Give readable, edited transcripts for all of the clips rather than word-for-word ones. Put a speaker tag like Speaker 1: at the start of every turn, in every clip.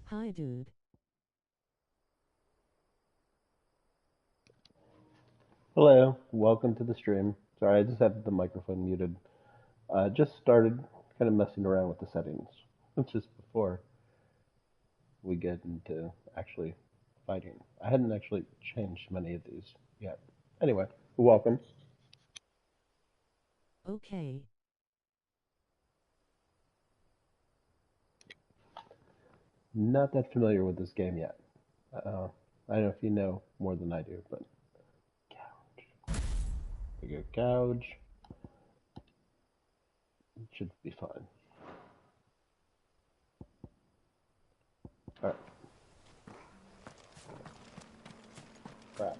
Speaker 1: Hi, dude.
Speaker 2: Hello, welcome to the stream. Sorry, I just had the microphone muted. Just started kind of messing around with the settings. It's just before we get into actually fighting. I hadn't actually changed many of these yet. Anyway, welcome.
Speaker 1: Okay.
Speaker 2: Not that familiar with this game yet. I don't know if you know more than I do, but gouge. We go gouge. It should be fine. Alright. Crap.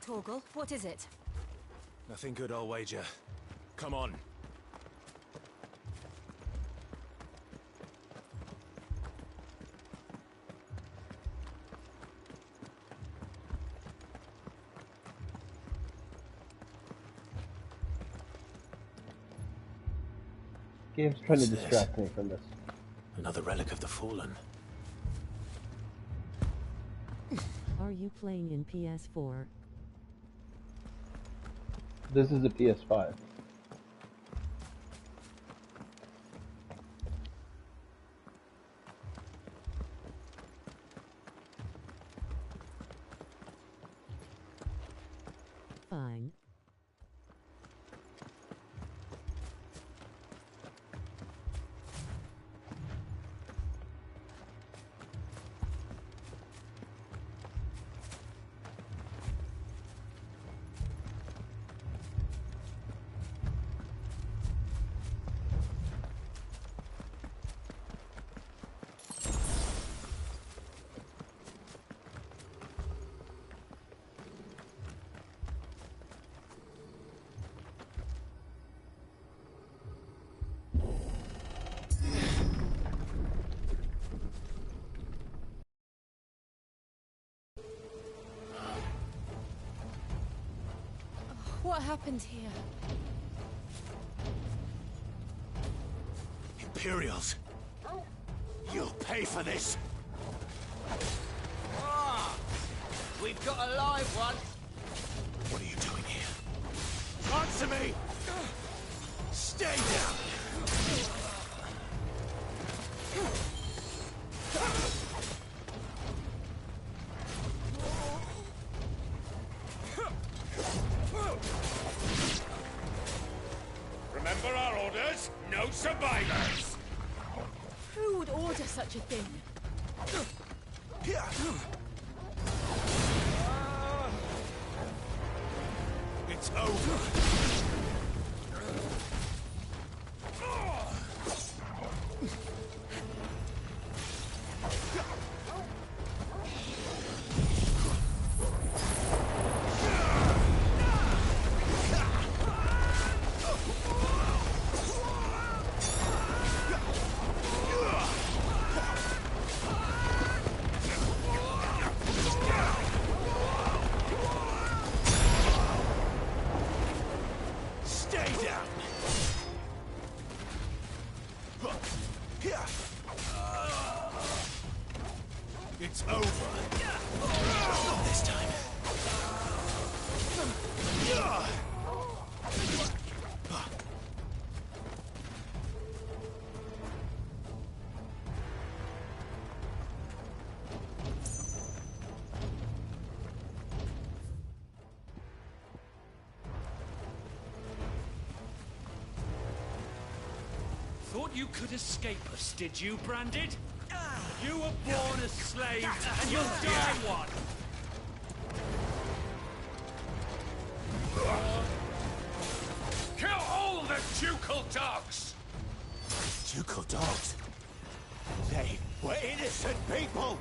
Speaker 3: Torgal, what is it?
Speaker 4: Nothing good, I'll wager. Come on.
Speaker 2: Game's trying to
Speaker 4: What's this?
Speaker 2: distract me from this.
Speaker 4: Another relic of the fallen.
Speaker 1: Are you playing in PS4?
Speaker 2: This is a PS5.
Speaker 1: Fine.
Speaker 3: What happened here?
Speaker 4: Imperials! You'll pay for this!
Speaker 5: We've got a live one.
Speaker 4: What are you doing here? Answer me! Stay down!
Speaker 5: Remember our orders? No survivors.
Speaker 3: Who would order such a thing?
Speaker 4: It's over!
Speaker 5: thought you could escape us, did you, Branded? You were born a slave, and you'll die one! Kill all the ducal dogs!
Speaker 4: Ducal dogs? They were innocent people!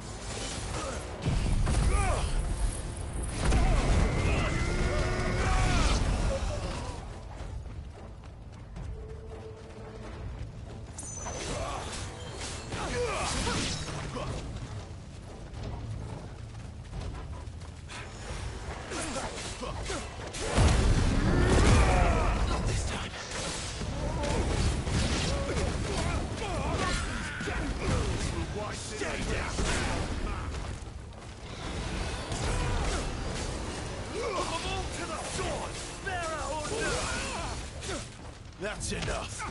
Speaker 4: That's enough.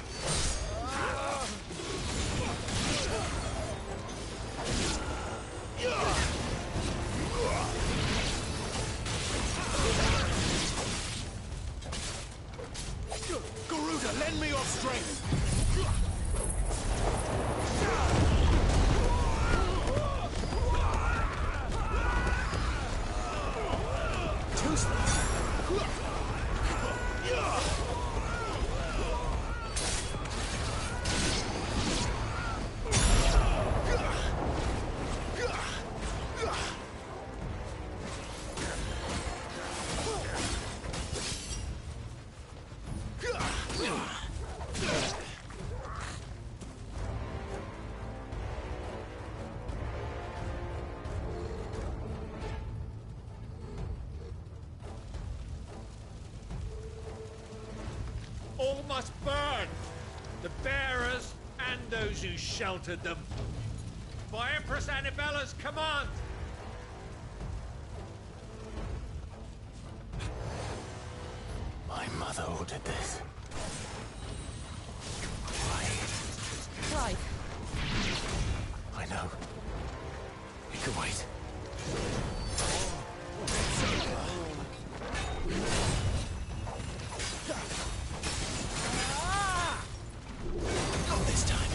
Speaker 4: Garuda, lend me your strength.
Speaker 5: All must burn! The bearers and those who sheltered them. By Empress Annabella's command!
Speaker 4: My mother ordered this.
Speaker 3: Right.
Speaker 4: I know. You can wait. Not this time.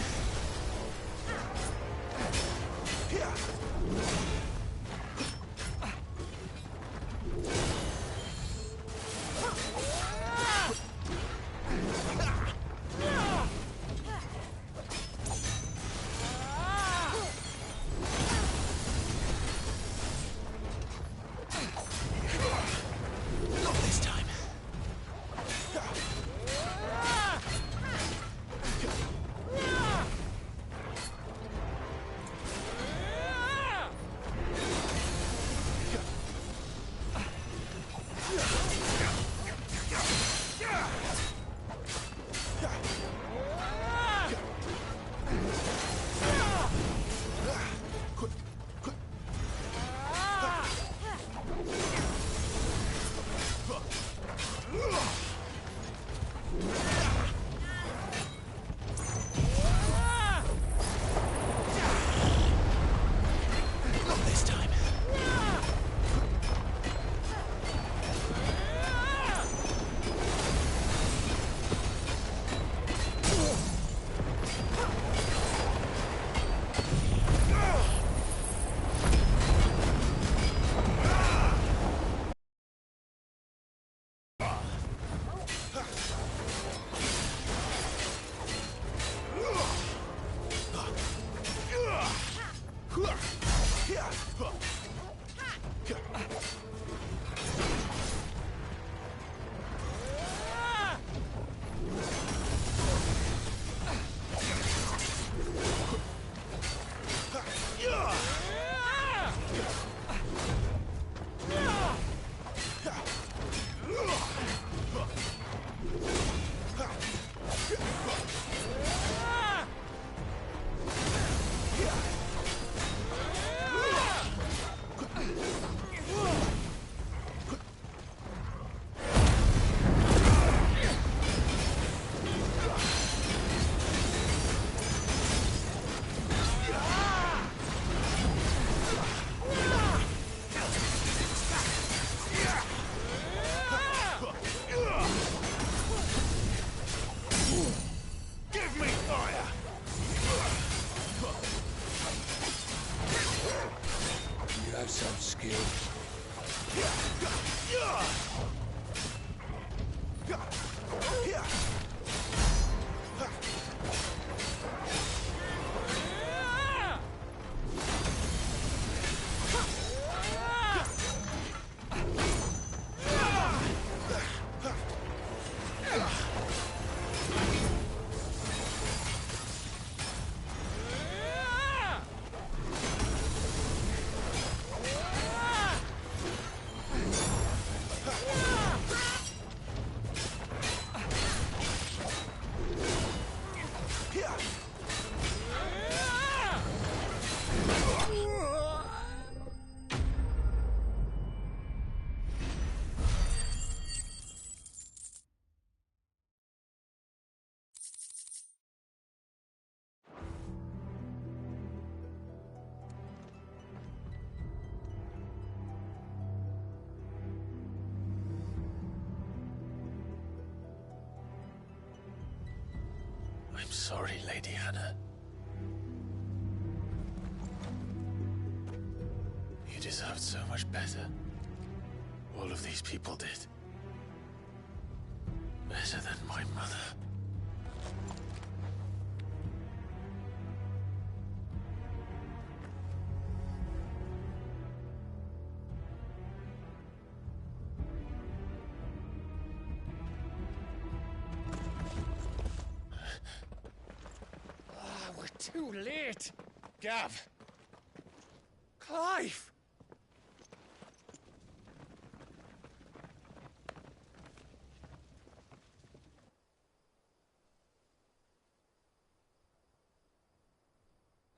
Speaker 4: sorry, Lady Hannah. You deserved so much better. All of these people did. Better than my mother.
Speaker 5: We're too late. Gav. Clive.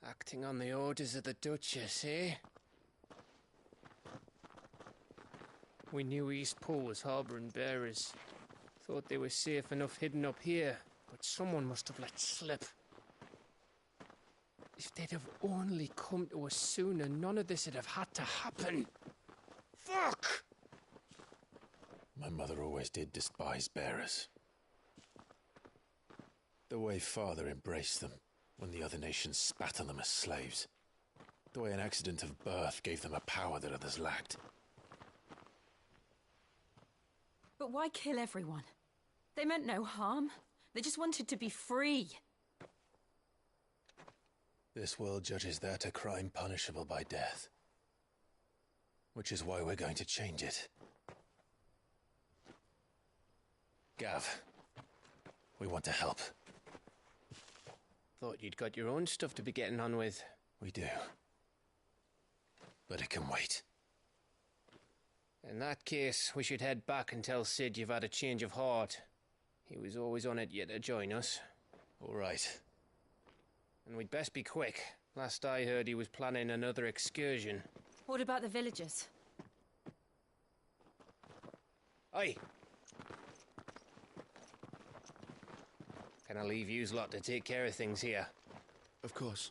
Speaker 5: Acting on the orders of the Duchess, eh? We knew Eastpool was harbouring bearers. Thought they were safe enough hidden up here, but someone must have let slip. If they'd have only come to us sooner, none of this would have had to happen. Fuck!
Speaker 4: My mother always did despise bearers. The way Father embraced them when the other nations spat on them as slaves. The way an accident of birth gave them a power that others lacked.
Speaker 3: But why kill everyone? They meant no harm. They just wanted to be free.
Speaker 4: This world judges that a crime punishable by death. Which is why we're going to change it. Gav, we want to help.
Speaker 5: Thought you'd got your own stuff to be getting on with.
Speaker 4: We do. But it can wait.
Speaker 5: In that case, we should head back and tell Sid you've had a change of heart. He was always on it yet to join us.
Speaker 4: All right.
Speaker 5: And we'd best be quick. Last I heard, he was planning another excursion.
Speaker 3: What about the villagers?
Speaker 5: Aye. Can I leave yous lot to take care of things here?
Speaker 6: Of course.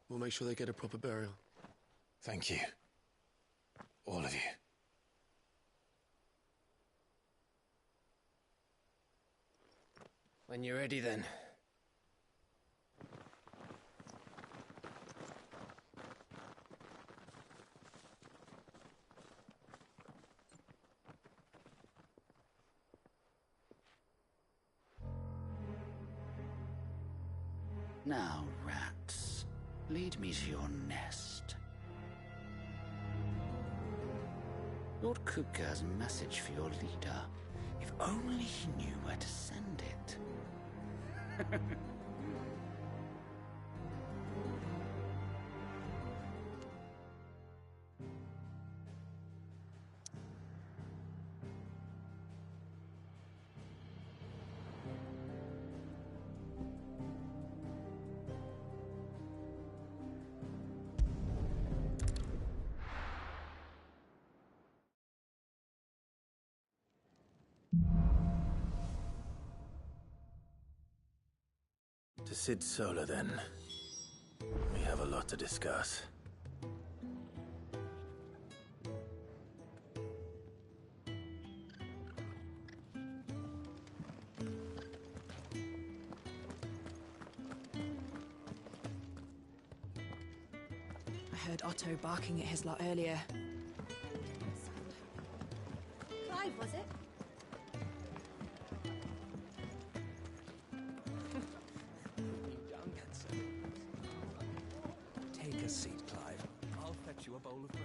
Speaker 6: We'll make sure they get a proper burial.
Speaker 4: Thank you. All of you.
Speaker 5: When you're ready, then.
Speaker 7: Now, rats, lead me to your nest. Lord Kupka has a message for your leader. If only he knew where to send it.
Speaker 4: To Sid Solar, then. We have a lot to discuss.
Speaker 3: I heard Otto barking at his lot earlier.
Speaker 8: Clive, was it?
Speaker 9: Take a seat, Clive. I'll fetch you a bowl of brown.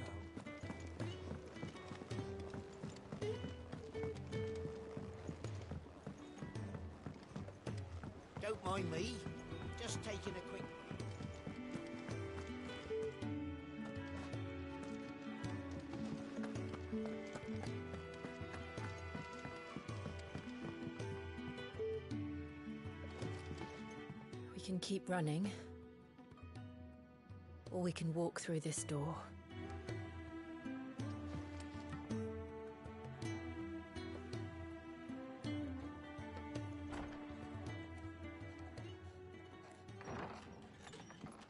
Speaker 10: Don't mind me. Just taking a quick...
Speaker 3: We can keep running. Or we can walk through this door.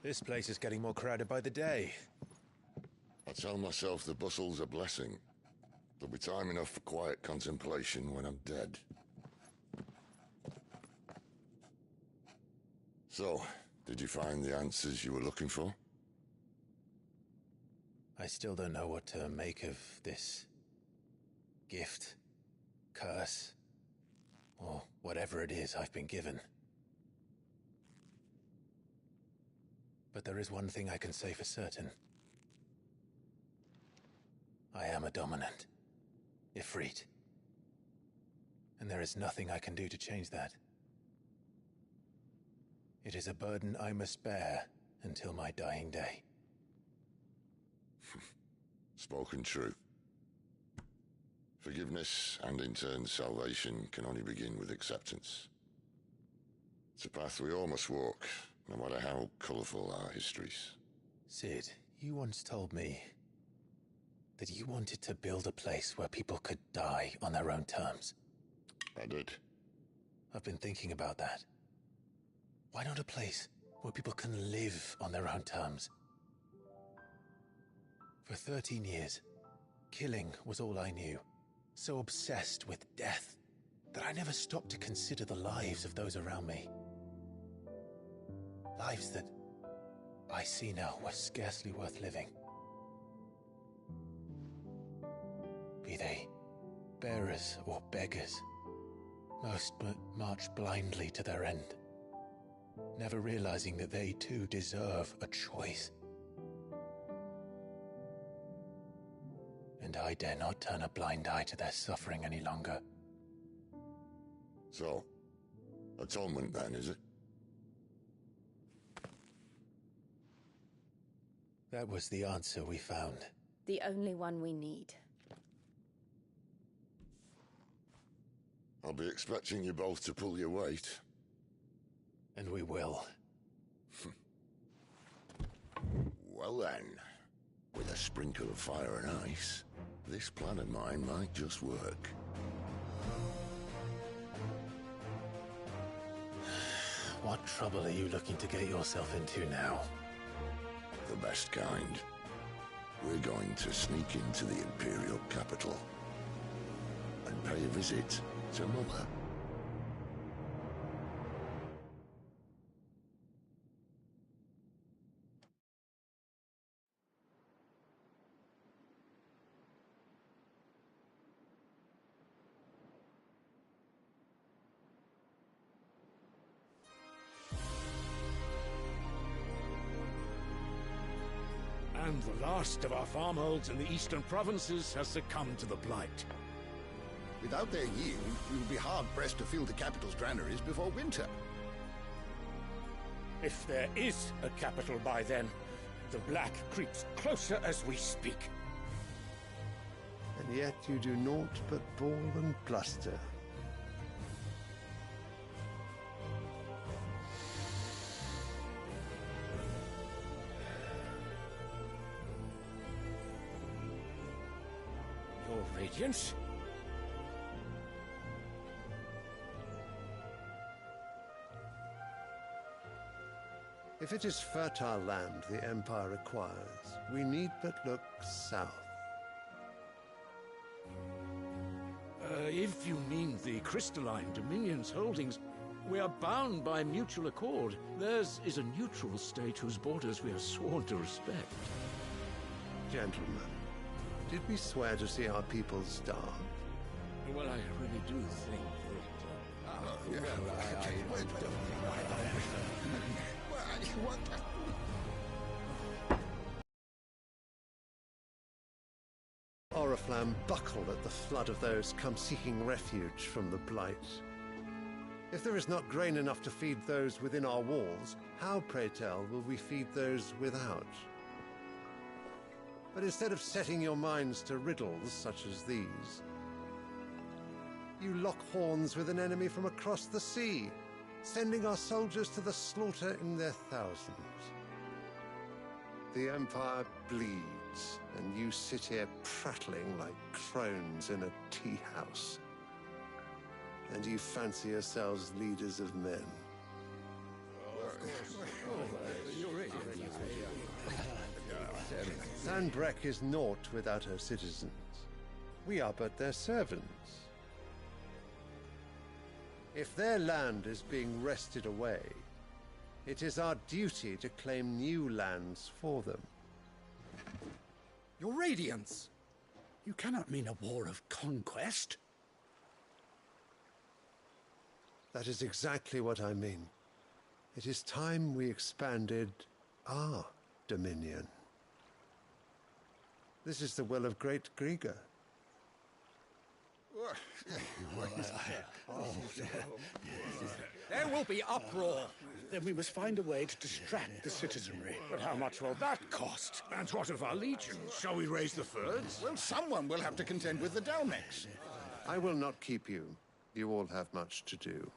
Speaker 4: This place is getting more crowded by the day.
Speaker 11: I tell myself the bustle's a blessing. There'll be time enough for quiet contemplation when I'm dead. So, did you find the answers you were looking for?
Speaker 4: I still don't know what to make of this gift, curse, or whatever it is I've been given. But there is one thing I can say for certain. I am a dominant, Ifrit. And there is nothing I can do to change that. It is a burden I must bear until my dying day.
Speaker 11: Spoken true. Forgiveness, and in turn salvation, can only begin with acceptance. It's a path we all must walk, no matter how colourful our histories.
Speaker 4: Sid, you once told me that you wanted to build a place where people could die on their own terms.
Speaker 11: I did.
Speaker 4: I've been thinking about that. Why not a place where people can live on their own terms? For 13 years, killing was all I knew. So obsessed with death that I never stopped to consider the lives of those around me. Lives that I see now were scarcely worth living. Be they bearers or beggars, most march blindly to their end, never realizing that they too deserve a choice. And I dare not turn a blind eye to their suffering any longer.
Speaker 11: So, atonement then, is it?
Speaker 4: That was the answer we found.
Speaker 12: The only one we need.
Speaker 11: I'll be expecting you both to pull your weight.
Speaker 4: And we will.
Speaker 11: Well then, with a sprinkle of fire and ice, this plan of mine might just work.
Speaker 4: What trouble are you looking to get yourself into now?
Speaker 11: The best kind. We're going to sneak into the Imperial capital and pay a visit to Mother.
Speaker 5: And the last of our farmholds in the eastern provinces has succumbed to the blight.
Speaker 13: Without their yield, we will be hard-pressed to fill the capital's granaries before winter.
Speaker 5: If there is a capital by then, the black creeps closer as we speak.
Speaker 14: And yet you do naught but bawl and bluster.
Speaker 5: Your Radiance?
Speaker 14: If it is fertile land the Empire requires, we need but look south.
Speaker 5: If you mean the crystalline Dominion's holdings, we are bound by mutual accord. Theirs is a neutral state whose borders we are sworn to respect.
Speaker 14: Gentlemen, did we swear to see our people starve?
Speaker 5: Well, I really do think
Speaker 14: Oriflamme buckled at the flood of those come seeking refuge from the blight. If there is not grain enough to feed those within our walls, how, pray tell, will we feed those without? But instead of setting your minds to riddles such as these, you lock horns with an enemy from across the sea, sending our soldiers to the slaughter in their thousands. The Empire bleeds, and you sit here prattling like crones in a tea house. And you fancy yourselves leaders of men. Sanbreque is naught without her citizens. We are but their servants. If their land is being wrested away, It is our duty to claim new lands for them.
Speaker 15: Your Radiance!
Speaker 16: You cannot mean a war of conquest.
Speaker 14: That is exactly what I mean. It is time we expanded our dominion. This is the will of great Grieger.
Speaker 15: There will be uproar.
Speaker 16: Then we must find a way to distract the citizenry. But how much will that cost?
Speaker 17: And what of our legions? Shall we raise the Fyrds?
Speaker 13: Well, someone will have to contend with the Dalmex.
Speaker 14: I will not keep you. You all have much to do.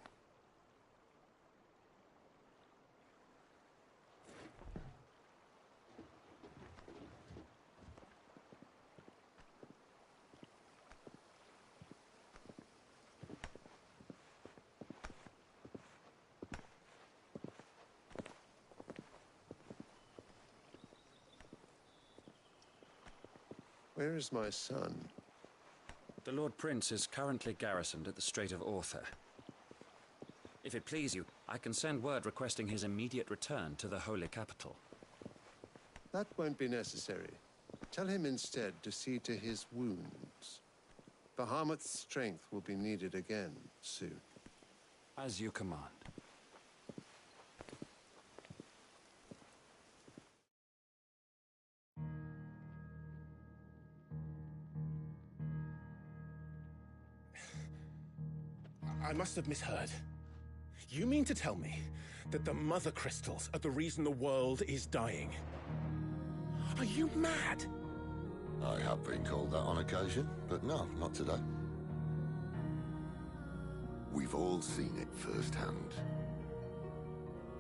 Speaker 14: Where is my son?
Speaker 18: The Lord Prince is currently garrisoned at the Strait of Author. If it please you, I can send word requesting his immediate return to the Holy Capital.
Speaker 14: That won't be necessary. Tell him instead to see to his wounds. Bahamut's strength will be needed again soon.
Speaker 18: As you command.
Speaker 17: I must have misheard. You mean to tell me that the Mother Crystals are the reason the world is dying? Are you mad?
Speaker 11: I have been called that on occasion, but no, not today. We've all seen it firsthand.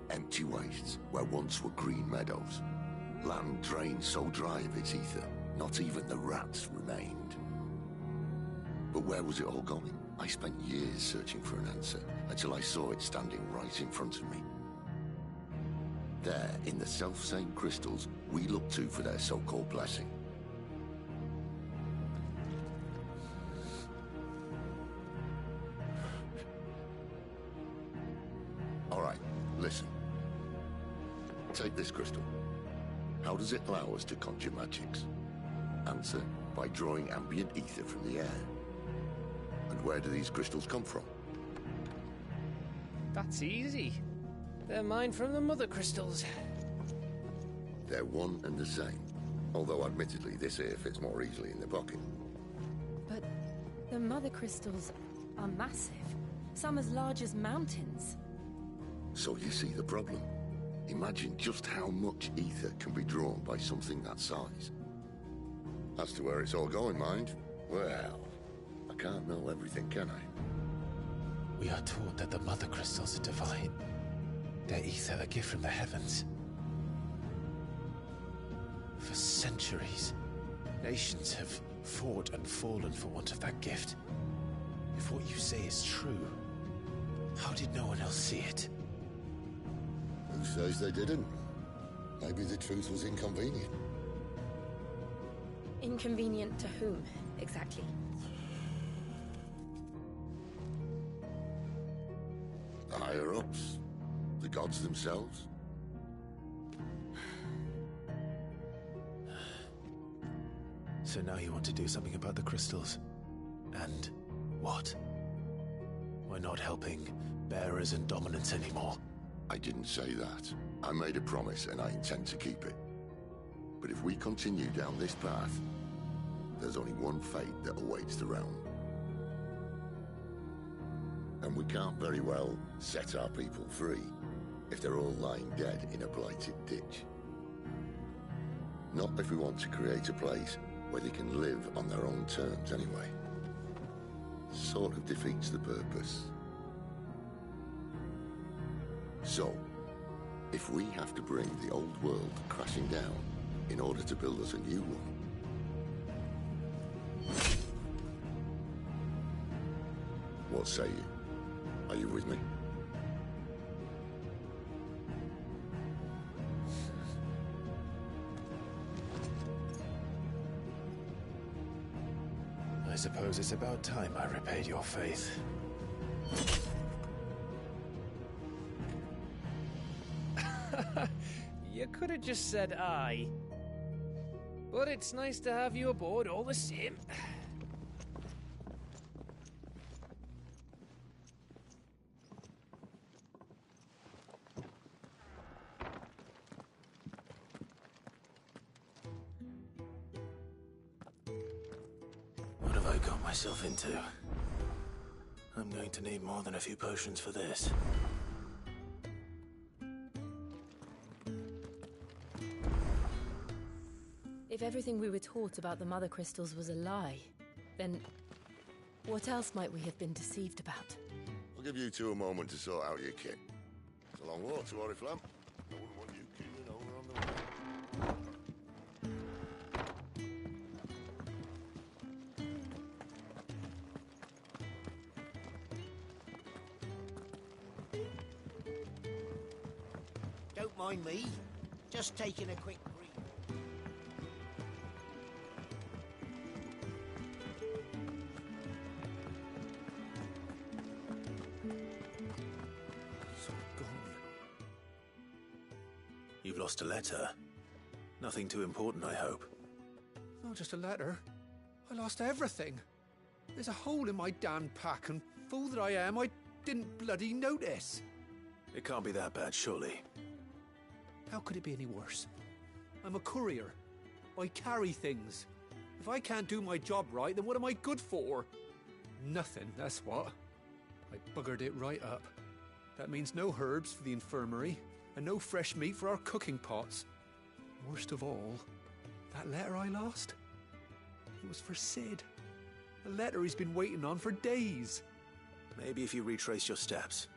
Speaker 11: Empty wastes where once were green meadows. Land drained so dry of its ether, not even the rats remained. But where was it all going? I spent years searching for an answer, until I saw it standing right in front of me. There, in the self-same crystals we look to for their so-called blessing. All right, listen. Take this crystal. How does it allow us to conjure magics? Answer, by drawing ambient ether from the air. And where do these crystals come from?
Speaker 19: That's easy. They're mine from the Mother Crystals.
Speaker 11: They're one and the same. Although admittedly this here fits more easily in the pocket.
Speaker 3: But the Mother Crystals are massive. Some as large as mountains.
Speaker 11: So you see the problem. Imagine just how much ether can be drawn by something that size. As to where it's all going, mind? Well, I can't know everything, can I?
Speaker 4: We are taught that the Mother Crystals are divine. Their ether a gift from the heavens. For centuries, nations have fought and fallen for want of that gift. If what you say is true, how did no one else see it?
Speaker 11: Who says they didn't? Maybe the truth was inconvenient.
Speaker 12: Inconvenient to whom, exactly?
Speaker 11: The higher-ups? The gods themselves?
Speaker 4: So now you want to do something about the crystals. And what? We're not helping bearers and dominants anymore.
Speaker 11: I didn't say that. I made a promise and I intend to keep it. But if we continue down this path, there's only one fate that awaits the realm. And we can't very well set our people free if they're all lying dead in a blighted ditch. Not if we want to create a place where they can live on their own terms anyway. Sort of defeats the purpose. So, if we have to bring the old world crashing down in order to build us a new one, what say you? Are you with me?
Speaker 4: I suppose it's about time I repaid your faith.
Speaker 19: You could have just said aye. But it's nice to have you aboard all the same.
Speaker 17: What have I got myself into? I'm going to need more than a few potions for this.
Speaker 3: If everything we were taught about the Mother Crystals was a lie, then what else might we have been deceived about?
Speaker 11: I'll give you two a moment to sort out your kit. It's a long walk to Oriflamme. I wouldn't want you keeling over on the way.
Speaker 10: Don't mind me. Just taking a quick breathe.
Speaker 17: It's all gone. You've lost a letter. Nothing too important, I hope.
Speaker 5: Not just a letter. I lost everything. There's a hole in my damn pack, and fool that I am, I didn't bloody notice.
Speaker 17: It can't be that bad, surely.
Speaker 5: How could it be any worse? I'm a courier. I carry things. If I can't do my job right, then what am I good for? Nothing, that's what. I buggered it right up. That means no herbs for the infirmary, and no fresh meat for our cooking pots. Worst of all, that letter I lost? It was for Sid. A letter he's been waiting on for days.
Speaker 17: Maybe if you retrace your steps.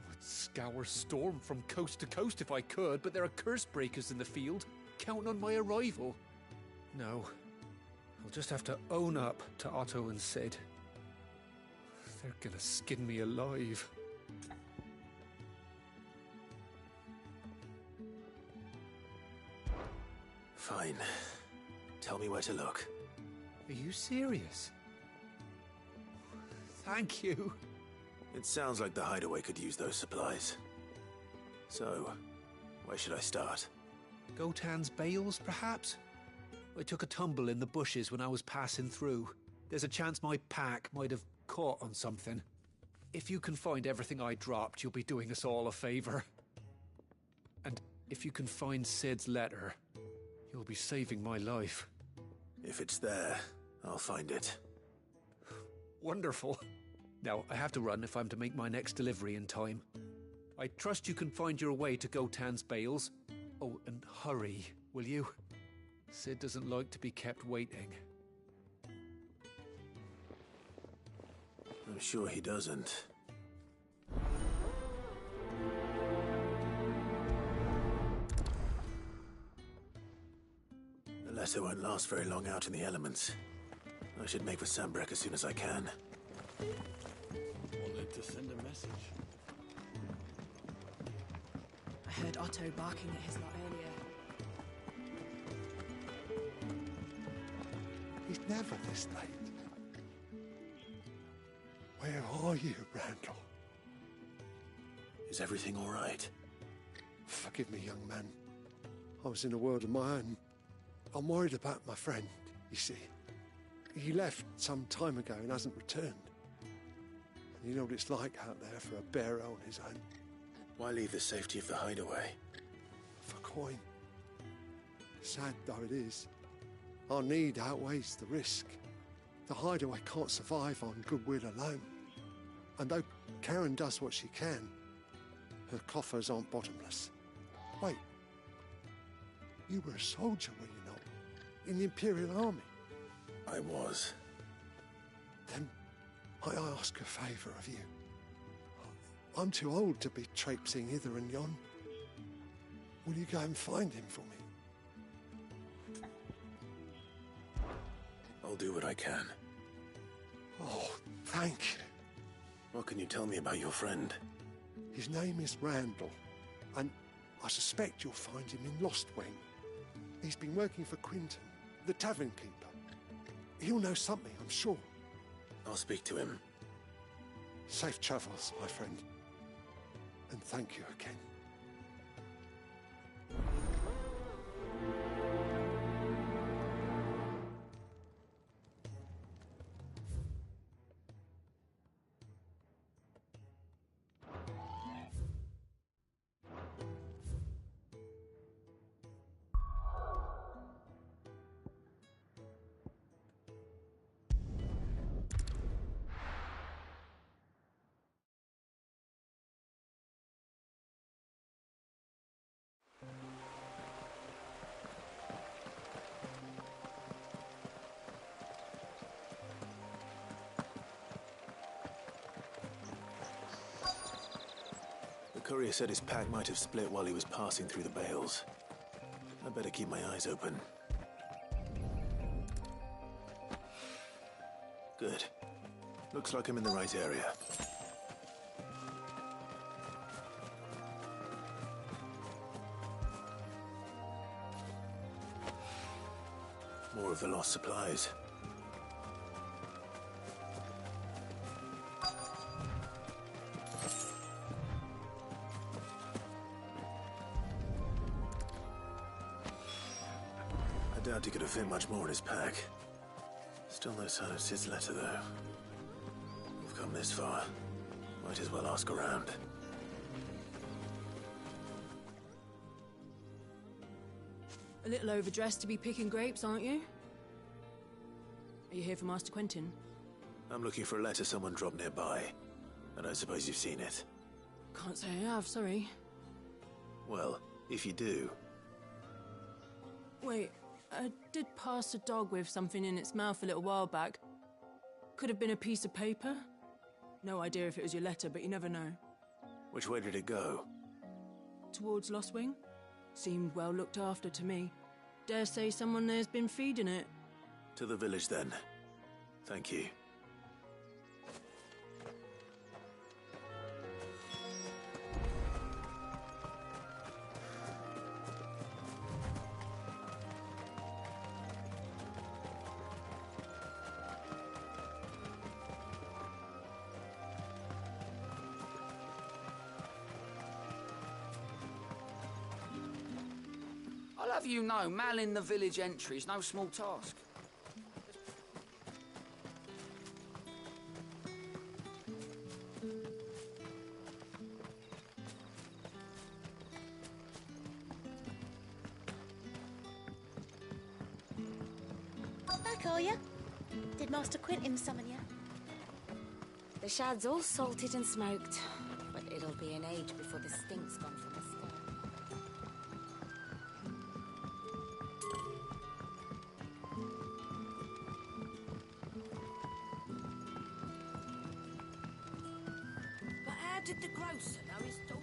Speaker 5: I'd scour Storm from coast to coast if I could, but there are curse breakers in the field, counting on my arrival. No, I'll just have to own up to Otto and Sid. They're gonna skin me alive.
Speaker 17: Fine. Tell me where to look.
Speaker 5: Are you serious? Thank you.
Speaker 17: It sounds like the hideaway could use those supplies. So, where should I start?
Speaker 5: Gotan's bales, perhaps? I took a tumble in the bushes when I was passing through. There's a chance my pack might have caught on something. If you can find everything I dropped, you'll be doing us all a favor. And if you can find Sid's letter, you'll be saving my life.
Speaker 17: If it's there, I'll find it.
Speaker 5: Wonderful. Now, I have to run if I'm to make my next delivery in time. I trust you can find your way to Gotan's bales. Oh, and hurry, will you? Sid doesn't like to be kept waiting.
Speaker 17: I'm sure he doesn't. The letter won't last very long out in the elements. I should make for Sambrek as soon as I can.
Speaker 9: Wanted to send a message.
Speaker 12: I heard Otto barking at his lot earlier.
Speaker 14: He's never this late. Where are you, Randall?
Speaker 17: Is everything all right?
Speaker 14: Forgive me, young man. I was in a world of my own. I'm worried about my friend, you see. He left some time ago and hasn't returned. And you know what it's like out there for a bearer on his own.
Speaker 17: Why leave the safety of the hideaway?
Speaker 14: For coin. Sad though it is, our need outweighs the risk. The hideaway can't survive on goodwill alone. And though Karen does what she can, her coffers aren't bottomless. Wait, you were a soldier, were you not? In the Imperial Army?
Speaker 17: I was.
Speaker 14: Then I ask a favour of you. I'm too old to be traipsing hither and yon. Will you go and find him for me?
Speaker 17: I'll do what I can.
Speaker 14: Oh, thank you.
Speaker 17: What can you tell me about your friend?
Speaker 14: His name is Randall, and I suspect you'll find him in Lostwing. He's been working for Quinton, the tavern keeper. He'll know something, I'm sure.
Speaker 17: I'll speak to him.
Speaker 14: Safe travels, my friend. And thank you again.
Speaker 4: courier said his pack might have split while he was passing through the bales. I better keep my eyes open. Good. Looks like I'm in the right area. More of the lost supplies. I doubt he could have fit much more in his pack. Still no sign of Sid's letter, though. We've come this far. Might as well ask around.
Speaker 12: A little overdressed to be picking grapes, aren't you? Are you here for Master Quentin?
Speaker 4: I'm looking for a letter someone dropped nearby. I don't suppose you've seen it.
Speaker 12: Can't say I have, sorry.
Speaker 4: Well, if you do...
Speaker 12: Wait, I did pass a dog with something in its mouth a little while back. Could have been a piece of paper. No idea if it was your letter, but you never know.
Speaker 4: Which way did it go?
Speaker 12: Towards Lost Wing? Seemed well looked after to me. Dare say someone there's been feeding it.
Speaker 4: To the village, then. Thank you.
Speaker 7: I'll have you know, manning the village entry is no small task.
Speaker 8: Back, are you? Did Master Quentin summon you?
Speaker 15: The shad's all salted and smoked, but it'll be an age before the stink's gone from the stone.
Speaker 10: But how did the grocer know his daughter?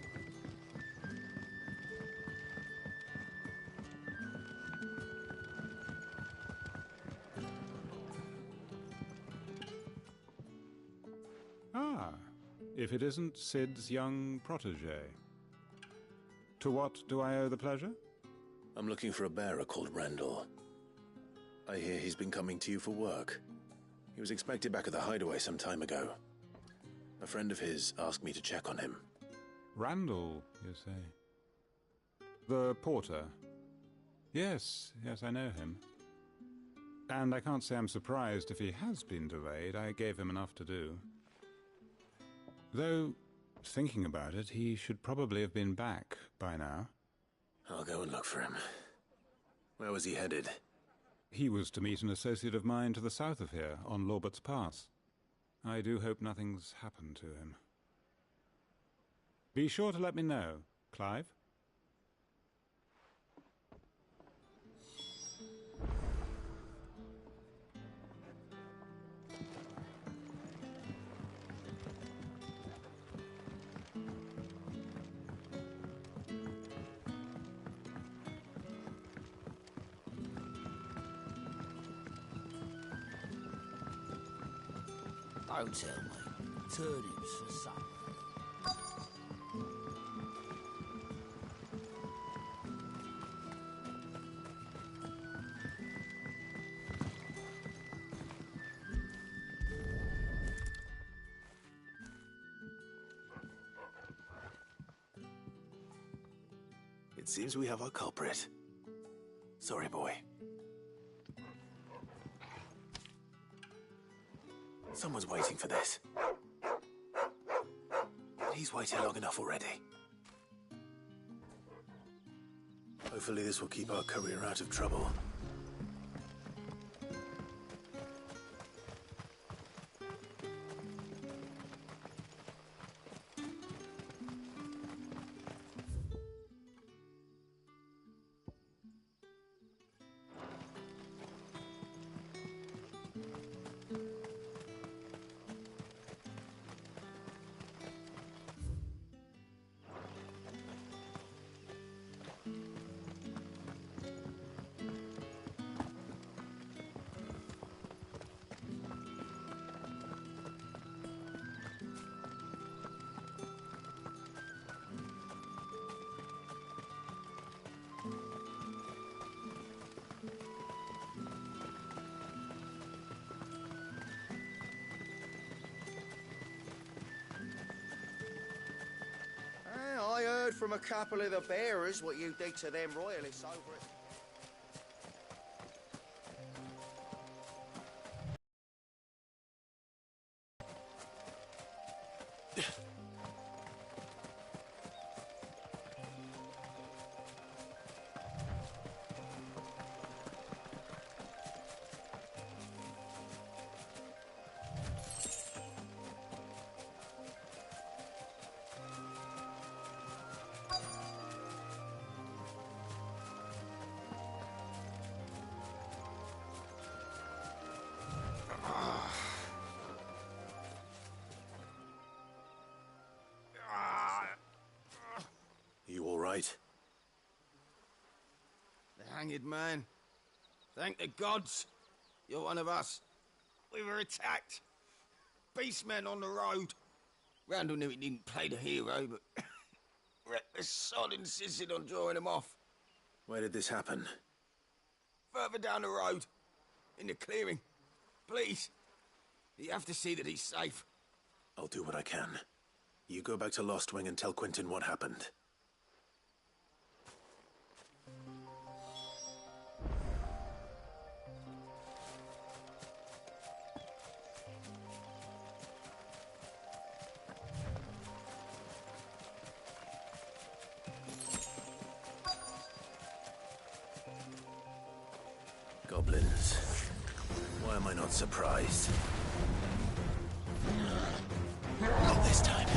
Speaker 20: Ah, if it isn't Sid's young protege. To what do I owe the pleasure?
Speaker 4: I'm looking for a bearer called Randall. I hear he's been coming to you for work. He was expected back at the hideaway some time ago. A friend of his asked me to check on him.
Speaker 20: Randall, you say? The porter? Yes, I know him. And I can't say I'm surprised if he has been delayed. I gave him enough to do. Though, thinking about it, he should probably have been back by now.
Speaker 4: I'll go and look for him. Where was he headed?
Speaker 20: He was to meet an associate of mine to the south of here, on Lorbert's Pass. I do hope nothing's happened to him. Be sure to let me know, Clive.
Speaker 10: Don't tell me. Turnips for supper.
Speaker 4: It seems we have our culprit. Sorry, boy. Someone's waiting for this. But he's waited long enough already. Hopefully this will keep our courier out of trouble.
Speaker 21: from a couple of the bearers what you did to them royalists over it.
Speaker 17: You all right?
Speaker 21: The hanged man. Thank the gods. You're one of us. We were attacked. Beastmen on the road. Randall knew he didn't play the hero, but reckless sod insisted on drawing him off.
Speaker 17: Where did this happen?
Speaker 21: Further down the road. In the clearing. Please. You have to see that he's safe.
Speaker 17: I'll do what I can. You go back to Lost Wing and tell Quentin what happened. Goblins. Why am I not surprised? Not this time.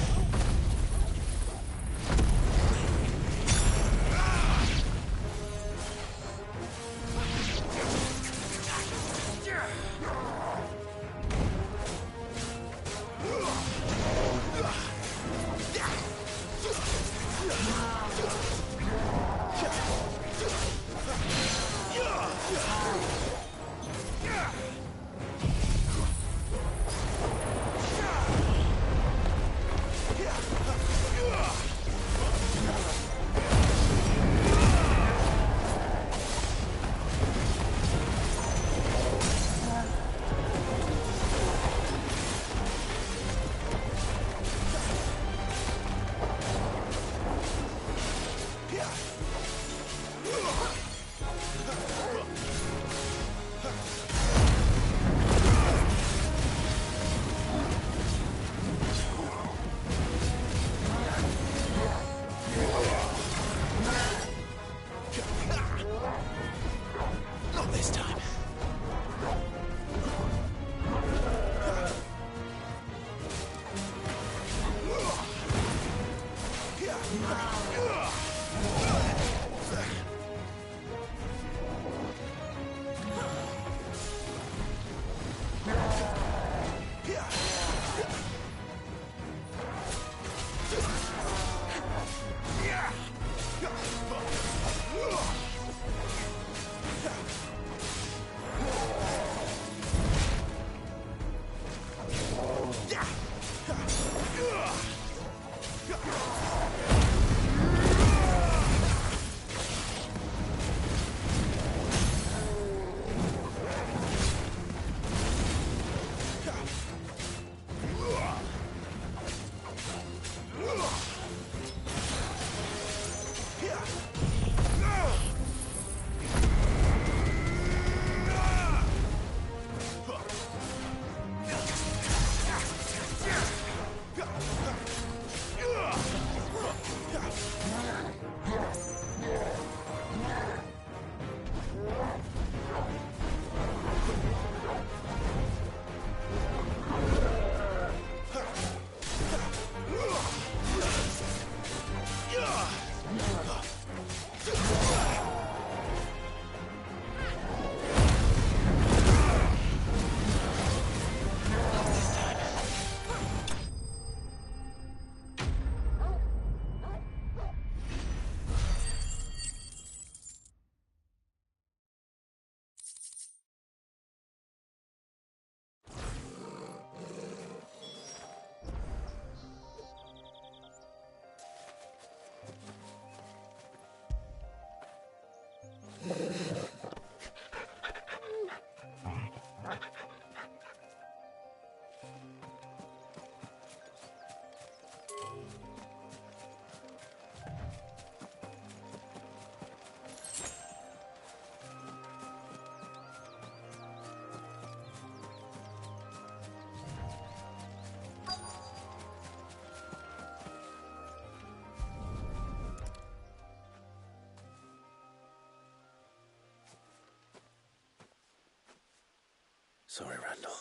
Speaker 4: Sorry, Randall.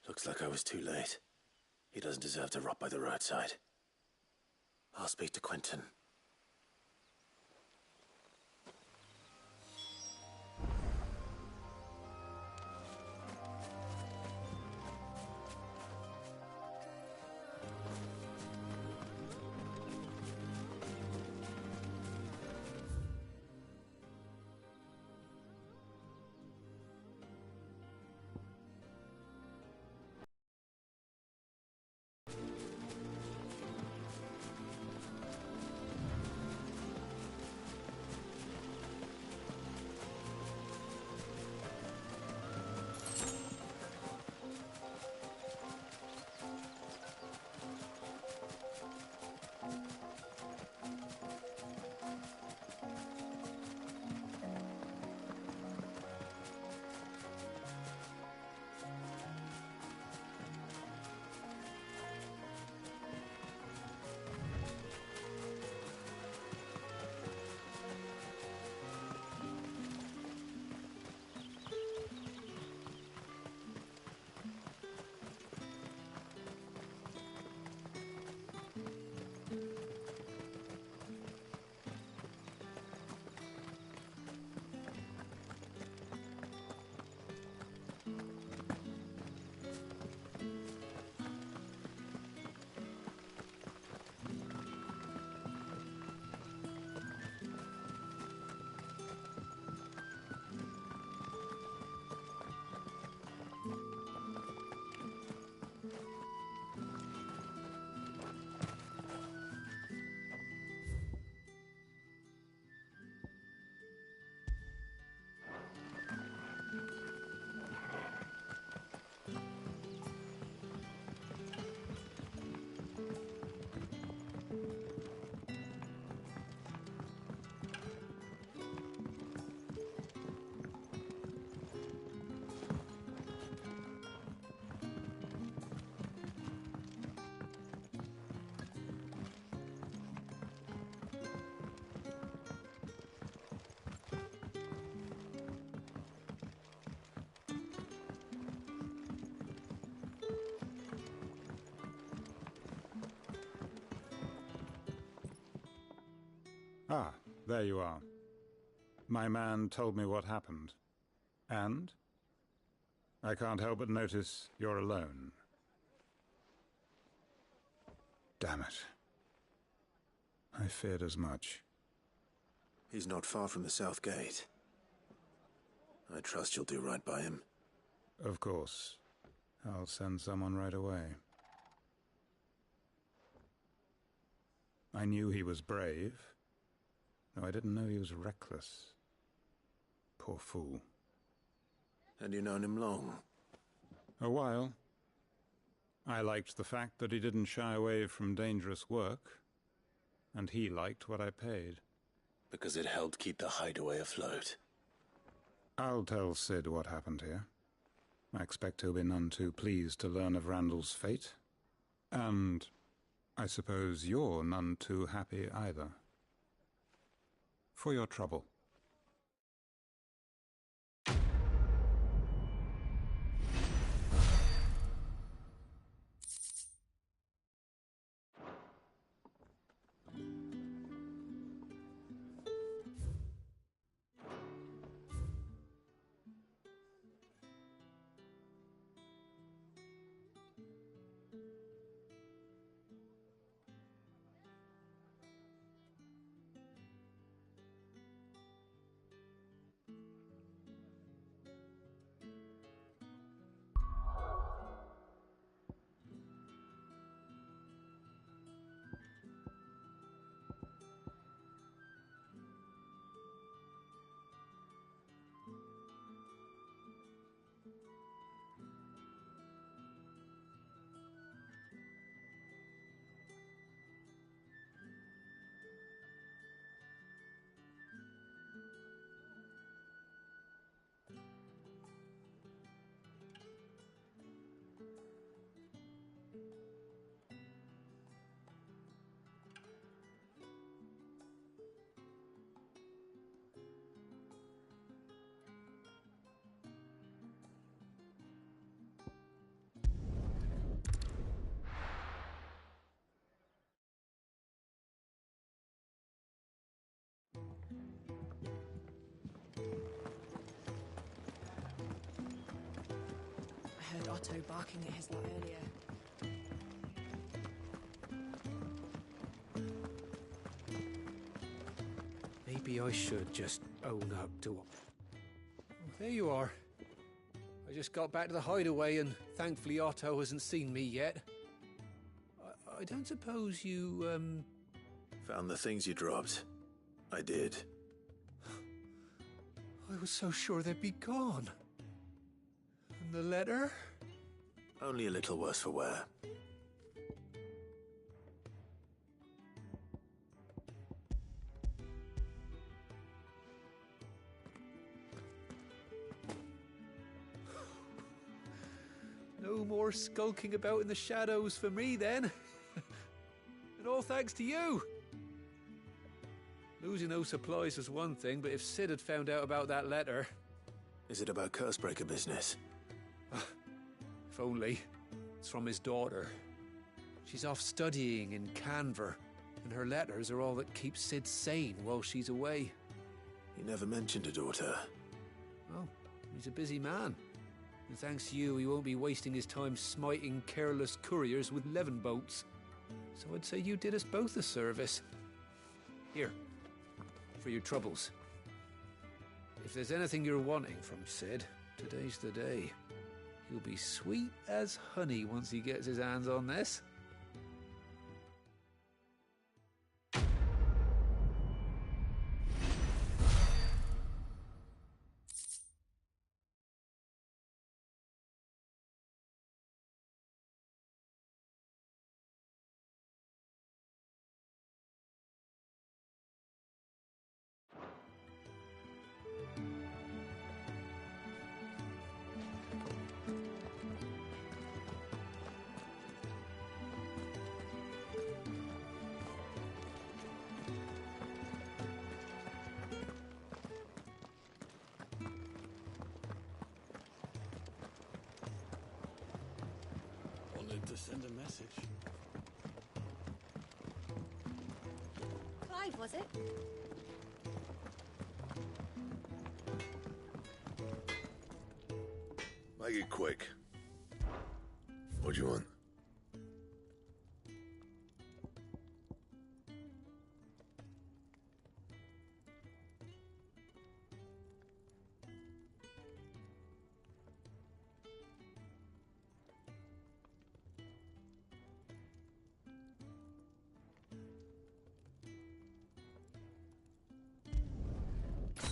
Speaker 4: Looks like I was too late. He doesn't deserve to rot by the roadside. I'll speak to Quentin.
Speaker 20: Ah, there you are. My man told me what happened. And? I can't help but notice you're alone. Damn it. I feared as much.
Speaker 4: He's not far from the South Gate. I trust you'll do right by him.
Speaker 20: Of course. I'll send someone right away. I knew he was brave, though I didn't know he was reckless. Poor fool.
Speaker 4: Had you known him long?
Speaker 20: A while. I liked the fact that he didn't shy away from dangerous work, and he liked what I paid.
Speaker 4: Because it helped keep the hideaway afloat.
Speaker 20: I'll tell Sid what happened here. I expect he'll be none too pleased to learn of Randall's fate. And I suppose you're none too happy either. For your trouble.
Speaker 12: Otto barking at his lot earlier.
Speaker 5: Maybe I should just own up to it. Oh, there you are. I just got back to the hideaway and thankfully Otto hasn't seen me yet. I don't suppose you,
Speaker 2: Found the things you dropped. I did.
Speaker 5: I was so sure they'd be gone. And the letter?
Speaker 2: Only a little worse for wear.
Speaker 5: No more skulking about in the shadows for me, then. And all thanks to you. Losing those supplies was one thing, but if Sid had found out about that letter...
Speaker 2: Is it about Cursebreaker business?
Speaker 5: If only. It's from his daughter. She's off studying in Canver, and her letters are all that keep Sid sane while she's away.
Speaker 2: You never mentioned a daughter.
Speaker 5: Well, he's a busy man. And thanks to you, he won't be wasting his time smiting careless couriers with levin boats. So I'd say you did us both a service. Here, for your troubles. If there's anything you're wanting from Sid, today's the day. He'll be sweet as honey once he gets his hands on this.
Speaker 6: Wanted to send a message.
Speaker 8: Clive, was it?
Speaker 11: Make it quick. What do you want?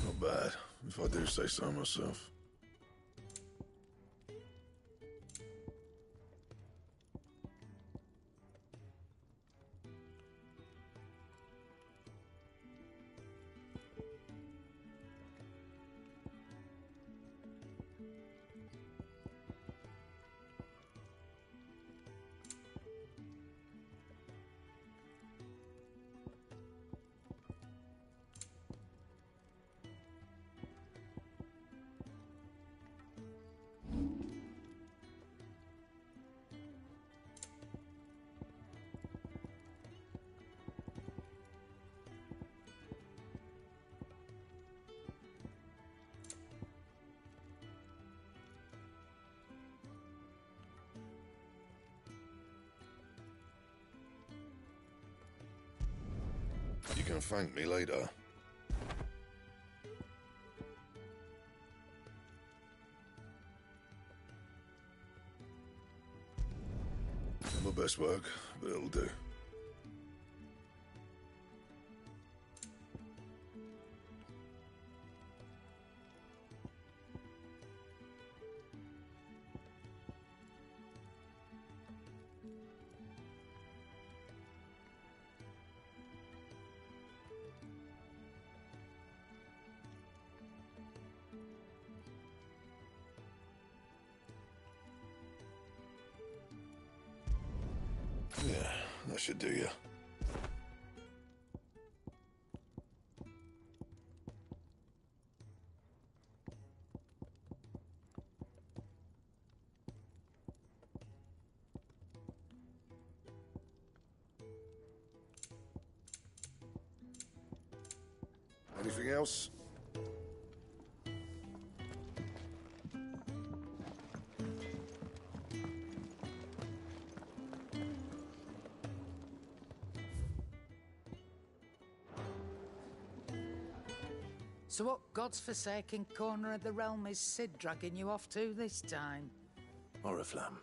Speaker 11: Not bad, if I do say so myself. You can thank me later. Not my best work, but it'll do. Yeah, that should do you. Anything else?
Speaker 1: So what god's-forsaken corner of the realm is Sid dragging you off to this time?
Speaker 2: Oriflamme.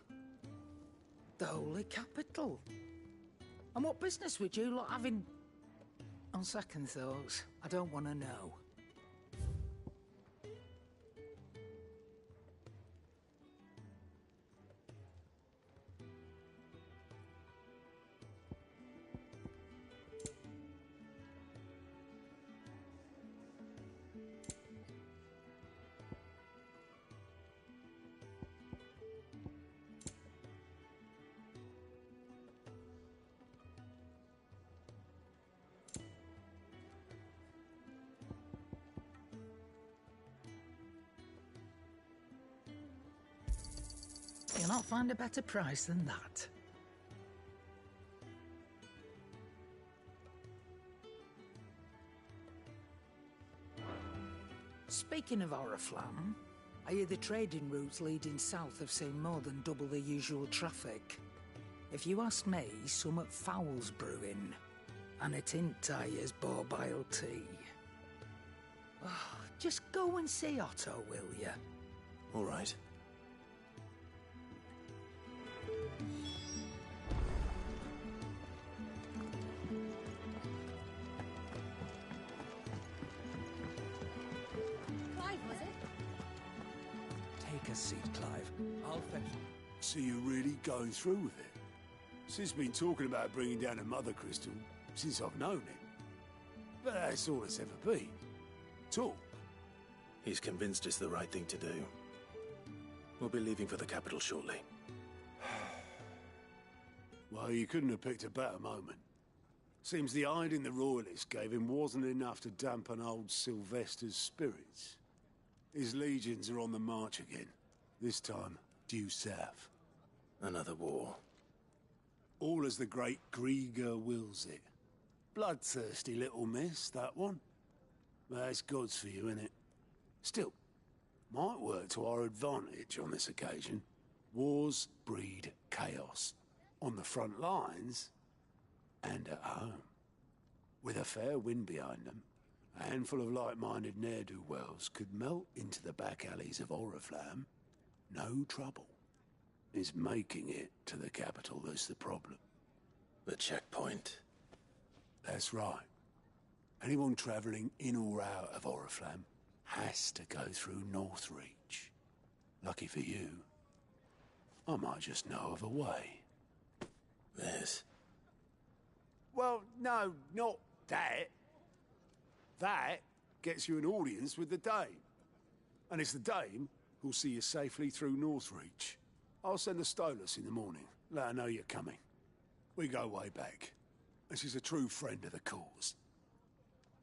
Speaker 1: The Holy Capital. And what business would you lot having... On second thoughts, I don't want to know. You'll not find a better price than that. Speaking of Oriflamme, I hear the trading routes leading south have seen more than double the usual traffic. If you ask me, summat foul's brewing, and it entirely is borbile tea. Oh, just go and see Otto, will you?
Speaker 2: All right.
Speaker 9: Take a seat, Clive. I'll fetch you.
Speaker 22: So you're really going through with it? Sid's been talking about bringing down a mother crystal since I've known him. But that's all it's ever been. Talk.
Speaker 2: He's convinced it's the right thing to do. We'll be leaving for the capital shortly.
Speaker 22: Well, you couldn't have picked a better moment. Seems the hiding the Royalists gave him wasn't enough to dampen old Sylvester's spirits. His legions are on the march again. This time, due south.
Speaker 2: Another war.
Speaker 22: All as the great Grieger wills it. Bloodthirsty little miss, that one. That's God's for you, innit? Still, might work to our advantage on this occasion. Wars breed chaos. On the front lines, and at home. With a fair wind behind them, a handful of like-minded ne'er-do-wells could melt into the back alleys of Oriflamme. No trouble. It's making it to the capital that's the problem.
Speaker 2: The checkpoint.
Speaker 22: That's right. Anyone travelling in or out of Oriflamme has to go through Northreach. Lucky for you, I might just know of a way.
Speaker 2: This?
Speaker 22: Well, no, not that. That gets you an audience with the Dame. And it's the Dame who'll see you safely through Northreach. I'll send the Stolas in the morning. Let her know you're coming. We go way back. And she's a true friend of the cause.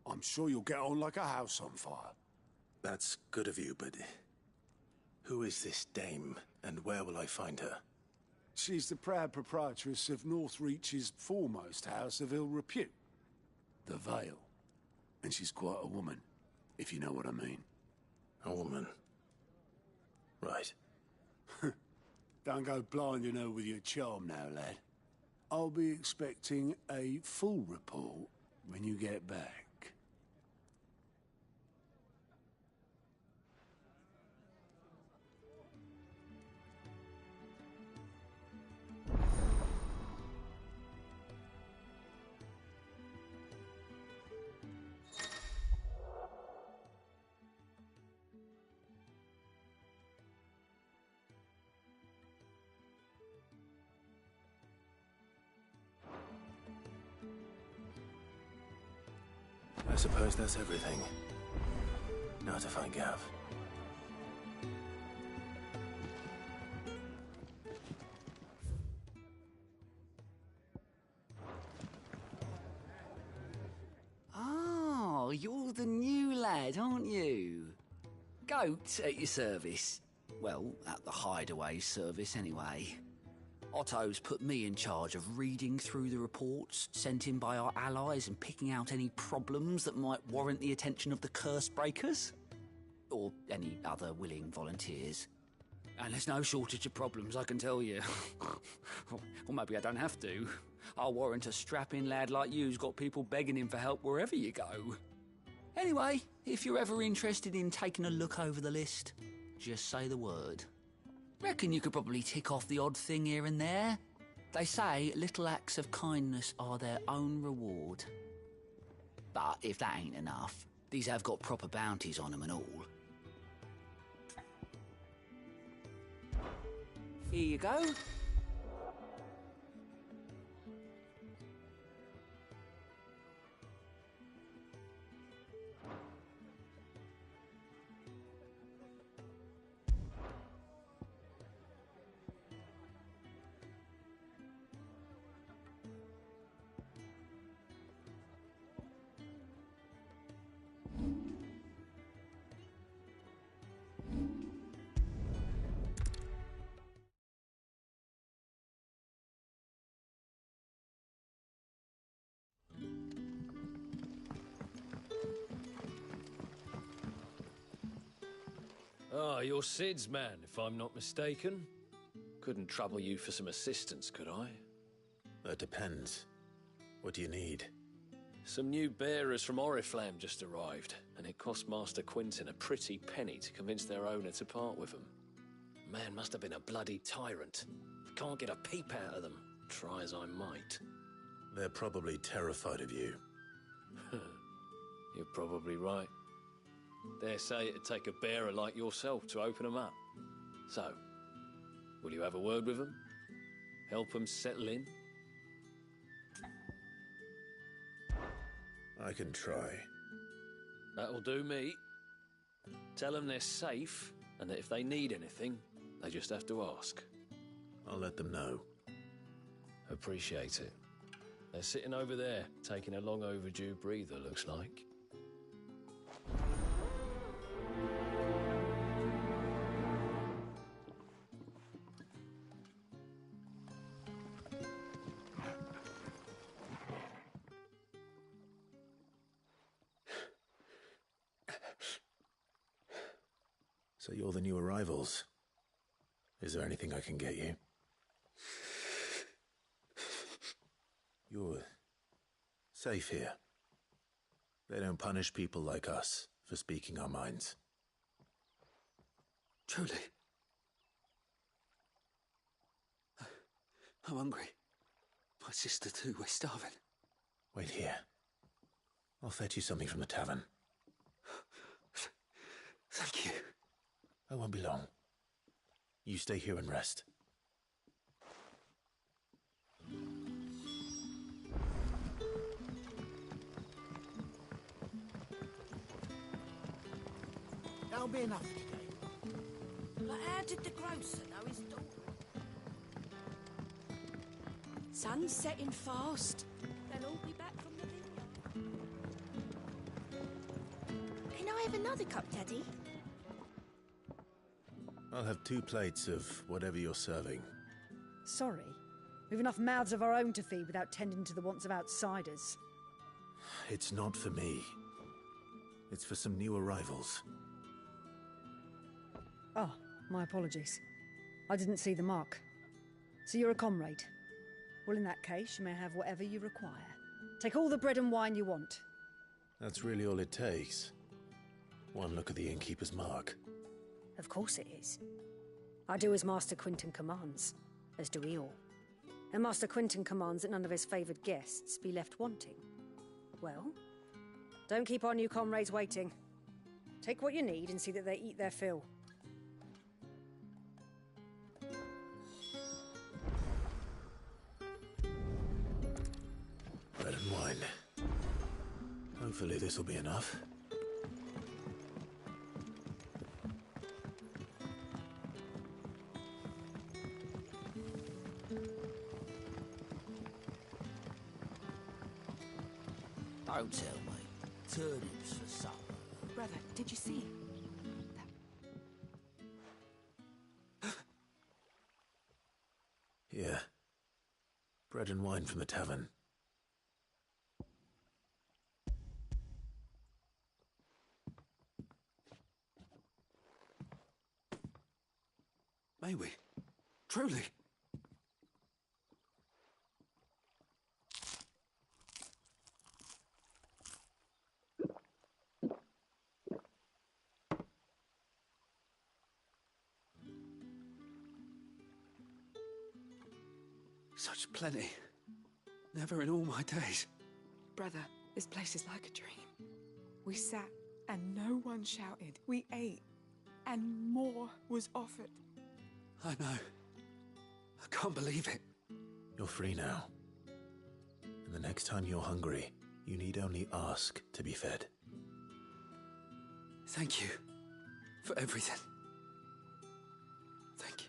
Speaker 22: I'm sure you'll get on like a house on fire.
Speaker 2: That's good of you, but... who is this Dame, and where will I find her?
Speaker 22: She's the proud proprietress of Northreach's foremost house of ill repute, the Vale. And she's quite a woman, if you know what I mean.
Speaker 2: A woman? Right.
Speaker 22: Don't go blinding her with your charm now, lad. I'll be expecting a full report when you get back.
Speaker 2: I suppose that's everything. Now to find Gav.
Speaker 7: Oh, you're the new lad, aren't you? Goat at your service. Well, at the Hideaway service, anyway. Otto's put me in charge of reading through the reports sent in by our allies and picking out any problems that might warrant the attention of the curse breakers. Or any other willing volunteers. And there's no shortage of problems, I can tell you. Or maybe I don't have to. I'll warrant a strapping lad like you's got people begging him for help wherever you go. Anyway, if you're ever interested in taking a look over the list, just say the word. Reckon you could probably tick off the odd thing here and there. They say little acts of kindness are their own reward. But if that ain't enough, these have got proper bounties on them and all. Here you go.
Speaker 13: Ah, you're Sid's man, if I'm not mistaken. Couldn't trouble you for some assistance, could I?
Speaker 2: That depends. What do you need?
Speaker 13: Some new bearers from Oriflamme just arrived, and it cost Master Quinton a pretty penny to convince their owner to part with them. Man must have been a bloody tyrant. Can't get a peep out of them, try as I might.
Speaker 2: They're probably terrified of you.
Speaker 13: You're probably right. Dare say it'd take a bearer like yourself to open them up. So, will you have a word with them? Help them settle in?
Speaker 2: I can try.
Speaker 13: That'll do me. Tell them they're safe, and that if they need anything, they just have to ask.
Speaker 2: I'll let them know.
Speaker 13: Appreciate it. They're sitting over there, taking a long overdue breather, looks like.
Speaker 2: So you're the new arrivals. Is there anything I can get you? You're safe here. They don't punish people like us for speaking our minds.
Speaker 7: Truly. I'm hungry. My sister too, we're starving.
Speaker 2: Wait here. I'll fetch you something from the tavern.
Speaker 7: Thank you.
Speaker 2: I won't be long. You stay here and rest.
Speaker 10: That'll be enough today. But how did the grocer know his daughter?
Speaker 8: Sun's setting fast.
Speaker 10: They'll all be back from the vineyard.
Speaker 8: Can I have another cup, Teddy?
Speaker 2: I'll have 2 plates of whatever you're serving.
Speaker 16: Sorry. We've enough mouths of our own to feed without tending to the wants of outsiders.
Speaker 2: It's not for me. It's for some new arrivals.
Speaker 16: Oh, my apologies. I didn't see the mark. So you're a comrade. Well, in that case, you may have whatever you require. Take all the bread and wine you want.
Speaker 2: That's really all it takes. One look at the innkeeper's mark.
Speaker 16: Of course it is. I do as Master Quinton commands, as do we all. And Master Quinton commands that none of his favoured guests be left wanting. Well, don't keep our new comrades waiting. Take what you need and see that they eat their fill.
Speaker 2: Bread and wine. Hopefully this will be enough.
Speaker 7: Don't tell me. Turnips for supper.
Speaker 8: Brother, did you see?
Speaker 2: Here. Bread and wine from the tavern.
Speaker 7: May we? Truly?
Speaker 5: such plenty. Never in all my days.
Speaker 18: Brother, this place is like a dream. We sat and no one shouted. We ate and more was offered.
Speaker 5: I know. I can't believe it.
Speaker 2: You're free now. And the next time you're hungry, you need only ask to be fed.
Speaker 5: Thank you for everything. Thank you.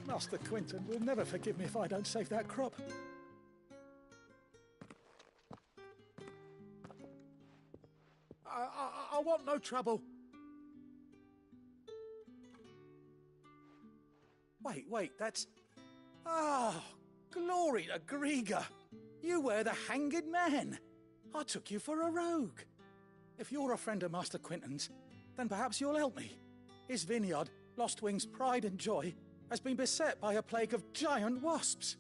Speaker 19: Master Quinton will never forgive me if I don't save that crop. I want no trouble. Wait, that's... Oh, glory to Grieger. You were the hanged man. I took you for a rogue. If you're a friend of Master Quinton's, then perhaps you'll help me. His vineyard, Lostwing's pride and joy, has been beset by a plague of giant wasps.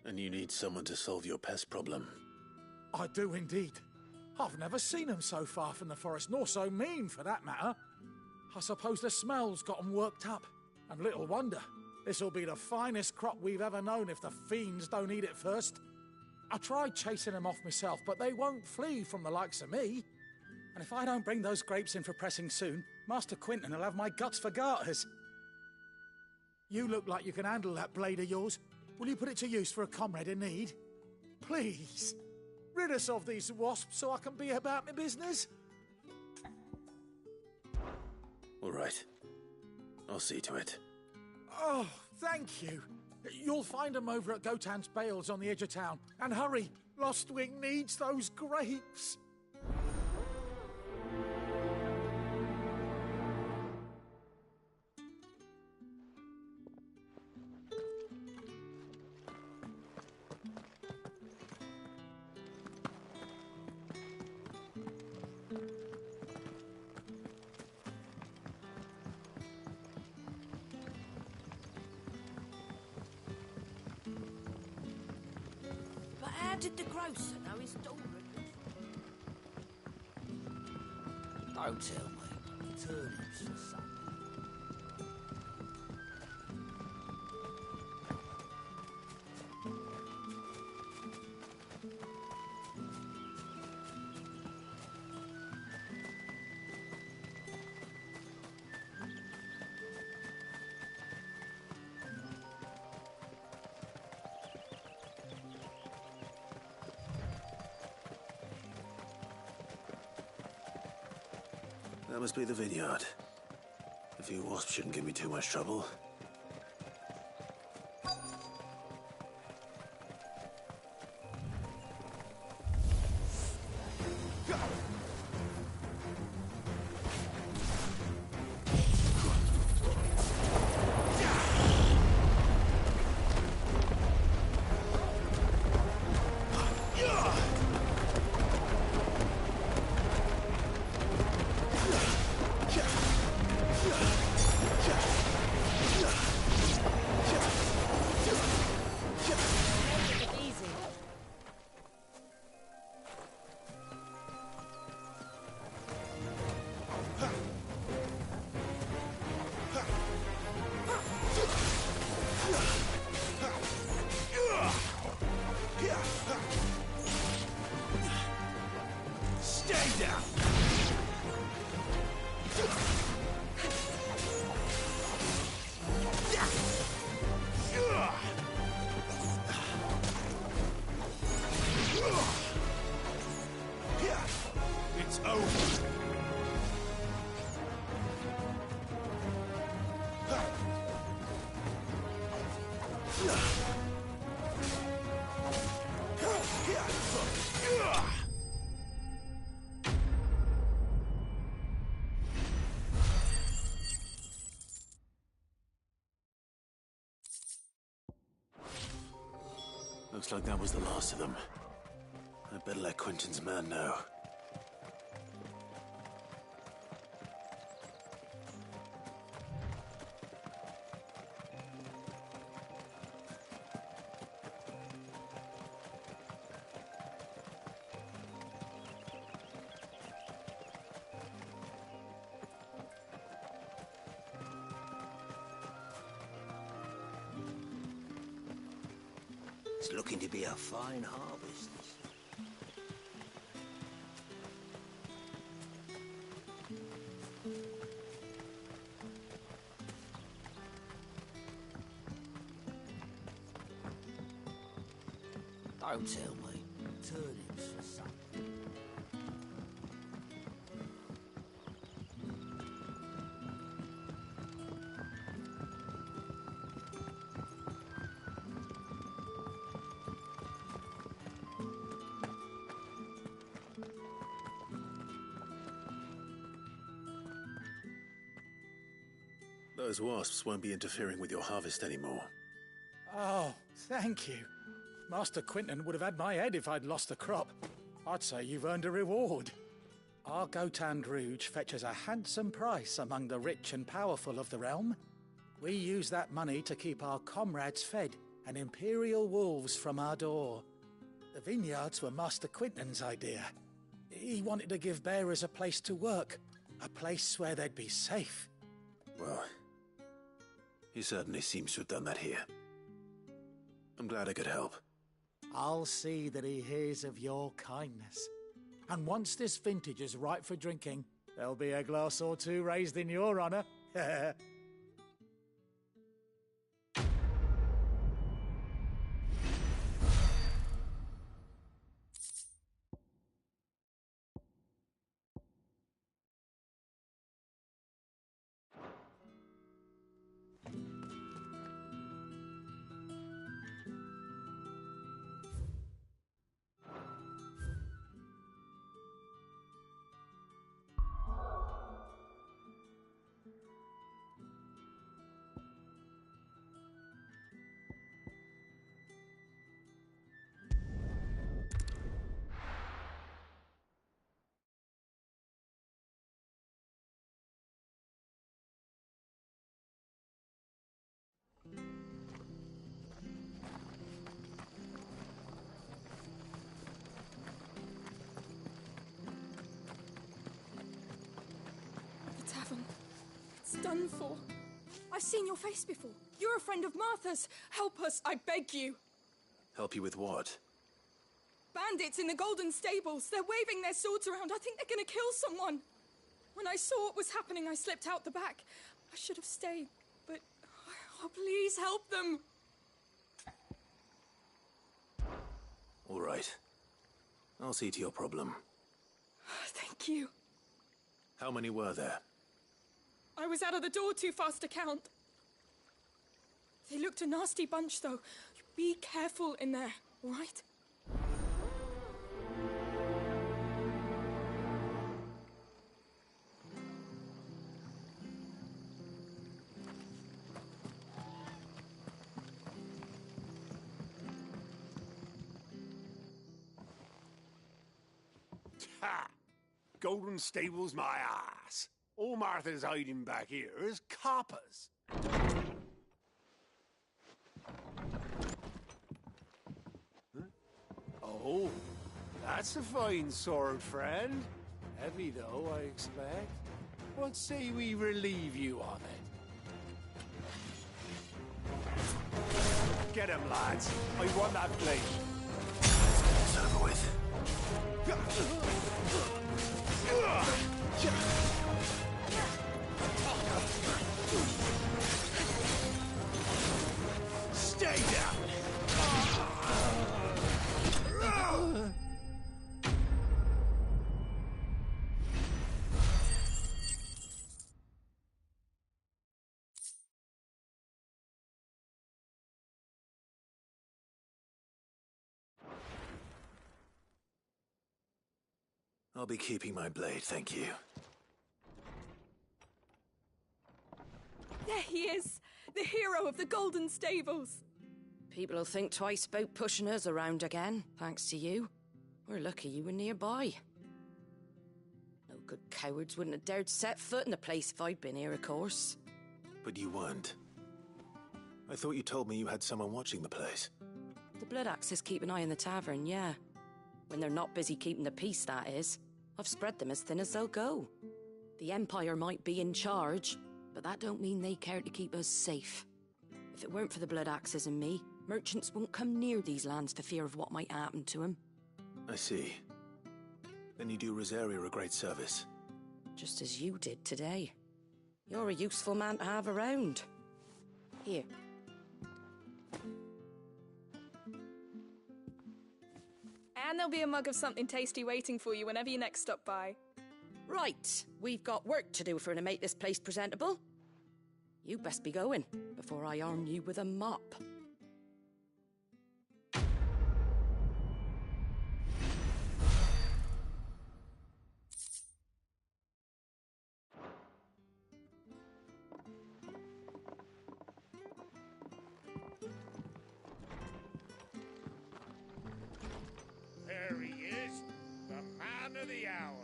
Speaker 2: And you need someone to solve your pest problem.
Speaker 19: I do indeed. I've never seen them so far from the forest, nor so mean for that matter. I suppose the smell's got them worked up. And little wonder. This'll be the finest crop we've ever known if the fiends don't eat it first. I tried chasing them off myself, but they won't flee from the likes of me. And if I don't bring those grapes in for pressing soon, Master Quinton will have my guts for garters. You look like you can handle that blade of yours. Will you put it to use for a comrade in need? Please, rid us of these wasps so I can be about my business.
Speaker 2: All right. I'll see to it.
Speaker 19: Oh, thank you. You'll find them over at Gotan's Bales on the edge of town. And hurry, Lostwing needs those grapes.
Speaker 10: How did the grocer know his daughter?
Speaker 7: Don't tell me. Turnips or something.
Speaker 2: That must be the vineyard. A few wasps shouldn't give me too much trouble.
Speaker 21: Stay down! It's over.
Speaker 2: Looks like that was the last of them. I'd better let Quentin's man know.
Speaker 21: It's looking to be a fine harvest. Don't tell me. Turnips for something.
Speaker 2: Those wasps won't be interfering with your harvest anymore.
Speaker 19: Oh, thank you. Master Quentin would have had my head if I'd lost the crop. I'd say you've earned a reward. Our Gotand Rouge fetches a handsome price among the rich and powerful of the realm. We use that money to keep our comrades fed and imperial wolves from our door. The vineyards were Master Quentin's idea. He wanted to give bearers a place to work, a place where they'd be safe.
Speaker 2: Well, he certainly seems to have done that here. I'm glad I could help.
Speaker 19: I'll see that he hears of your kindness. And once this vintage is ripe for drinking, there'll be a glass or two raised in your honor.
Speaker 18: It's done for. I've seen your face before. You're a friend of Martha's. Help us, I beg you.
Speaker 2: Help you with what?
Speaker 18: Bandits in the Golden Stables. They're waving their swords around. I think they're gonna kill someone. When I saw what was happening, I slipped out the back. I should have stayed, but... Oh, please help them.
Speaker 2: All right. I'll see to your problem.
Speaker 18: Thank you.
Speaker 2: How many were there?
Speaker 18: I was out of the door too fast to count. They looked a nasty bunch, though. Be careful in there, all right?
Speaker 22: Ha! Golden Stables, my ass. All Martha's hiding back here is coppers. Huh? Oh, that's a fine sword, friend. Heavy, though, I expect. What say we relieve you of it? Get him, lads. I want that blade.
Speaker 2: It's over with.
Speaker 22: Stay down!
Speaker 2: I'll be keeping my blade, thank you.
Speaker 18: There he is, the hero of the Golden Stables.
Speaker 10: People will think twice about pushing us around again, thanks to you. We're lucky you were nearby. No good cowards wouldn't have dared set foot in the place if I'd been here, of course.
Speaker 2: But you weren't. I thought you told me you had someone watching the place.
Speaker 10: The Blood Axes keep an eye on the tavern, yeah. When they're not busy keeping the peace, that is. I've spread them as thin as they'll go. The Empire might be in charge, but that don't mean they care to keep us safe. If it weren't for the Blood Axes and me, merchants won't come near these lands for fear of what might happen to them.
Speaker 2: I see. Then you do Rosaria a great service.
Speaker 10: Just as you did today. You're a useful man to have around. Here.
Speaker 18: And there'll be a mug of something tasty waiting for you whenever you next stop by.
Speaker 10: Right, we've got work to do to make this place presentable. You best be going, before I arm you with a mop.
Speaker 3: There he is, the man of the hour.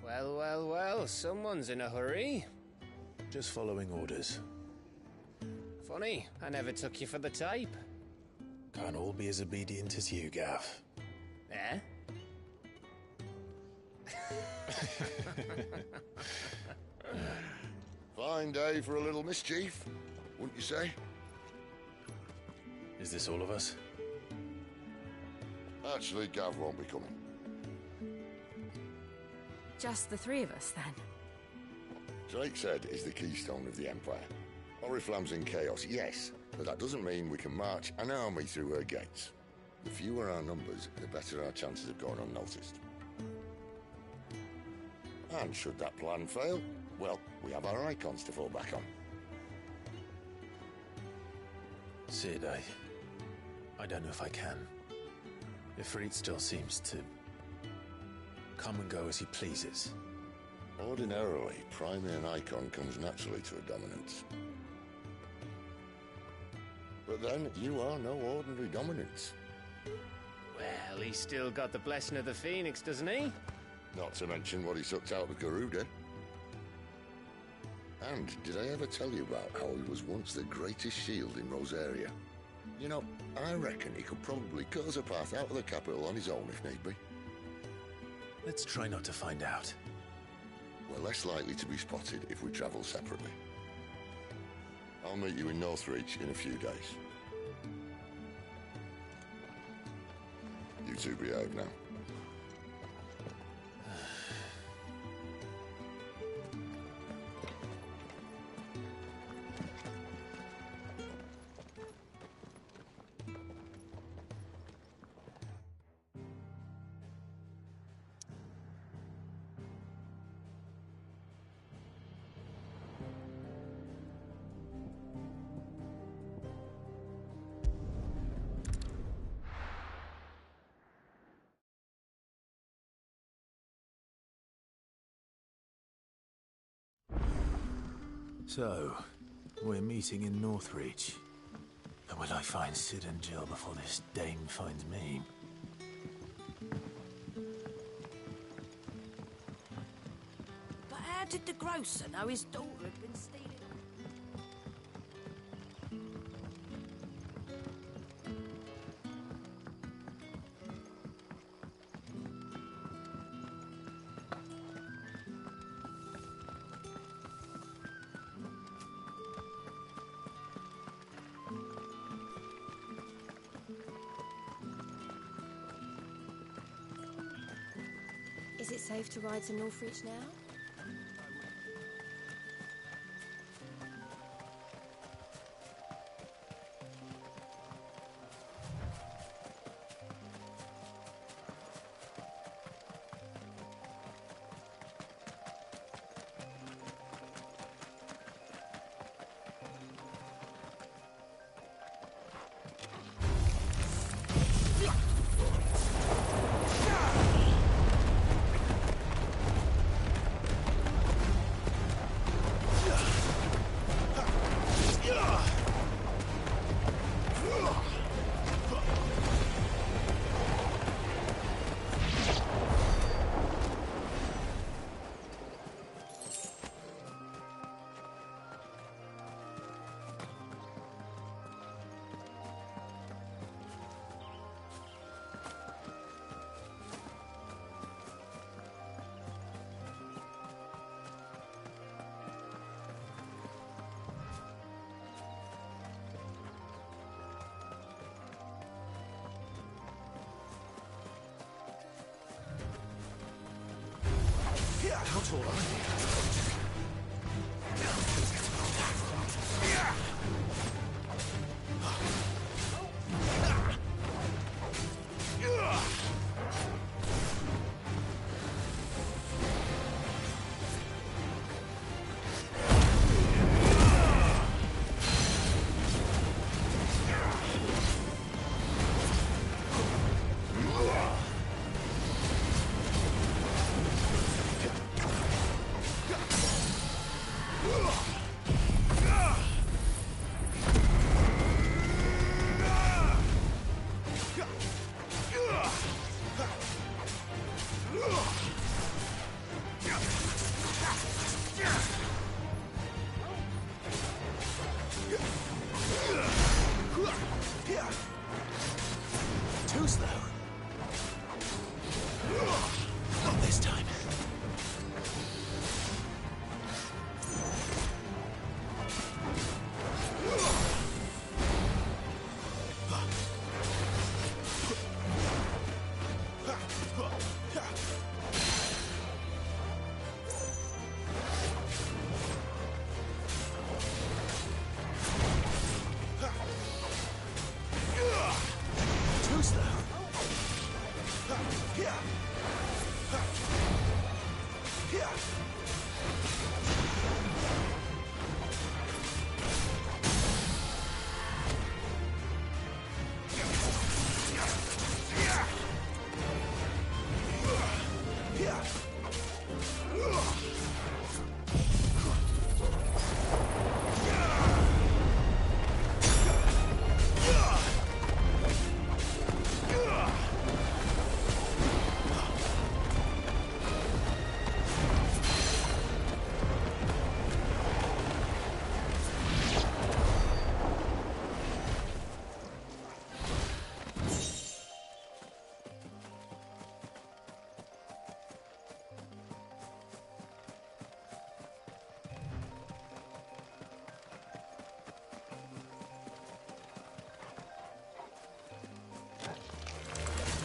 Speaker 14: Well, well, well, someone's in a hurry.
Speaker 2: Just following orders.
Speaker 14: Funny, I never took you for the type.
Speaker 2: Can't all be as obedient as you, Gav.
Speaker 14: Eh?
Speaker 11: Fine day for a little mischief, wouldn't you say?
Speaker 2: Is this all of us?
Speaker 11: Actually, Gav won't be coming.
Speaker 15: Just the three of us, then?
Speaker 11: Drake is the keystone of the Empire. Oriflamme's in chaos, yes, but that doesn't mean we can march an army through her gates. The fewer our numbers, the better our chances of going unnoticed. And should that plan fail, well, we have our icons to fall back on.
Speaker 2: Sid, I don't know if I can. Ifrit still seems to come and go as he pleases.
Speaker 11: Ordinarily, priming an icon comes naturally to a dominance. But then, you are no ordinary dominance.
Speaker 14: Well, he's still got the blessing of the Phoenix, doesn't he?
Speaker 11: Not to mention what he sucked out of Garuda. And did I ever tell you about how he was once the greatest shield in Rosaria? You know, I reckon he could probably cut us a path out of the capital on his own if need be.
Speaker 2: Let's try not to find out.
Speaker 11: We're less likely to be spotted if we travel separately. I'll meet you in Northreach in a few days. You two behave now.
Speaker 2: So, we're meeting in Northreach. And will I find Sid and Jill before this dame finds me?
Speaker 10: But how did the grocer know his daughter had been stealing?
Speaker 15: Is it safe to ride to Northreach now?
Speaker 5: How tall are you? Too slow. Not this time. Too slow.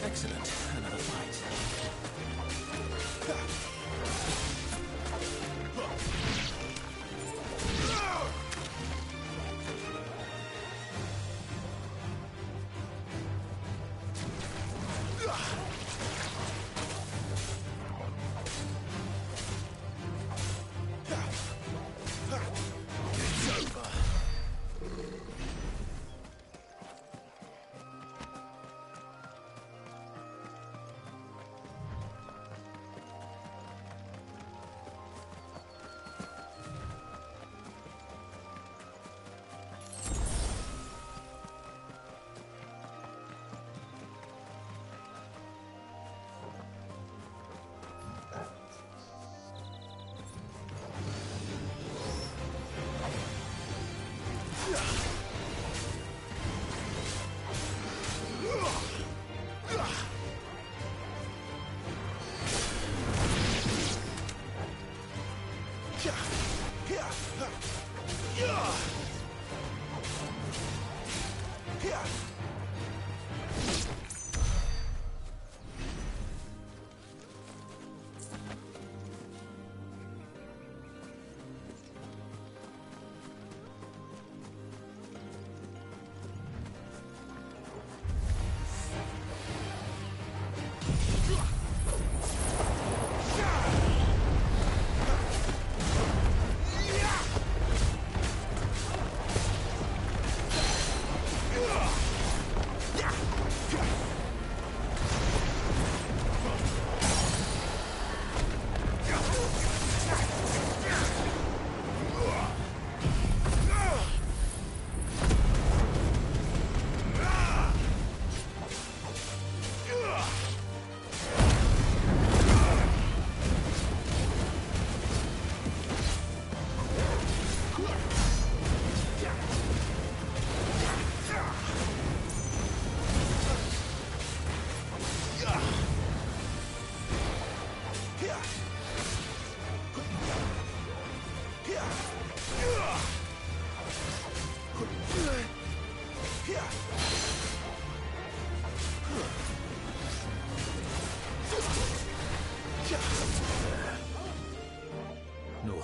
Speaker 5: Excellent. Another fight. It's over.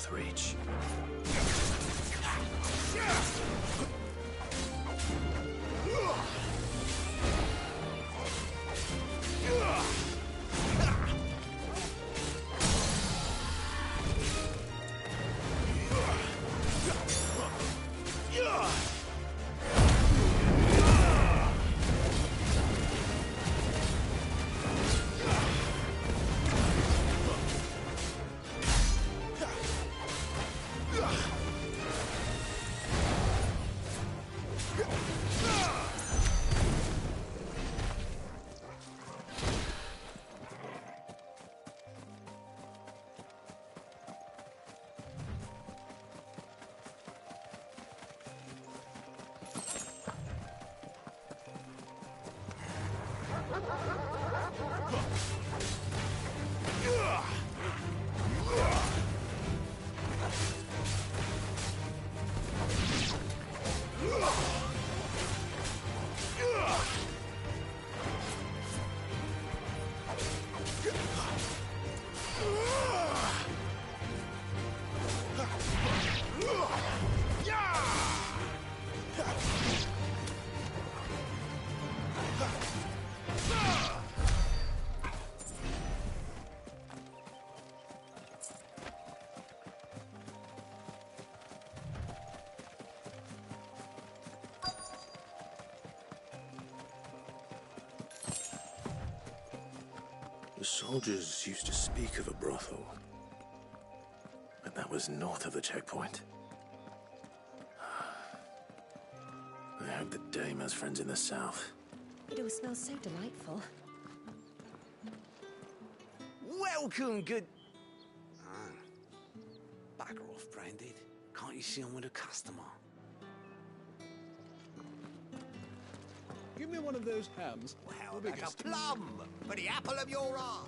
Speaker 2: Northreach. The soldiers used to speak of a brothel, but that was north of the checkpoint. I hope the dame has friends in the south.
Speaker 16: It all smells so delightful.
Speaker 4: Welcome, good... Bugger off, Branded. Can't you see I'm with a customer?
Speaker 5: Give me one of those hams.
Speaker 4: Well, like a plum for the apple of your eye.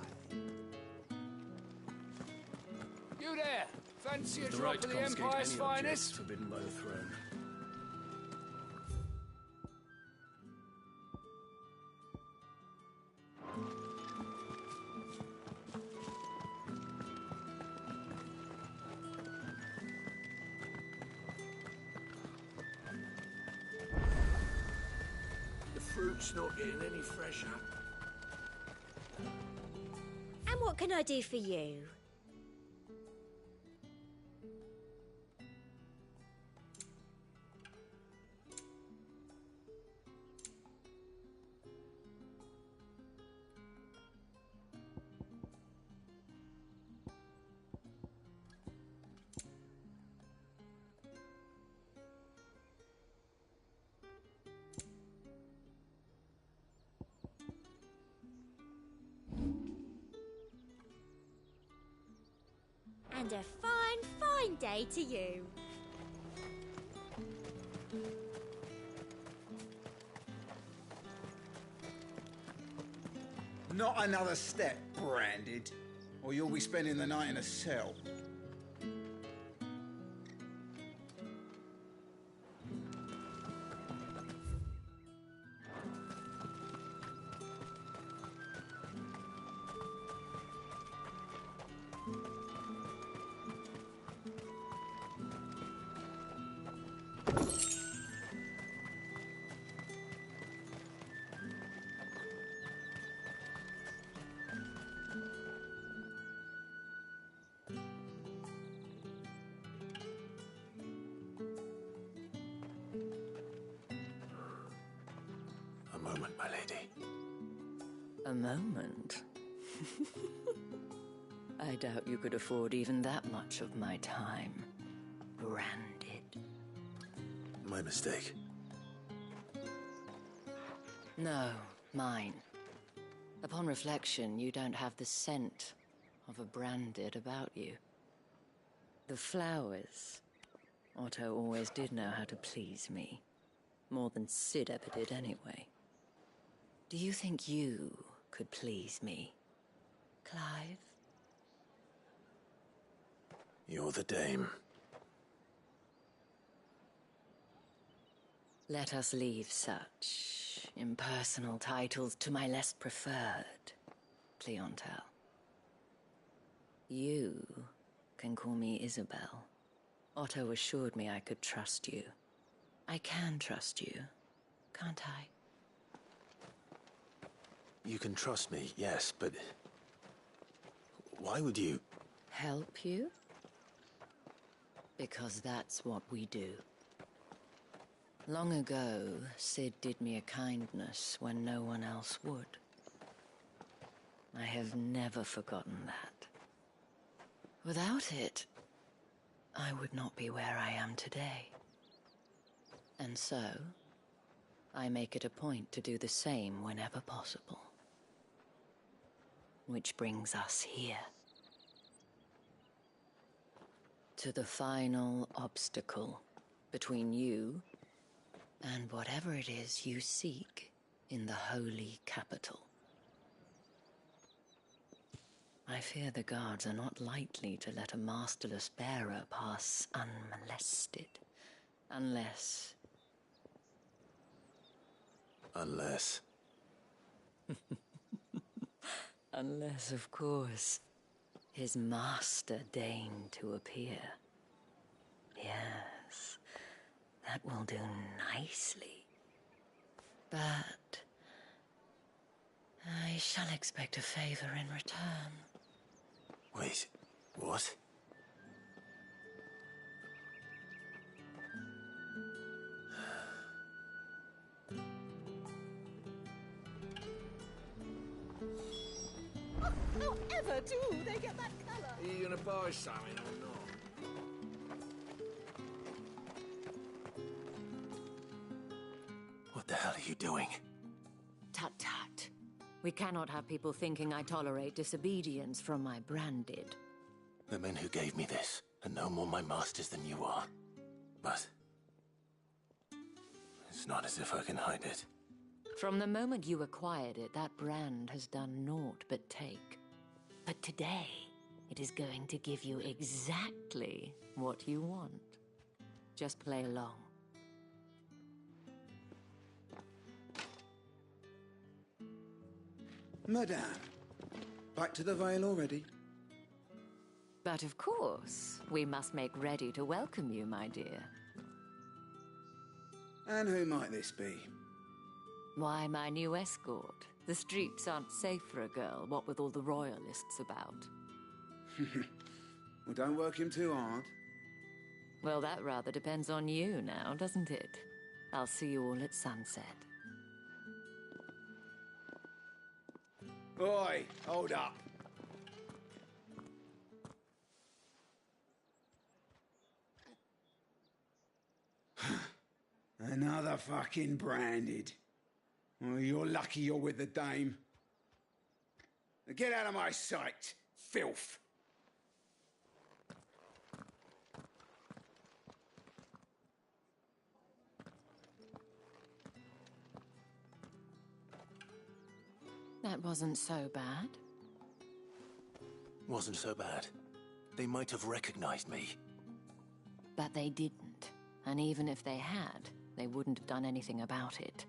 Speaker 5: You there! Fancy a
Speaker 13: The
Speaker 5: drop
Speaker 13: right
Speaker 5: of
Speaker 13: to
Speaker 5: the
Speaker 13: confiscate
Speaker 5: Empire's
Speaker 13: any object
Speaker 5: finest?
Speaker 13: forbidden by the throne.
Speaker 19: The fruit's not getting any fresher.
Speaker 16: And what can I do for you?
Speaker 8: And a fine, fine day to you.
Speaker 17: Not another step, Branded, or you'll be spending the night in a cell.
Speaker 2: A moment, my lady.
Speaker 10: A moment? I doubt you could afford even that much of my time. Branded.
Speaker 2: My mistake.
Speaker 10: No, mine. Upon reflection, you don't have the scent of a branded about you. The flowers. Otto always did know how to please me. More than Sid ever did anyway. Do you think you could please me, Clive?
Speaker 2: You're the dame.
Speaker 10: Let us leave such impersonal titles to my less preferred clientele. You can call me Isabel. Otto assured me I could trust you. I can trust you, can't I?
Speaker 2: You can trust me, yes, but... why would you...
Speaker 10: Help you? Because that's what we do. Long ago, Sid did me a kindness when no one else would. I have never forgotten that. Without it, I would not be where I am today. And so, I make it a point to do the same whenever possible. Which brings us here. To the final obstacle between you and whatever it is you seek in the holy capital. I fear the guards are not likely to let a masterless bearer pass unmolested, unless...
Speaker 2: Unless...
Speaker 10: Unless, of course, his master deigned to appear. Yes, that will do nicely. But I shall expect a favor in return.
Speaker 2: Wait, what?
Speaker 15: However do they get that colour?
Speaker 9: Are you gonna buy something or not?
Speaker 2: What the hell are you doing?
Speaker 10: Tut-tut. We cannot have people thinking I tolerate disobedience from my branded.
Speaker 2: The men who gave me this are no more my masters than you are. But... it's not as if I can hide it.
Speaker 10: From the moment you acquired it, that brand has done naught but take. But today, it is going to give you exactly what you want. Just play along.
Speaker 17: Madame, back to the Vale already?
Speaker 10: But of course, we must make ready to welcome you, my dear.
Speaker 17: And who might this be?
Speaker 10: Why, my new escort. The streets aren't safe for a girl, what with all the royalists about.
Speaker 17: Well, don't work him too hard.
Speaker 10: Well, that rather depends on you now, doesn't it? I'll see you all at sunset.
Speaker 17: Oi, hold up. Another fucking branded. Well, you're lucky you're with the dame. Now get out of my sight, filth.
Speaker 10: That wasn't so bad.
Speaker 2: Wasn't so bad. They might have recognized me.
Speaker 10: But they didn't. And even if they had, they wouldn't have done anything about it.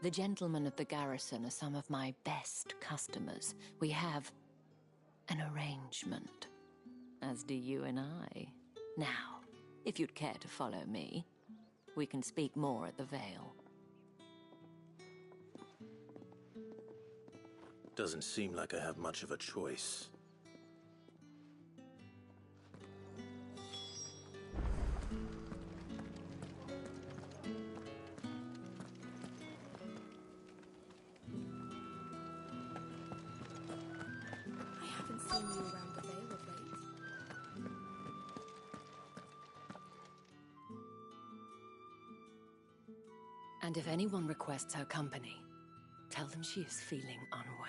Speaker 10: The gentlemen of the garrison are some of my best customers. We have an arrangement, as do you and I. Now, if you'd care to follow me, we can speak more at the Vale.
Speaker 2: Doesn't seem like I have much of a choice.
Speaker 18: Seen you around the Vale of late.
Speaker 10: And if anyone requests her company, tell them she is feeling unwell.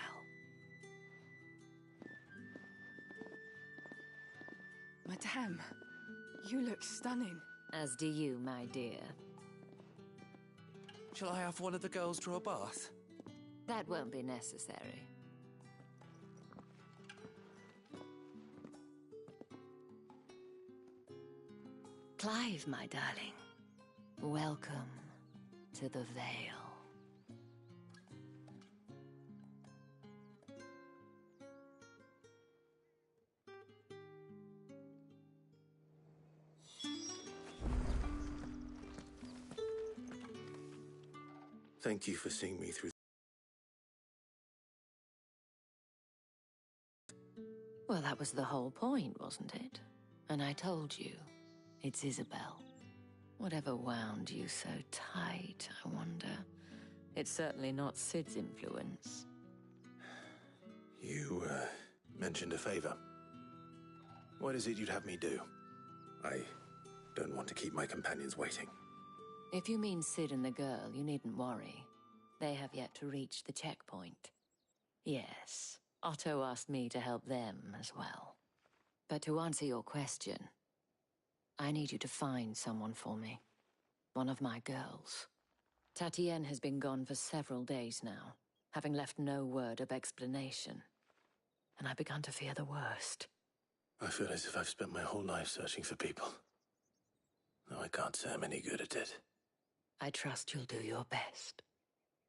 Speaker 18: Madame, you look stunning.
Speaker 10: As do you, my dear.
Speaker 9: Shall I have one of the girls draw a bath?
Speaker 10: That won't be necessary. Clive, my darling, welcome to the Vale.
Speaker 2: Thank you for seeing me through.
Speaker 12: Well, that was the whole point, wasn't it? And I told you, it's Isabel. Whatever wound you so tight, I wonder. It's certainly not Sid's influence.
Speaker 2: You, mentioned a favor. What is it you'd have me do? I don't want to keep my companions waiting.
Speaker 12: If you mean Sid and the girl, you needn't worry. They have yet to reach the checkpoint. Yes, Otto asked me to help them as well. But to answer your question, I need you to find someone for me. One of my girls. Tatienne has been gone for several days now, having left no word of explanation. And I've begun to fear the worst.
Speaker 2: I feel as if I've spent my whole life searching for people. No, I can't say I'm any good at it.
Speaker 12: I trust you'll do your best.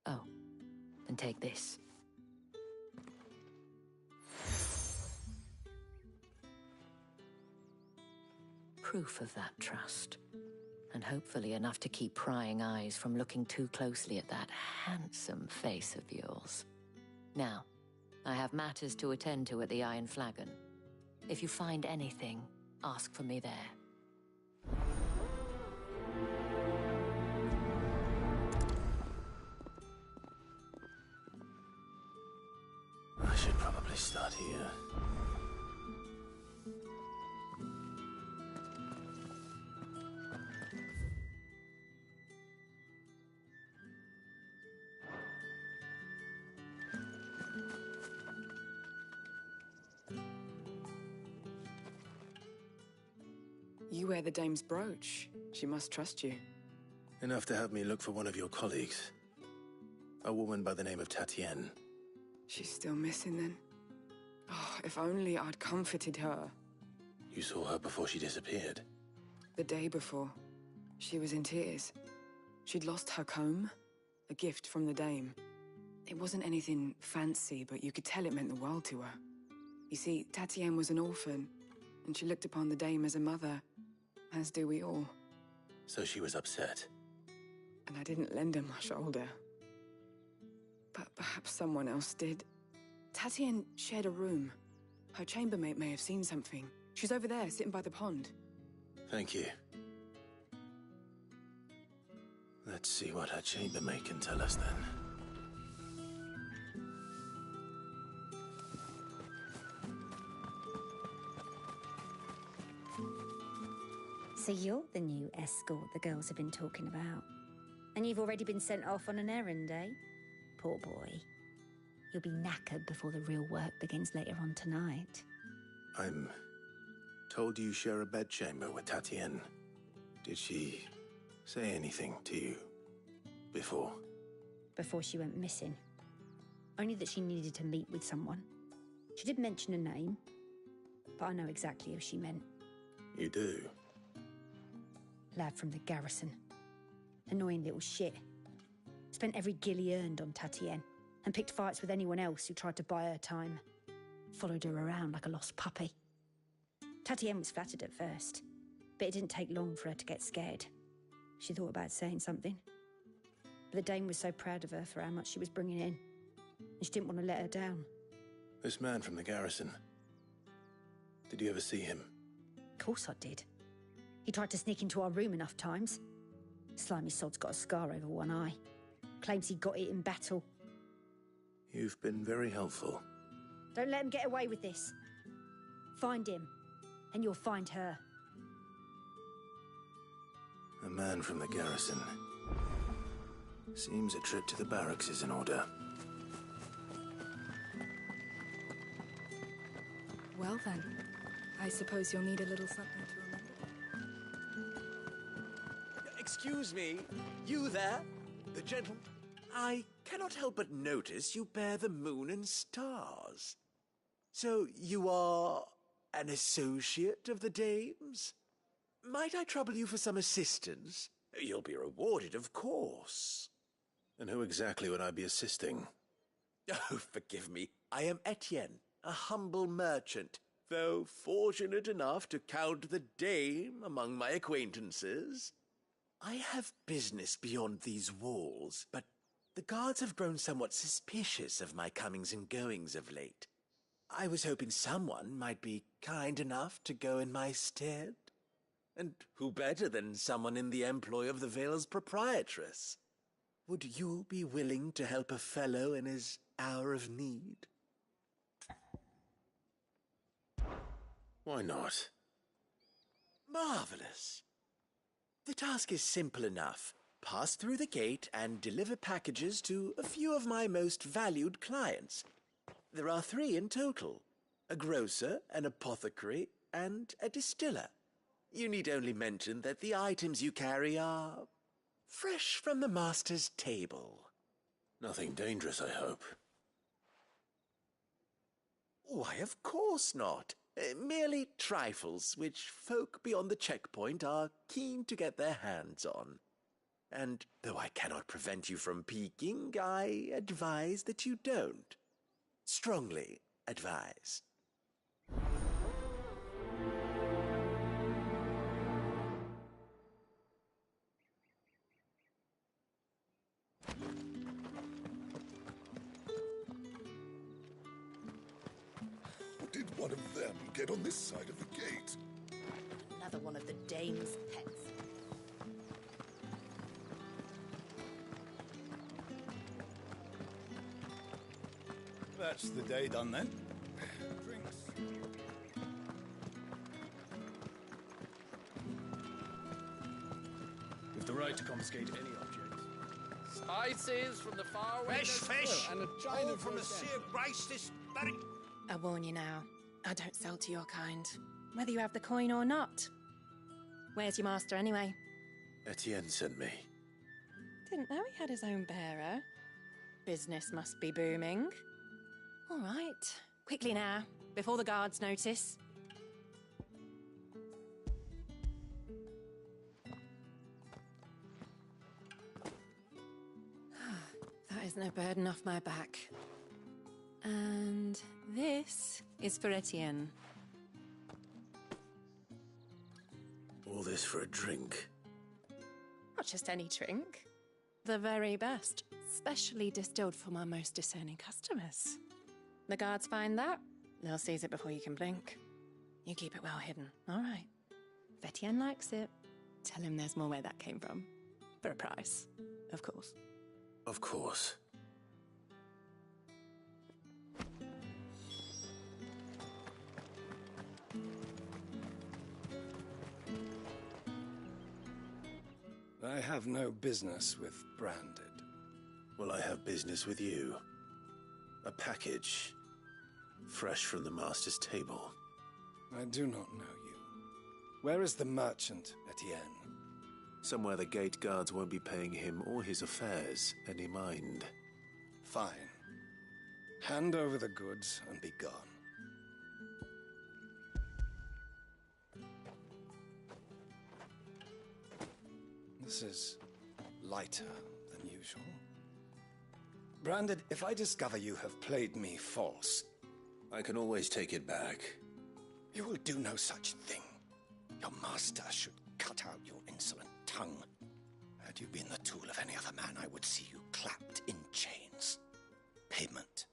Speaker 12: Oh, and take this. Proof of that trust. And hopefully enough to keep prying eyes from looking too closely at that handsome face of yours. Now, I have matters to attend to at the Iron Flagon. If you find anything, ask for me there.
Speaker 2: I should probably start here.
Speaker 20: You wear the dame's brooch. She must trust you.
Speaker 2: Enough to have me look for one of your colleagues. A woman by the name of Tatienne.
Speaker 20: She's still missing then? Oh, if only I'd comforted her.
Speaker 2: You saw her before she disappeared.
Speaker 20: The day before. She was in tears. She'd lost her comb, a gift from the dame. It wasn't anything fancy, but you could tell it meant the world to her. You see, Tatienne was an orphan, and she looked upon the dame as a mother, as do we all.
Speaker 2: So she was upset.
Speaker 20: And I didn't lend her my shoulder. But perhaps someone else did. Tatienne shared a room. Her chambermaid may have seen something. She's over there, sitting by the pond.
Speaker 2: Thank you. Let's see what her chambermaid can tell us then.
Speaker 16: So you're the new escort the girls have been talking about. And you've already been sent off on an errand, eh? Poor boy. You'll be knackered before the real work begins later on tonight.
Speaker 2: I'm told you share a bedchamber with Tatienne. Did she say anything to you before?
Speaker 16: Before she went missing. Only that she needed to meet with someone. She did mention a name, but I know exactly who she meant.
Speaker 2: You do?
Speaker 16: Lad from the garrison. Annoying little shit. Spent every guil he earned on Tatienne, and picked fights with anyone else who tried to buy her time. Followed her around like a lost puppy. Tatienne was flattered at first, but it didn't take long for her to get scared. She thought about saying something. But the dame was so proud of her for how much she was bringing in, and she didn't want to let her down.
Speaker 2: This man from the garrison. Did you ever see him?
Speaker 16: Of course I did. He tried to sneak into our room enough times. Slimy sod's got a scar over one eye. Claims he got it in battle.
Speaker 2: You've been very helpful.
Speaker 16: Don't let him get away with this. Find him, and you'll find her.
Speaker 2: A man from the garrison. Seems a trip to the barracks is in order.
Speaker 18: Well then, I suppose you'll need a little something to remember.
Speaker 23: Excuse me, you there? The gentleman? I cannot help but notice you bear the moon and stars. So you are an associate of the dame's? Might I trouble you for some assistance? You'll be rewarded, of course.
Speaker 2: And who exactly would I be assisting?
Speaker 23: Oh, forgive me. I am Etienne, a humble merchant, though fortunate enough to count the dame among my acquaintances. I have business beyond these walls, but The guards have grown somewhat suspicious of my comings and goings of late. I was hoping someone might be kind enough to go in my stead. And who better than someone in the employ of the Vale's proprietress? Would you be willing to help a fellow in his hour of need?
Speaker 2: Why not?
Speaker 23: Marvelous. The task is simple enough. Pass through the gate and deliver packages to a few of my most valued clients. There are 3 in total: a grocer, an apothecary, and a distiller. You need only mention that the items you carry are fresh from the master's table.
Speaker 2: Nothing dangerous, I hope.
Speaker 23: Why, of course not. Merely trifles which folk beyond the checkpoint are keen to get their hands on. And though I cannot prevent you from peeking, I advise that you don't. Strongly advise.
Speaker 11: Did one of them get on this side of the gate?
Speaker 8: Another one of the dame's pets.
Speaker 1: That's the day done then. Drinks.
Speaker 13: With the right to confiscate any object. Spices from the far
Speaker 21: Fresh fish!
Speaker 13: and a china
Speaker 21: All from the Sea of Grace this very...
Speaker 18: I warn you now, I don't sell to your kind, whether you have the coin or not. Where's your master anyway?
Speaker 2: Etienne sent me.
Speaker 18: Didn't know he had his own bearer. Business must be booming. All right, quickly now, before the guards notice. That is no burden off my back. And this is for Etienne.
Speaker 2: All this for a drink.
Speaker 18: Not just any drink. The very best, specially distilled for my most discerning customers. The guards find that, they'll seize it before you can blink. You keep it well hidden, all right? If Etienne likes it, tell him there's more where that came from. For a price, of course.
Speaker 2: Of course.
Speaker 1: I have no business with Branded.
Speaker 2: Well, I have business with you. A package. Fresh from the master's table.
Speaker 1: I do not know you. Where is the merchant, Etienne?
Speaker 2: Somewhere the gate guards won't be paying him or his affairs any mind.
Speaker 1: Fine. Hand over the goods and be gone. This is lighter than usual. Branded, if I discover you have played me false...
Speaker 2: I can always take it back.
Speaker 1: You will do no such thing. Your master should cut out your insolent tongue. Had you been the tool of any other man, I would see you clapped in chains. Payment.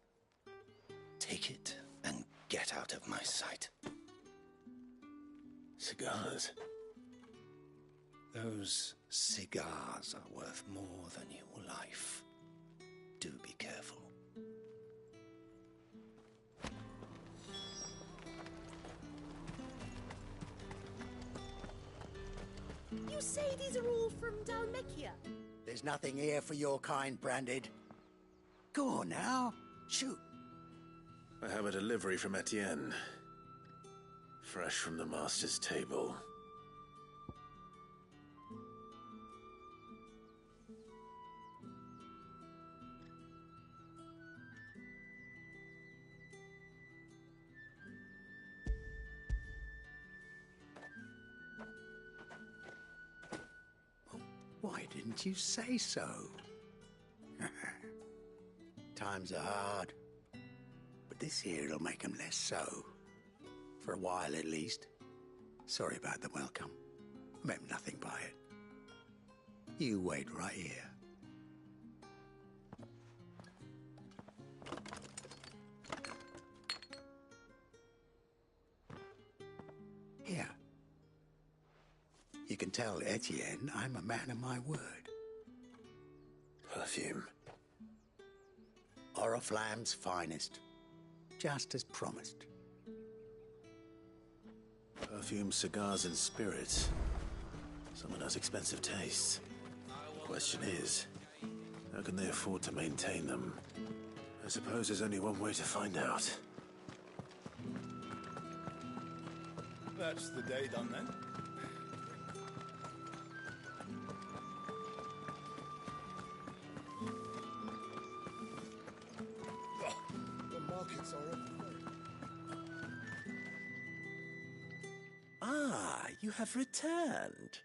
Speaker 1: Take it and get out of my sight.
Speaker 2: Cigars.
Speaker 1: Those cigars are worth more than your life. Do be careful.
Speaker 8: You say these are all from Dalmekia?
Speaker 4: There's nothing here for your kind, Branded. Go on now. Shoot.
Speaker 2: I have a delivery from Etienne. Fresh from the master's table.
Speaker 4: Why didn't you say so? Times are hard. But this here'll make 'em less so. For a while, at least. Sorry about the welcome. Meant nothing by it. You wait right here. can tell Etienne I'm a man of my word.
Speaker 2: Perfume.
Speaker 4: Oriflamme's finest. Just as promised.
Speaker 2: Perfume, cigars, and spirits. Someone has expensive tastes. The question is, how can they afford to maintain them? I suppose there's only one way to find out.
Speaker 6: That's the day done then. The markets are everywhere.
Speaker 23: Ah, you have returned.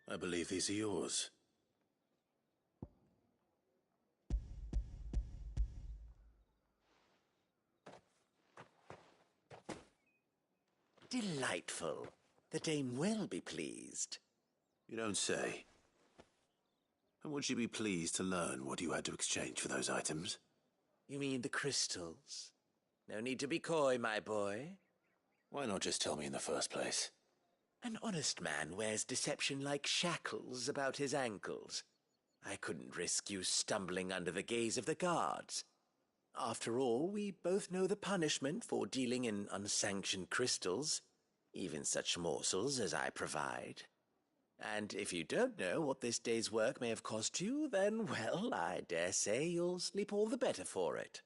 Speaker 2: I believe these are yours.
Speaker 23: Delightful. The dame will be pleased.
Speaker 2: You don't say. And would she be pleased to learn what you had to exchange for those items?
Speaker 23: You mean the crystals? No need to be coy, my boy.
Speaker 2: Why not just tell me in the first place?
Speaker 23: An honest man wears deception like shackles about his ankles. I couldn't risk you stumbling under the gaze of the guards. After all, we both know the punishment for dealing in unsanctioned crystals, even such morsels as I provide. And if you don't know what this day's work may have cost you, then, well, I dare say you'll sleep all the better for it.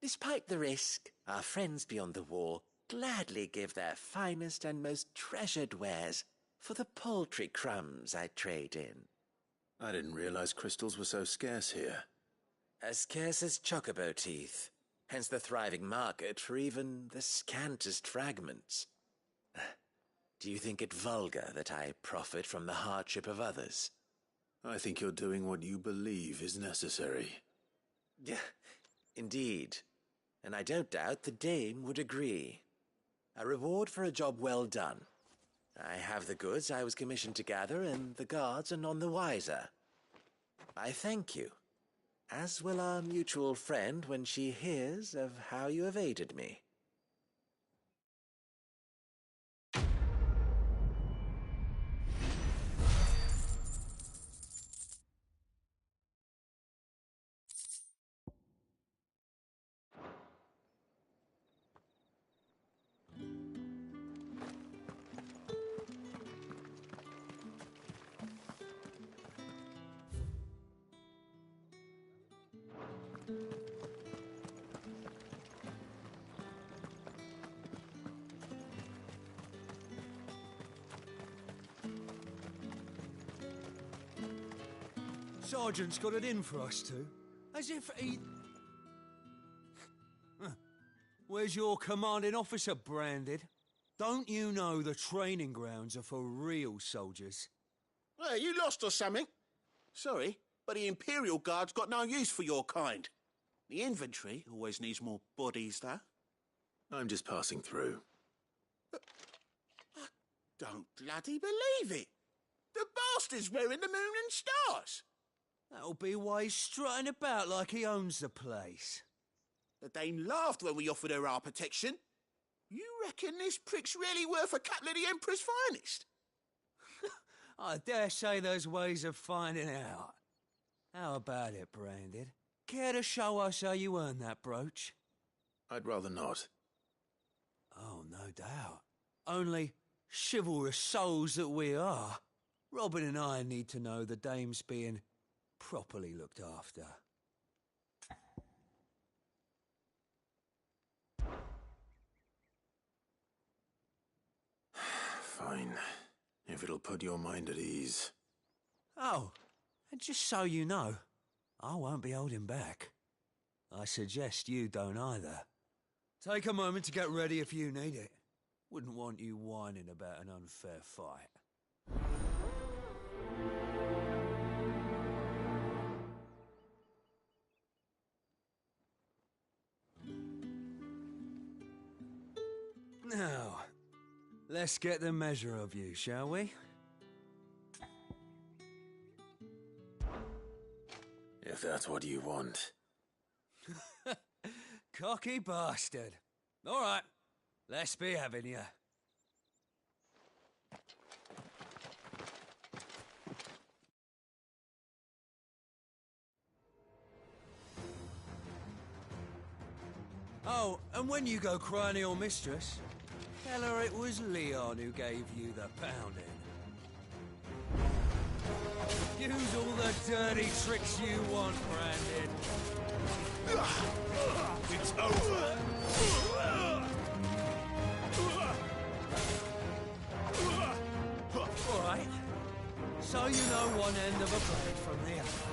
Speaker 23: Despite the risk, our friends beyond the wall gladly give their finest and most treasured wares for the paltry crumbs I trade in.
Speaker 2: I didn't realize crystals were so scarce here.
Speaker 23: As scarce as chocobo teeth, hence the thriving market for even the scantest fragments. Do you think it vulgar that I profit from the hardship of others?
Speaker 2: I think you're doing what you believe is necessary.
Speaker 23: Yeah, indeed. And I don't doubt the dame would agree. A reward for a job well done. I have the goods I was commissioned to gather, and the guards are none the wiser. I thank you, as will our mutual friend when she hears of how you have aided me.
Speaker 5: Sergeant's got it in for us two. As if he... Where's your commanding officer, Branded? Don't you know the training grounds are for real soldiers?
Speaker 7: Hey, you lost or something? Sorry, but the Imperial Guard's got no use for your kind. The infantry always needs more bodies, though.
Speaker 2: I'm just passing through.
Speaker 7: I don't bloody believe it. The bastard's wearing the moon and stars.
Speaker 5: That'll be why he's strutting about like he owns the place.
Speaker 7: The dame laughed when we offered her our protection. You reckon this prick's really worth a couple of the Emperor's finest?
Speaker 5: I dare say there's ways of finding out. How about it, Branded? Care to show us how you earned that brooch?
Speaker 2: I'd rather not.
Speaker 5: Oh, no doubt. Only chivalrous souls that we are, Robin and I need to know the dame's being properly looked after.
Speaker 2: Fine. If it'll put your mind at ease.
Speaker 5: Oh, and just so you know, I won't be holding back. I suggest you don't either. Take a moment to get ready if you need it. Wouldn't want you whining about an unfair fight. Now, let's get the measure of you, shall we?
Speaker 2: If that's what you want.
Speaker 5: Cocky bastard. All right, let's be having you.
Speaker 9: Oh, and when you go crying to your mistress, tell her it was Leon who gave you the pounding. Use all the dirty tricks you want, Brandon.
Speaker 7: It's over.
Speaker 9: All right. So you know one end of a blade from the other.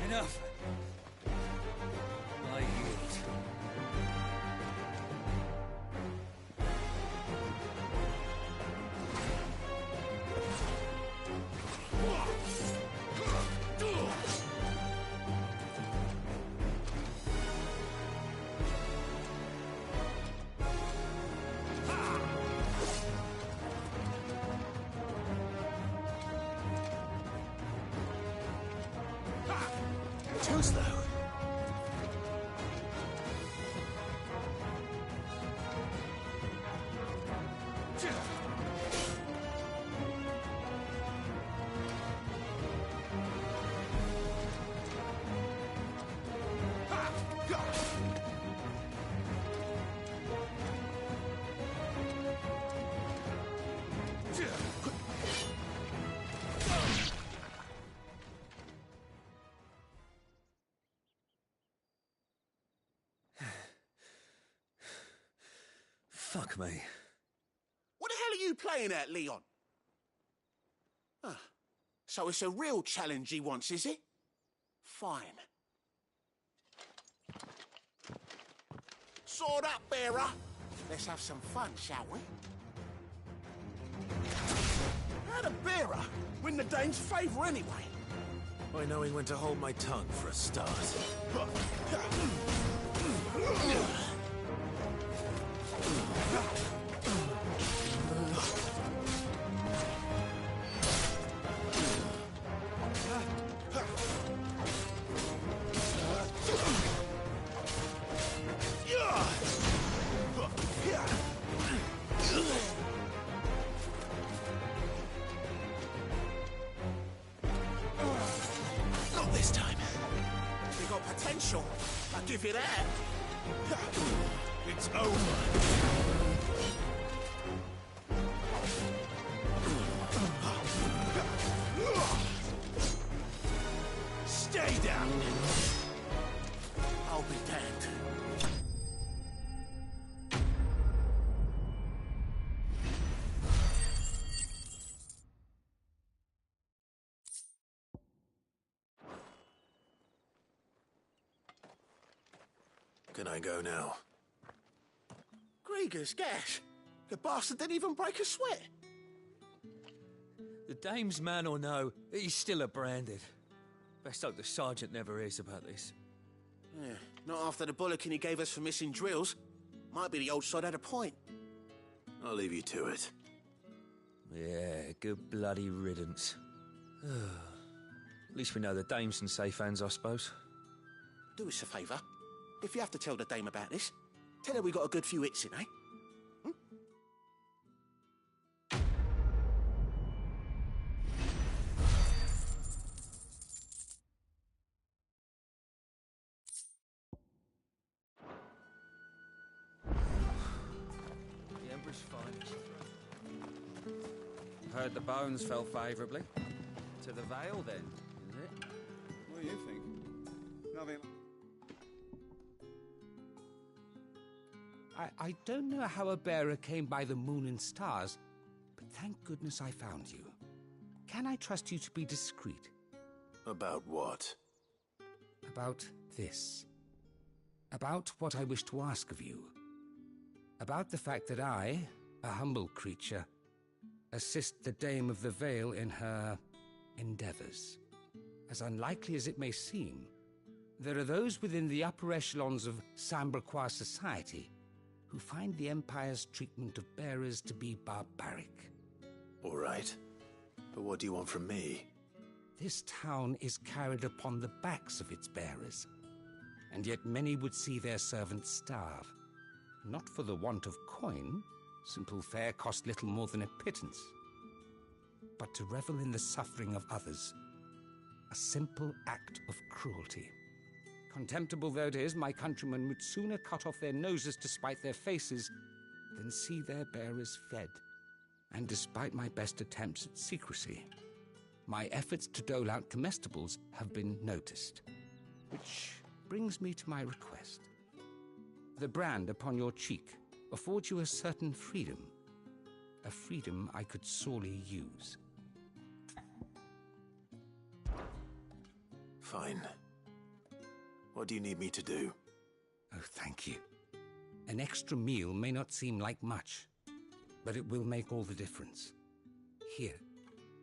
Speaker 9: Enough. I yield.
Speaker 2: Too slow.
Speaker 9: Fuck me.
Speaker 7: What the hell are you playing at, Leon? So it's a real challenge he wants, is it? Fine. Sword up, bearer. Let's have some fun, shall we? How'd a bearer win the dame's favour anyway?
Speaker 2: By knowing when to hold my tongue for a start.
Speaker 7: Not this time. We got potential. I'll give you that. It's over. Stay down. I'll be damned.
Speaker 2: Can I go now?
Speaker 7: Grieger's gas. The bastard didn't even break a sweat.
Speaker 9: The dame's man or no, he's still a branded. Best hope the sergeant never hears about this.
Speaker 7: Yeah, not after the bullocking he gave us for missing drills. Might be the old sod had a point.
Speaker 2: I'll leave you to it.
Speaker 9: Yeah, good bloody riddance. At least we know the dame's in safe hands, I suppose.
Speaker 7: Do us a favour. If you have to tell the dame about this, tell her we got a good few hits in, eh?
Speaker 9: The Emperor's finest.
Speaker 3: Heard the bones fell favourably. To the Vale, then, is it?
Speaker 6: What do you think? Nothing.
Speaker 14: I don't know how a bearer came by the moon and stars, but thank goodness I found you. Can I trust you to be discreet?
Speaker 2: About what?
Speaker 14: About this. About what I wish to ask of you. About the fact that I, a humble creature, assist the Dame of the Vale in her endeavors. As unlikely as it may seem, there are those within the upper echelons of Samberquois society who find the Empire's treatment of bearers to be barbaric.
Speaker 2: All right. But what do you want from me?
Speaker 14: This town is carried upon the backs of its bearers, and yet many would see their servants starve. Not for the want of coin. Simple fare cost little more than a pittance. but to revel in the suffering of others. A simple act of cruelty. Contemptible though it is, my countrymen would sooner cut off their noses to spite their faces than see their bearers fed. And despite my best attempts at secrecy, my efforts to dole out comestibles have been noticed. Which brings me to my request. The brand upon your cheek affords you a certain freedom. A freedom I could sorely use.
Speaker 2: Fine. What do you need me to do?
Speaker 14: Oh, thank you. An extra meal may not seem like much, but it will make all the difference. Here,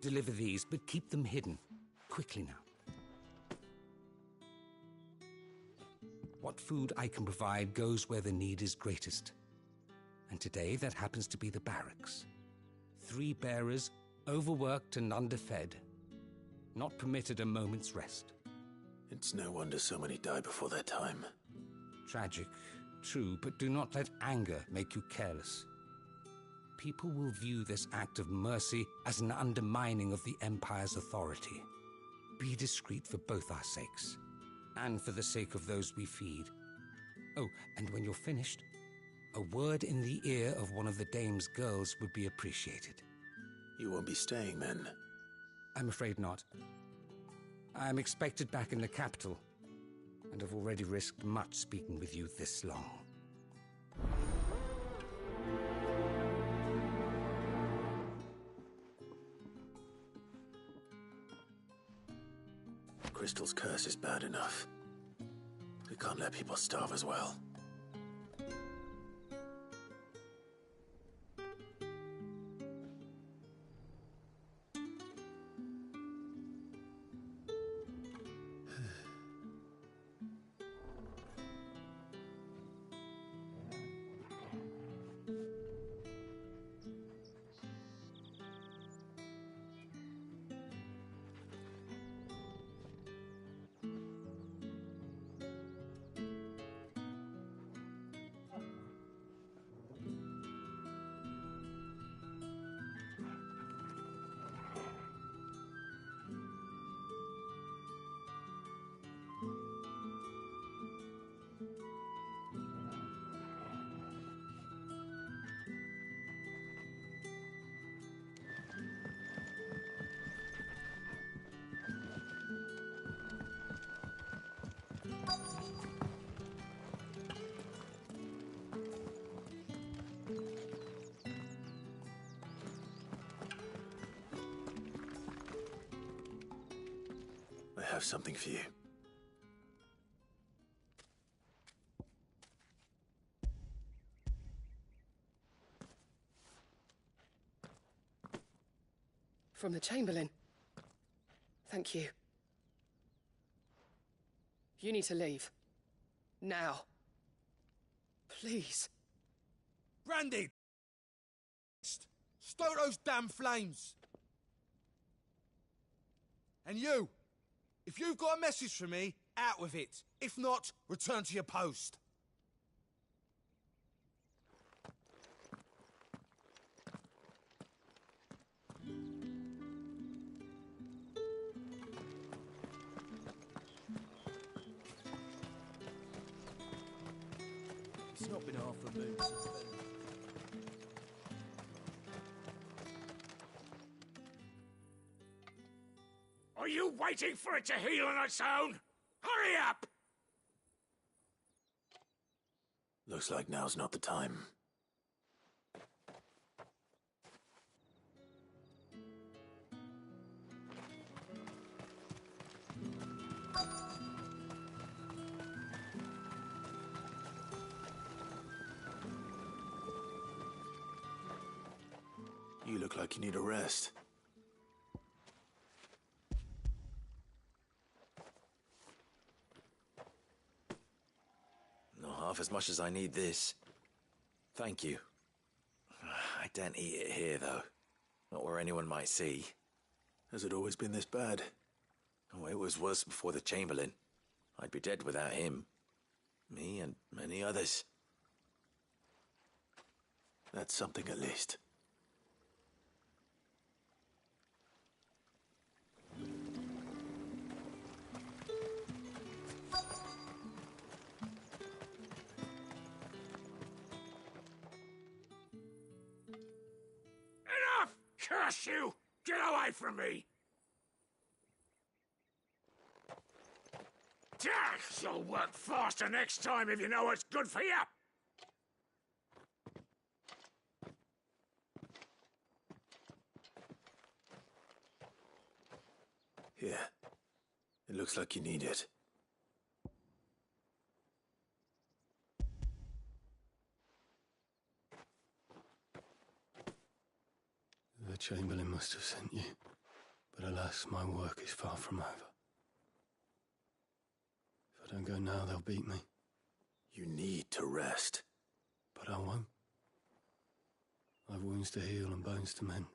Speaker 14: deliver these, but keep them hidden. Quickly now. What food I can provide goes where the need is greatest. And today that happens to be the barracks. 3 bearers, overworked and underfed, not permitted a moment's rest.
Speaker 2: It's no wonder so many die before their time.
Speaker 14: Tragic, true, but do not let anger make you careless. People will view this act of mercy as an undermining of the Empire's authority. Be discreet for both our sakes, and for the sake of those we feed. Oh, and when you're finished, a word in the ear of one of the dame's girls would be appreciated.
Speaker 2: You won't be staying then?
Speaker 14: I'm afraid not. I am expected back in the capital, and have already risked much speaking with you this long.
Speaker 2: Crystal's curse is bad enough. We can't let people starve as well. I have something for you.
Speaker 15: From the Chamberlain. Thank you. You need to leave. Now. Please.
Speaker 19: Brandy! Stoke those damn flames! And you! If you've got a message for me, out with it. If not, return to your post. It's not been half a moon since then.
Speaker 22: Are you waiting for it to heal on its own? Hurry up!
Speaker 2: Looks like now's not the time. You look like you need a rest.
Speaker 9: Not half as much as I need this. Thank you. I daren't eat it here, though. Not where anyone might see.
Speaker 2: Has it always been this bad?
Speaker 9: Oh, it was worse before the Chamberlain. I'd be dead without him. Me and many others.
Speaker 2: That's something at least.
Speaker 22: Curse you! Get away from me! You'll work faster next time if you know what's good for you!
Speaker 2: Here. It looks like you need it.
Speaker 10: The Chamberlain must have sent you, but alas, my work is far from over. If I don't go now, they'll beat me.
Speaker 2: You need to rest.
Speaker 10: But I won't. I've wounds to heal and bones to mend.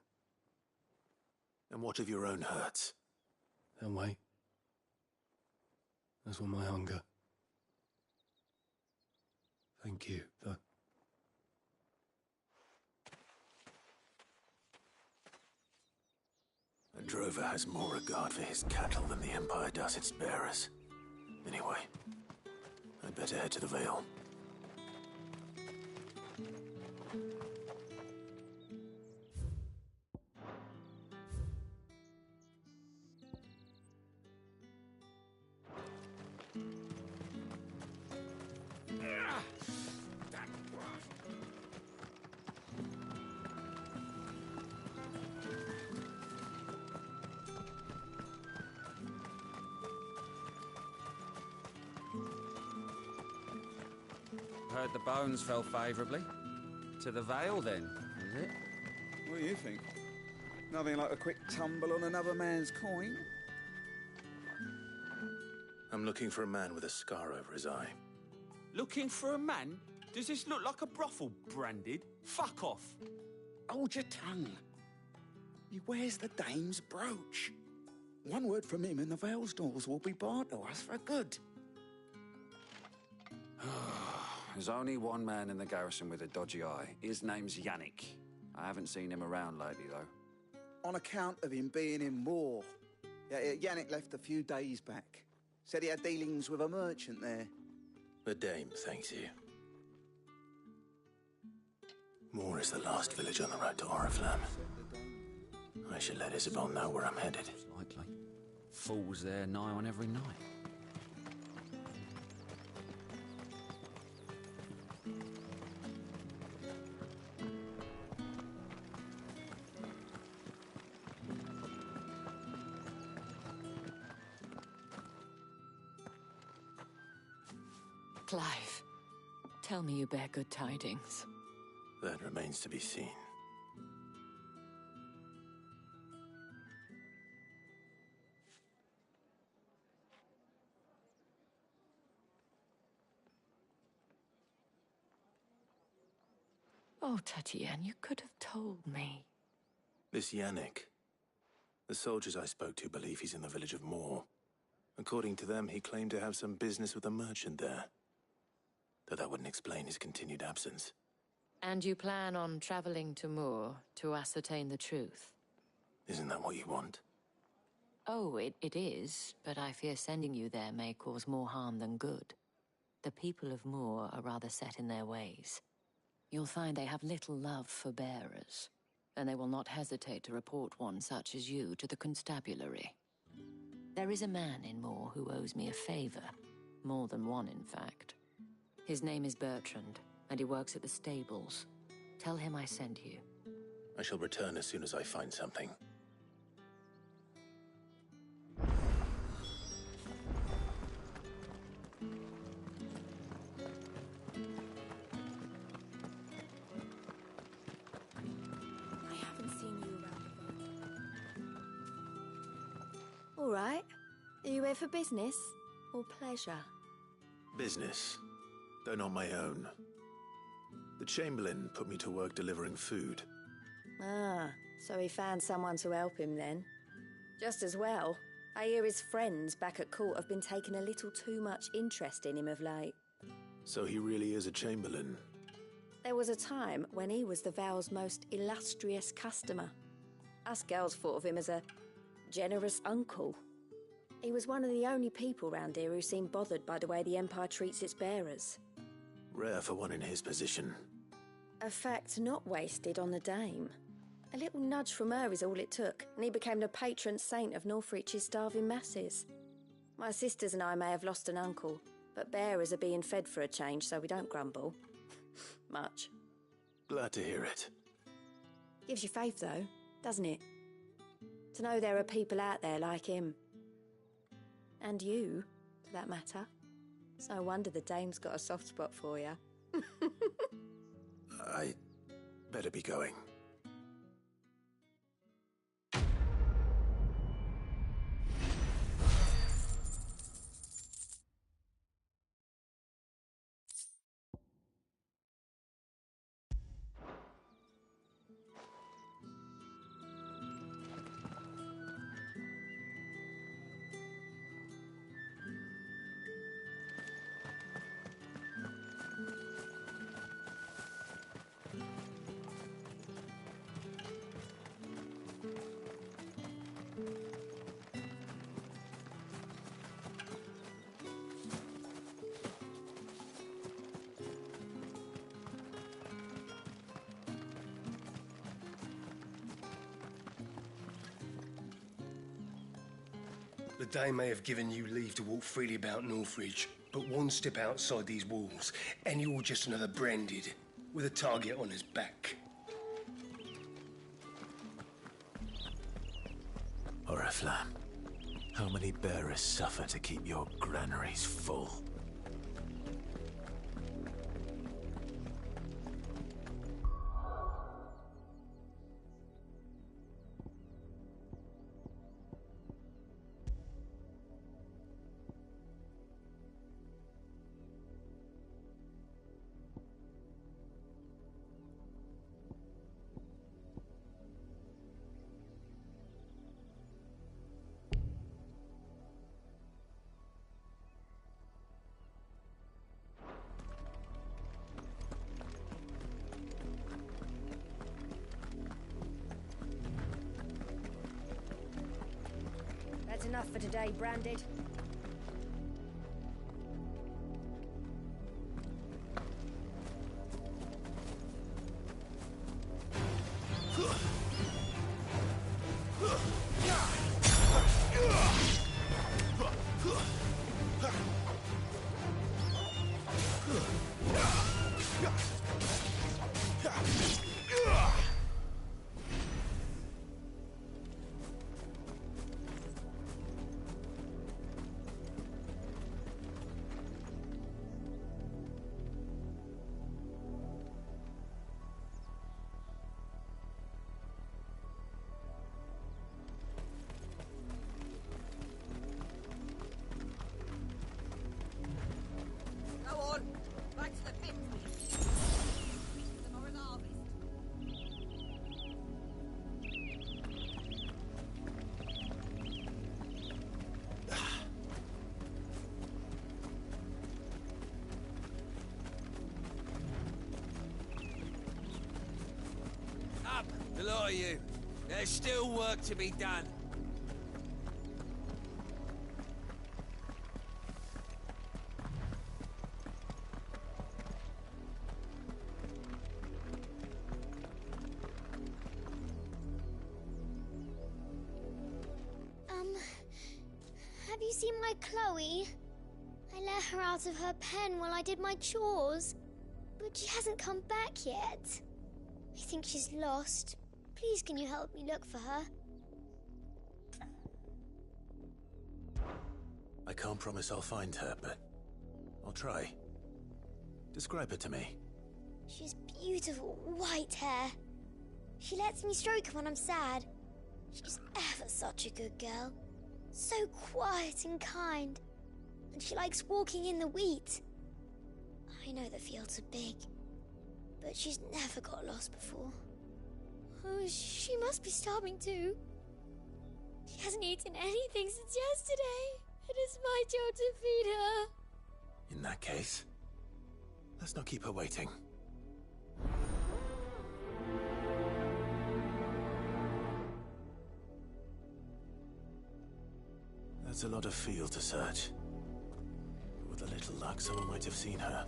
Speaker 2: And what of your own hurts?
Speaker 10: They'll wait. As will my hunger. Thank you, though.
Speaker 2: A drover has more regard for his cattle than the Empire does its bearers. Anyway, I'd better head to the Vale.
Speaker 3: Heard the bones fell favourably. To the Vale, then, is it?
Speaker 6: What do you think? Nothing like a quick tumble on another man's coin?
Speaker 2: I'm looking for a man with a scar over his eye.
Speaker 7: Looking for a man? Does this look like a brothel branded? Fuck off.
Speaker 4: Hold your tongue. He wears the dame's brooch. One word from him and the Vale's doors will be barred to us for good.
Speaker 12: There's only one man in the garrison with a dodgy eye. His name's Yannick. I haven't seen him around lately, though.
Speaker 6: On account of him being in Moor. Yeah, Yannick left a few days back. Said he had dealings with a merchant there.
Speaker 2: The dame thanks you. Moor is the last village on the road to Oriflamme. I should let Isabel know where I'm headed.
Speaker 3: Likely. Fools there nigh on every night.
Speaker 17: Clive, tell me you bear good tidings.
Speaker 2: That remains to be seen.
Speaker 17: Oh, Tatiana, you could have told me.
Speaker 2: This Yannick. The soldiers I spoke to believe he's in the village of Moor. According to them, he claimed to have some business with a merchant there. Though that wouldn't explain his continued absence.
Speaker 17: And you plan on traveling to Moor to ascertain the truth?
Speaker 2: Isn't that what you want?
Speaker 17: Oh, it is, but I fear sending you there may cause more harm than good. The people of Moor are rather set in their ways. You'll find they have little love for bearers, and they will not hesitate to report one such as you to the constabulary. There is a man in Moor who owes me a favor. More than one, in fact. His name is Bertrand, and he works at the stables. Tell him I sent you.
Speaker 2: I shall return as soon as I find something.
Speaker 8: I haven't seen you around the All right. Are you here for business or pleasure?
Speaker 2: Business, though not my own. The Chamberlain put me to work delivering food.
Speaker 16: Ah, so he found someone to help him then. Just as well. I hear his friends back at court have been taking a little too much interest in him of late.
Speaker 2: So he really is a Chamberlain.
Speaker 16: There was a time when he was the Vale's most illustrious customer. Us girls thought of him as a generous uncle. He was one of the only people round here who seemed bothered by the way the Empire treats its bearers.
Speaker 2: Rare for one in his position.
Speaker 16: A fact not wasted on the dame.
Speaker 11: A little nudge from her is all it took, and he became the patron saint of Northreach's starving masses. My sisters and I may have lost an uncle, but bearers are being fed for a change, so we don't grumble. Much.
Speaker 2: Glad to hear it.
Speaker 11: Gives you faith, though, doesn't it? To know there are people out there like him. And you, for that matter. It's no wonder the dame's got a soft spot for you.
Speaker 2: I better be going.
Speaker 10: The Dame may have given you leave to walk freely about Northridge, but one step outside these walls, and you're just another branded, with a target on his back.
Speaker 2: Oriflamme, how many bearers suffer to keep your granaries full?
Speaker 16: That's enough for today, Branded.
Speaker 13: Go on, back to the pit. Tomorrow's harvest.
Speaker 3: Up, the lot of you. There's still work to be done.
Speaker 20: Have you seen my Chloe? I let her out of her pen while I did my chores, but she hasn't come back yet. I think she's lost. Please, can you help me look for her?
Speaker 2: I can't promise I'll find her, but I'll try. Describe her to me.
Speaker 20: She's beautiful white hair. She lets me stroke her when I'm sad. She's ever such a good girl. So quiet and kind. And she likes walking in the wheat. I know the fields are big, but she's never got lost before. Oh, she must be starving too. She hasn't eaten anything since yesterday. It is my job to feed her.
Speaker 2: In that case, let's not keep her waiting. That's a lot of field to search. With a little luck, someone might have seen her.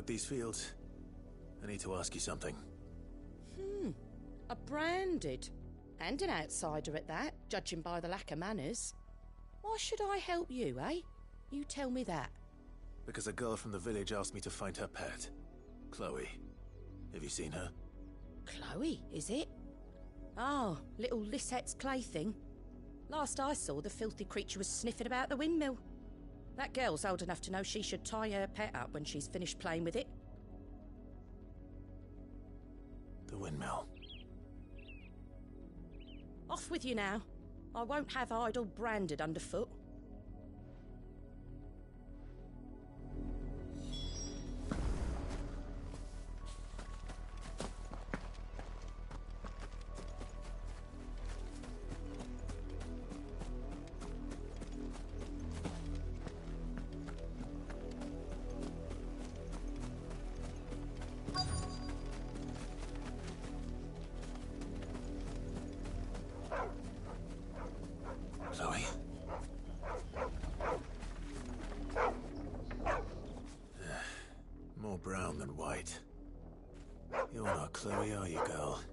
Speaker 2: work these fields, I need to ask you something.
Speaker 1: A branded. And an outsider at that, judging by the lack of manners. Why should I help you, eh? You tell me that.
Speaker 2: Because a girl from the village asked me to find her pet. Chloe. Have you seen her?
Speaker 1: Chloe, is it? Oh, little Lisette's plaything. Last I saw, the filthy creature was sniffing about the windmill. That girl's old enough to know she should tie her pet up when she's finished playing with it.
Speaker 2: The windmill.
Speaker 1: Off with you now. I won't have idle branded underfoot.
Speaker 2: Chloe? More brown than white. You're not Chloe, are you, girl?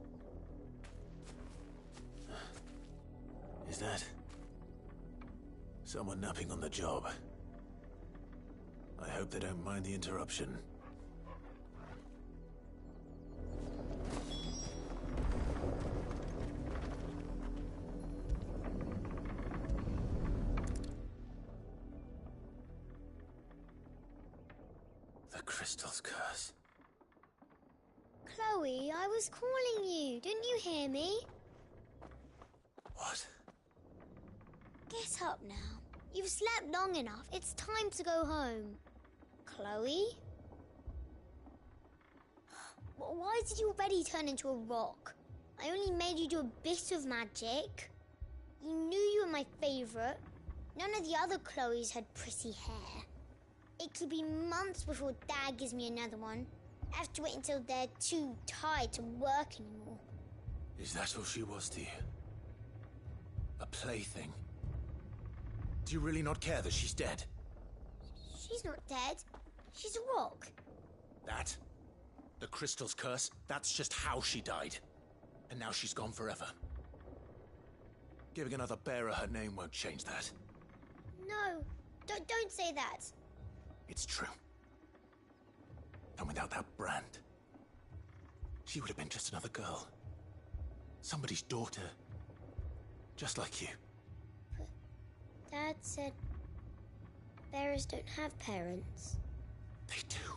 Speaker 2: Is that someone napping on the job? I hope they don't mind the interruption. The crystal's curse.
Speaker 20: Chloe, I was calling you. Didn't you hear me?
Speaker 2: What?
Speaker 20: Get up now. You've slept long enough. It's time to go home. Chloe? Why did you already turn into a rock? I only made you do a bit of magic. You knew you were my favourite. None of the other Chloes had pretty hair. It could be months before Dad gives me another one. I have to wait until they're too tired to work anymore.
Speaker 2: Is that all she was to you? A plaything? Do you really not care that she's dead?
Speaker 20: She's not dead. She's a rock.
Speaker 2: That? The crystal's curse? That's just how she died. And now she's gone forever. Giving another bearer her name won't change that.
Speaker 20: No, don't say that.
Speaker 2: It's true. And without that brand, she would have been just another girl. Somebody's daughter. Just like you.
Speaker 20: But Dad said bearers don't have parents.
Speaker 2: They do.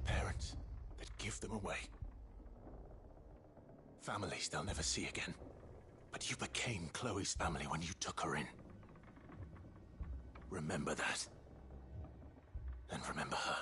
Speaker 2: Parents that give them away. Families they'll never see again. But you became Chloe's family when you took her in. Remember that. And remember her.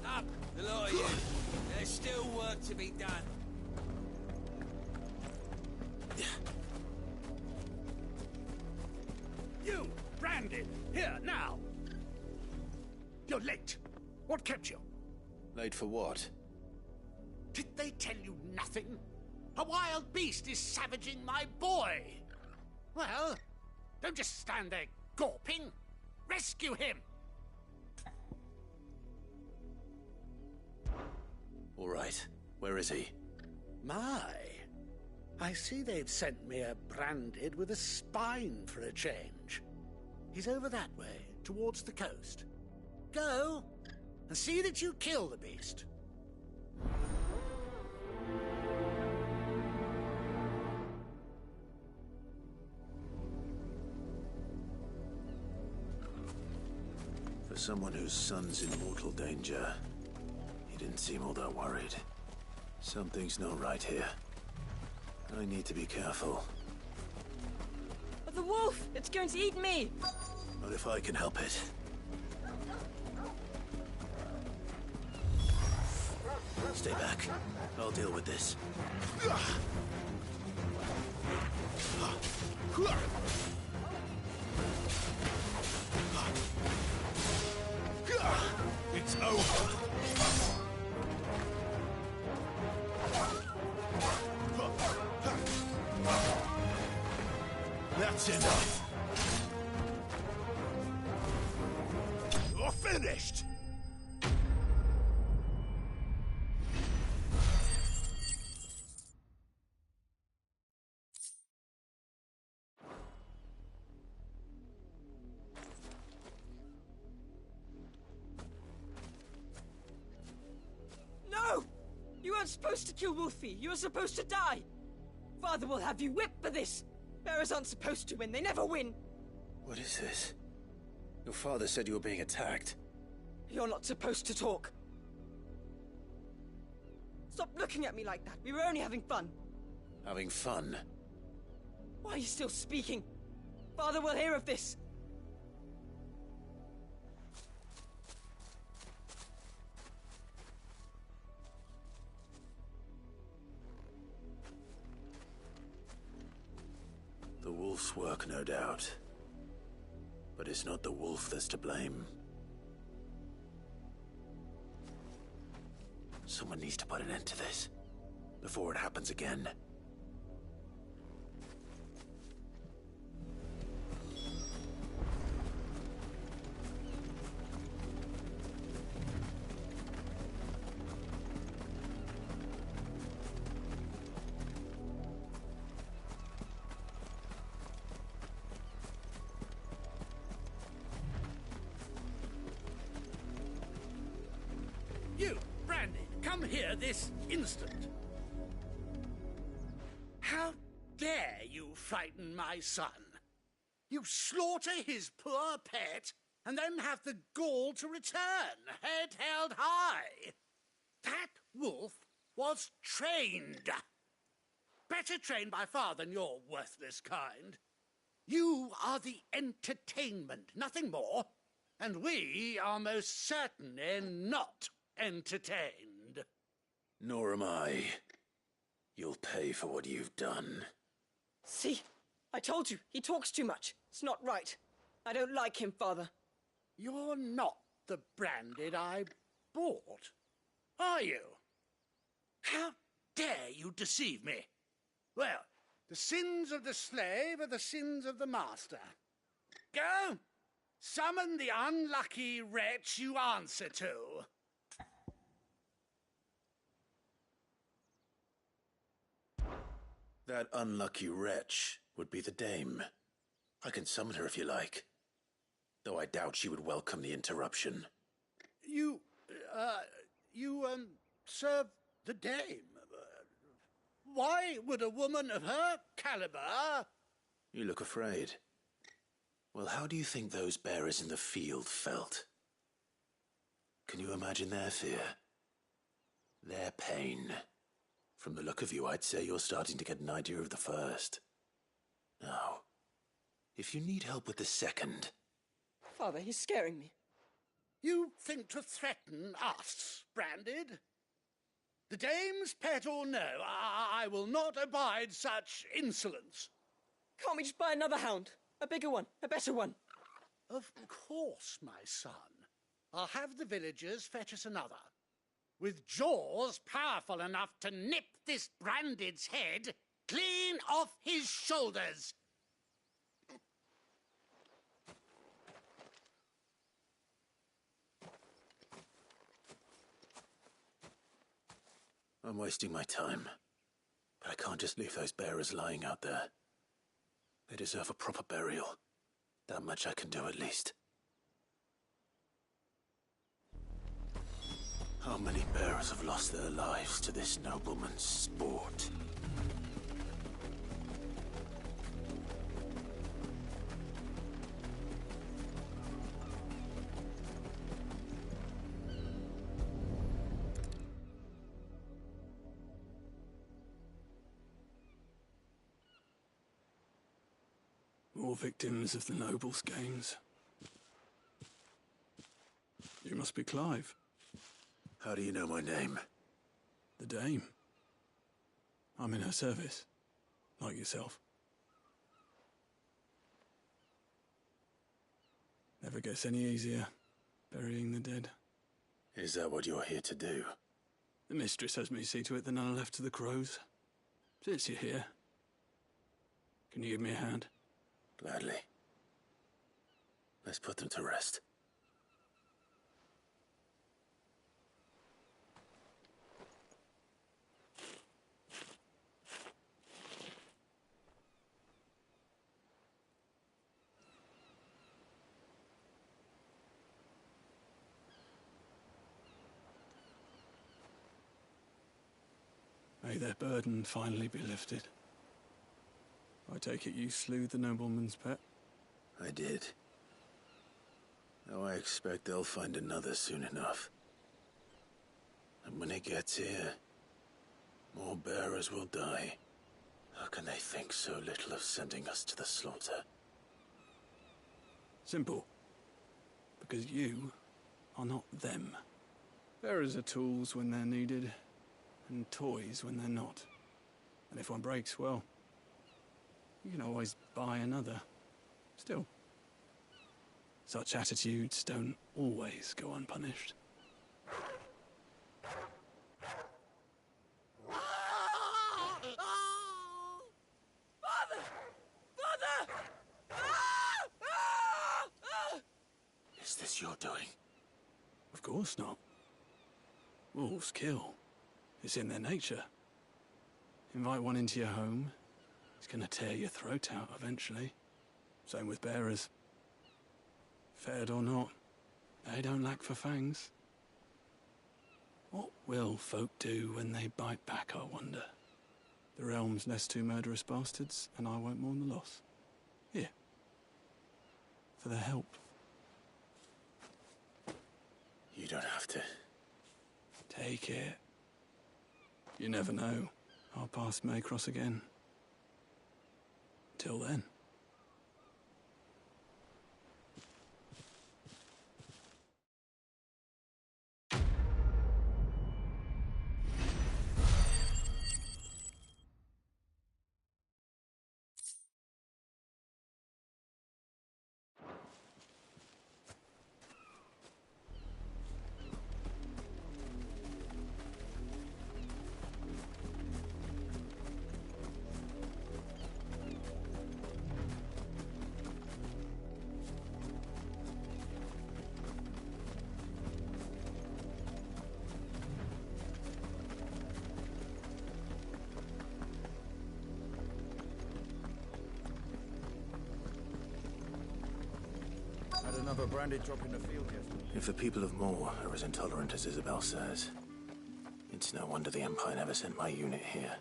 Speaker 3: Up, the lot of you. There's still work to be done.
Speaker 22: You, branded, here, now. You're late. What kept you?
Speaker 2: Late for what?
Speaker 22: Did they tell you nothing? A wild beast is savaging my boy. Well, don't just stand there gawping. Rescue him.
Speaker 2: All right. Where is he?
Speaker 22: My. I see they've sent me a branded with a spine for a change. He's over that way, towards the coast. Go, and see that you kill the beast.
Speaker 2: For someone whose son's in mortal danger, he didn't seem all that worried. Something's not right here. I need to be careful.
Speaker 18: The wolf! It's going to eat me!
Speaker 2: Not if I can help it. Stay back. I'll deal with this.
Speaker 19: It's over. That's enough. You're finished.
Speaker 18: No! You weren't supposed to kill Wolfie. You were supposed to die. Father will have you whipped for this. Bearers aren't supposed to win. They never win.
Speaker 2: What is this? Your father said you were being attacked.
Speaker 18: You're not supposed to talk. Stop looking at me like that. We were only having fun.
Speaker 2: Having fun?
Speaker 18: Why are you still speaking? Father will hear of this.
Speaker 2: The wolf's work, no doubt. But it's not the wolf that's to blame. Someone needs to put an end to this, before it happens again.
Speaker 22: You, Brandy, come here this instant. How dare you frighten my son? You slaughter his poor pet, and then have the gall to return, head held high. That wolf was trained. Better trained by far than your worthless kind. You are the entertainment, nothing more. And we are most certainly not entertained.
Speaker 2: Nor am I. You'll pay for what you've done.
Speaker 18: See? I told you, he talks too much. It's not right. I don't like him, Father.
Speaker 22: You're not the Branded I bought, are you? How dare you deceive me? Well, the sins of the slave are the sins of the master. Go! Summon the unlucky wretch you answer to.
Speaker 2: That unlucky wretch would be the dame. I can summon her if you like. Though I doubt she would welcome the interruption.
Speaker 22: You serve the dame. Why would a woman of her caliber...
Speaker 2: You look afraid. Well, how do you think those bearers in the field felt? Can you imagine their fear? Their pain? From the look of you, I'd say you're starting to get an idea of the first. Now, if you need help with the second...
Speaker 18: Father, he's scaring me.
Speaker 22: You think to threaten us, Branded? The dame's pet or no, I will not abide such insolence.
Speaker 18: Can't we just buy another hound? A bigger one, a better one.
Speaker 22: Of course, my son. I'll have the villagers fetch us another. With jaws powerful enough to nip this Branded's head clean off his shoulders.
Speaker 2: I'm wasting my time. But I can't just leave those bearers lying out there. They deserve a proper burial. That much I can do at least. How many bearers have lost their lives to this nobleman's sport?
Speaker 5: More victims of the nobles' games. You must be Clive.
Speaker 2: How do you know my name?
Speaker 5: The Dame. I'm in her service, like yourself. Never gets any easier, burying the dead.
Speaker 2: Is that what you're here to do?
Speaker 5: The mistress has me see to it that none are left to the crows. Since you're here, can you give me a hand?
Speaker 2: Gladly. Let's put them to rest.
Speaker 5: May their burden finally be lifted. I take it you slew the nobleman's pet?
Speaker 2: I did. Now I expect they'll find another soon enough. And when it gets here, more bearers will die. How can they think so little of sending us to the slaughter?
Speaker 5: Simple. Because you are not them. Bearers are tools when they're needed, and toys when they're not. And if one breaks, well, you can always buy another. Still, such attitudes don't always go unpunished.
Speaker 18: Father! Father!
Speaker 2: Is this your doing?
Speaker 5: Of course not. Wolves kill. It's in their nature. Invite one into your home, it's gonna tear your throat out eventually. Same with bearers. Fed or not, they don't lack for fangs. What will folk do when they bite back, I wonder? The realm's nest two murderous bastards, and I won't mourn the loss. Here. For their help.
Speaker 2: You don't have to.
Speaker 5: Take it. You never know. Our paths may cross again. Till then.
Speaker 3: Had another branded drop in the field yesterday.
Speaker 2: If the people of Moor are as intolerant as Isabel says, it's no wonder the Empire never sent my unit here.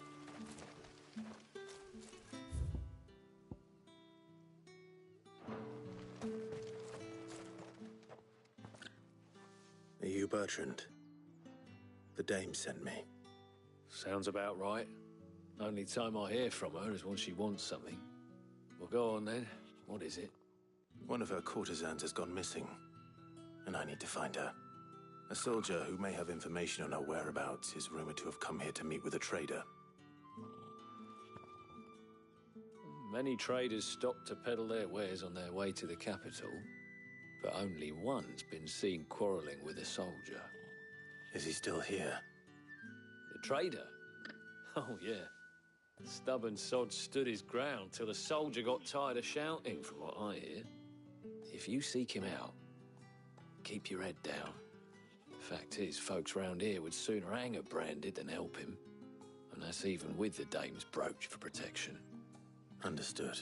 Speaker 2: Are you Bertrand? The Dame sent me.
Speaker 14: Sounds about right. Only time I hear from her is when she wants something. Well, go on then. What is it?
Speaker 2: One of her courtesans has gone missing, and I need to find her. A soldier who may have information on her whereabouts is rumored to have come here to meet with a trader.
Speaker 14: Many traders stop to peddle their wares on their way to the capital, but only one's been seen quarrelling with a soldier.
Speaker 2: Is he still here?
Speaker 14: The trader? Oh, yeah. The stubborn sod stood his ground till the soldier got tired of shouting, from what I hear. If you seek him out, keep your head down. Fact is, folks round here would sooner hang a branded than help him. And that's even with the Dame's brooch for protection.
Speaker 2: Understood.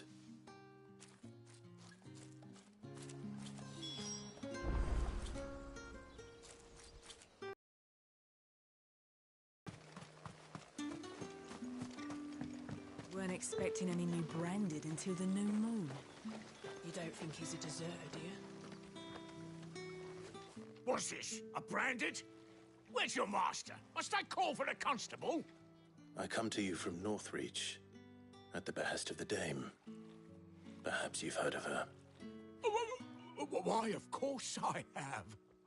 Speaker 21: Weren't expecting any new branded until the new moon. You don't think he's a deserter, do you?
Speaker 19: What's this? A branded? Where's your master? Must I call for the constable?
Speaker 2: I come to you from Northreach, at the behest of the Dame. Perhaps you've heard of her.
Speaker 19: Why, of course I have.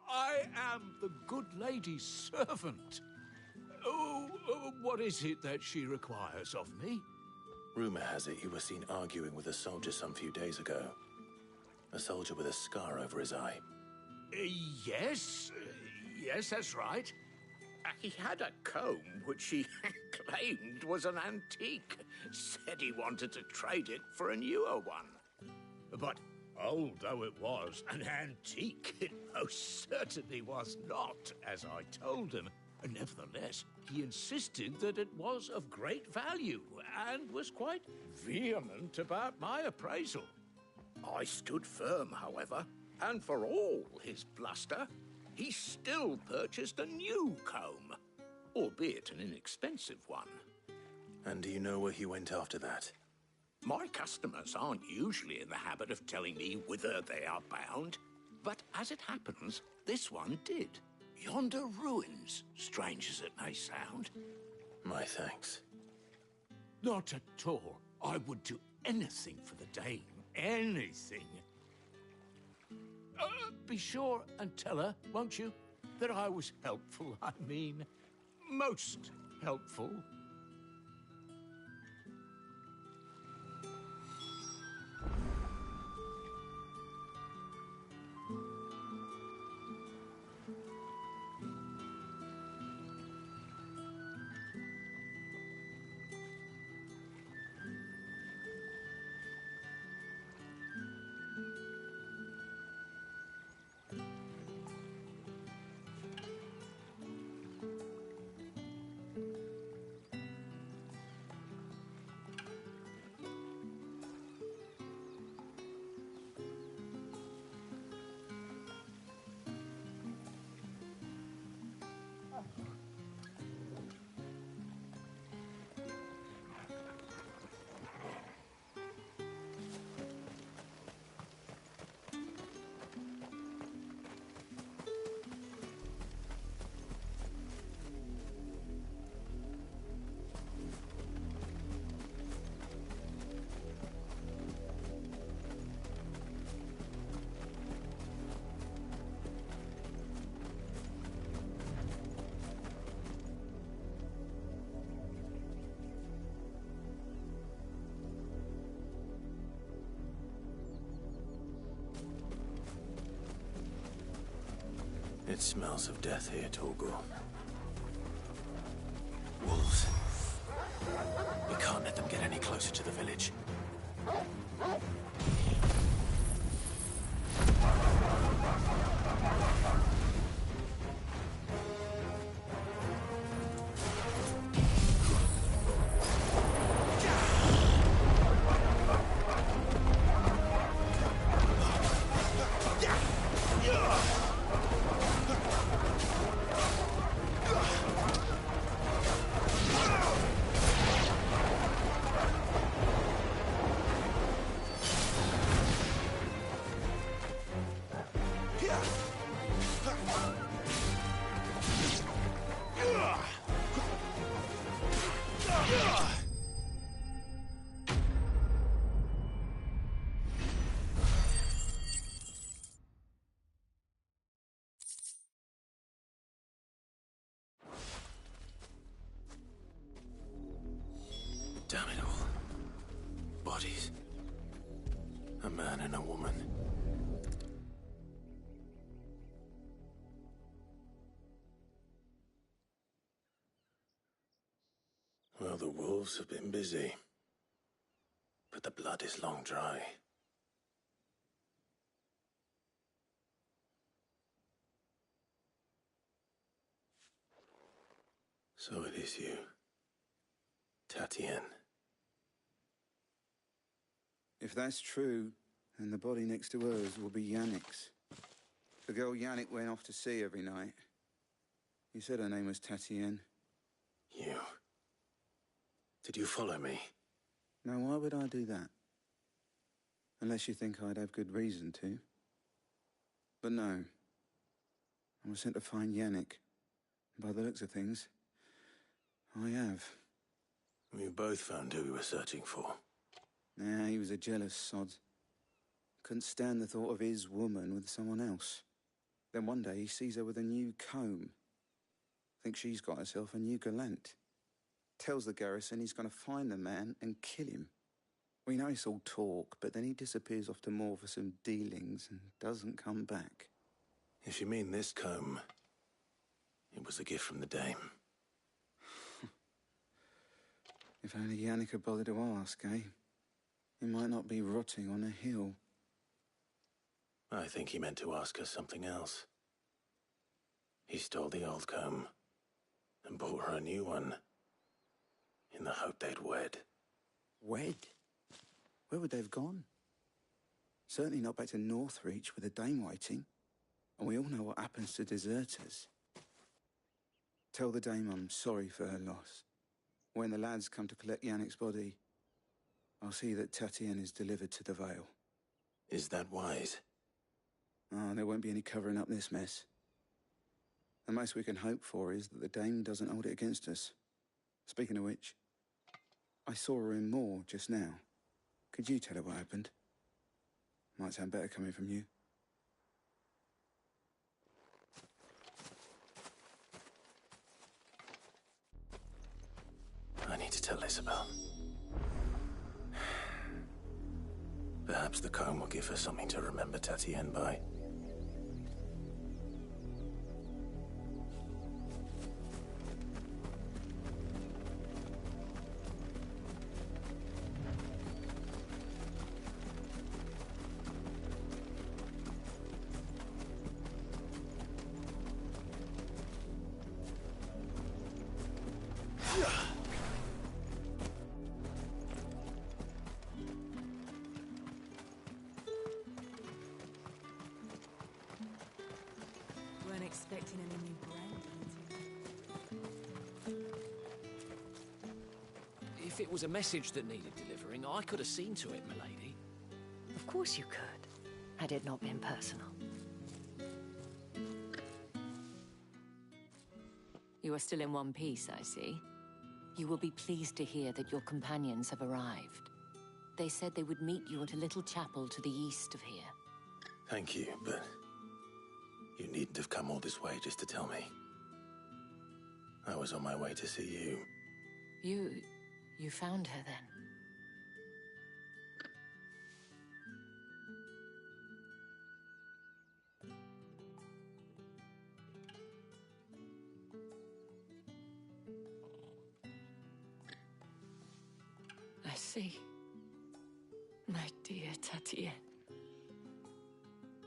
Speaker 19: I am the good lady's servant. Oh,
Speaker 9: What is it that she requires of me?
Speaker 2: Rumor has it you were seen arguing with a soldier some few days ago. A soldier with a scar over his eye.
Speaker 9: Yes. Yes, that's right.
Speaker 15: He had a comb which he claimed was an antique. Said he wanted to trade it for a newer one.
Speaker 9: But old though it was, an antique it most certainly was not, as I told him. Nevertheless, he insisted that it was of great value and was quite vehement about my appraisal.
Speaker 15: I stood firm, however, and for all his bluster, he still purchased a new comb, albeit an inexpensive one.
Speaker 2: And do you know where he went after that?
Speaker 15: My customers aren't usually in the habit of telling me whither they are bound, but as it happens, this one did. Yonder ruins, strange as it may sound.
Speaker 2: My thanks.
Speaker 9: Not at all. I would do anything for the dame. Anything. Be sure and tell her, won't you, that I was helpful. I mean, most helpful.
Speaker 2: It smells of death here, Torgor. Wolves. We can't let them get any closer to the village. Damn it all. Bodies. A man and a woman. Well, the wolves have been busy. But the blood is long dry. So it is you, Tatienne.
Speaker 6: If that's true, then the body next to hers will be Yannick's. The girl Yannick went off to see every night. You said her name was Tatienne.
Speaker 2: You. Did you follow me?
Speaker 6: Now, why would I do that? Unless you think I'd have good reason to. But no. I was sent to find Yannick. By the looks of things, I have.
Speaker 2: We both found who we were searching for.
Speaker 6: Nah, he was a jealous sod. Couldn't stand the thought of his woman with someone else. Then one day he sees her with a new comb. Thinks she's got herself a new gallant. Tells the garrison he's going to find the man and kill him. We know it's all talk, but then he disappears off to Moor for some dealings and doesn't come back.
Speaker 2: If you mean this comb, it was a gift from the dame.
Speaker 6: If only Yannick had bothered to ask, eh? He might not be rotting on a hill.
Speaker 2: I think he meant to ask us something else. He stole the old comb and bought her a new one in the hope they'd wed.
Speaker 6: Wed? Where would they have gone? Certainly not back to Northreach with a dame waiting. And we all know what happens to deserters. Tell the dame I'm sorry for her loss. When the lads come to collect Yannick's body, I'll see that Tatienne is delivered to the Vale.
Speaker 2: Is that wise?
Speaker 6: Oh, there won't be any covering up this mess. The most we can hope for is that the dame doesn't hold it against us. Speaking of which, I saw her in Moor just now. Could you tell her what happened? Might sound better coming from you.
Speaker 2: I need to tell Isabel. Perhaps the comb will give her something to remember Tatienne by.
Speaker 21: Weren't expecting any new branding.
Speaker 14: If it was a message that needed delivering, I could have seen to it, milady.
Speaker 17: Of course you could, had it not been personal. You are still in one piece, I see. You will be pleased to hear that your companions have arrived. They said they would meet you at a little chapel to the east of here.
Speaker 2: Thank you, but you needn't have come all this way just to tell me. I was on my way to see you.
Speaker 17: You found her then? I see. My dear Tatienne.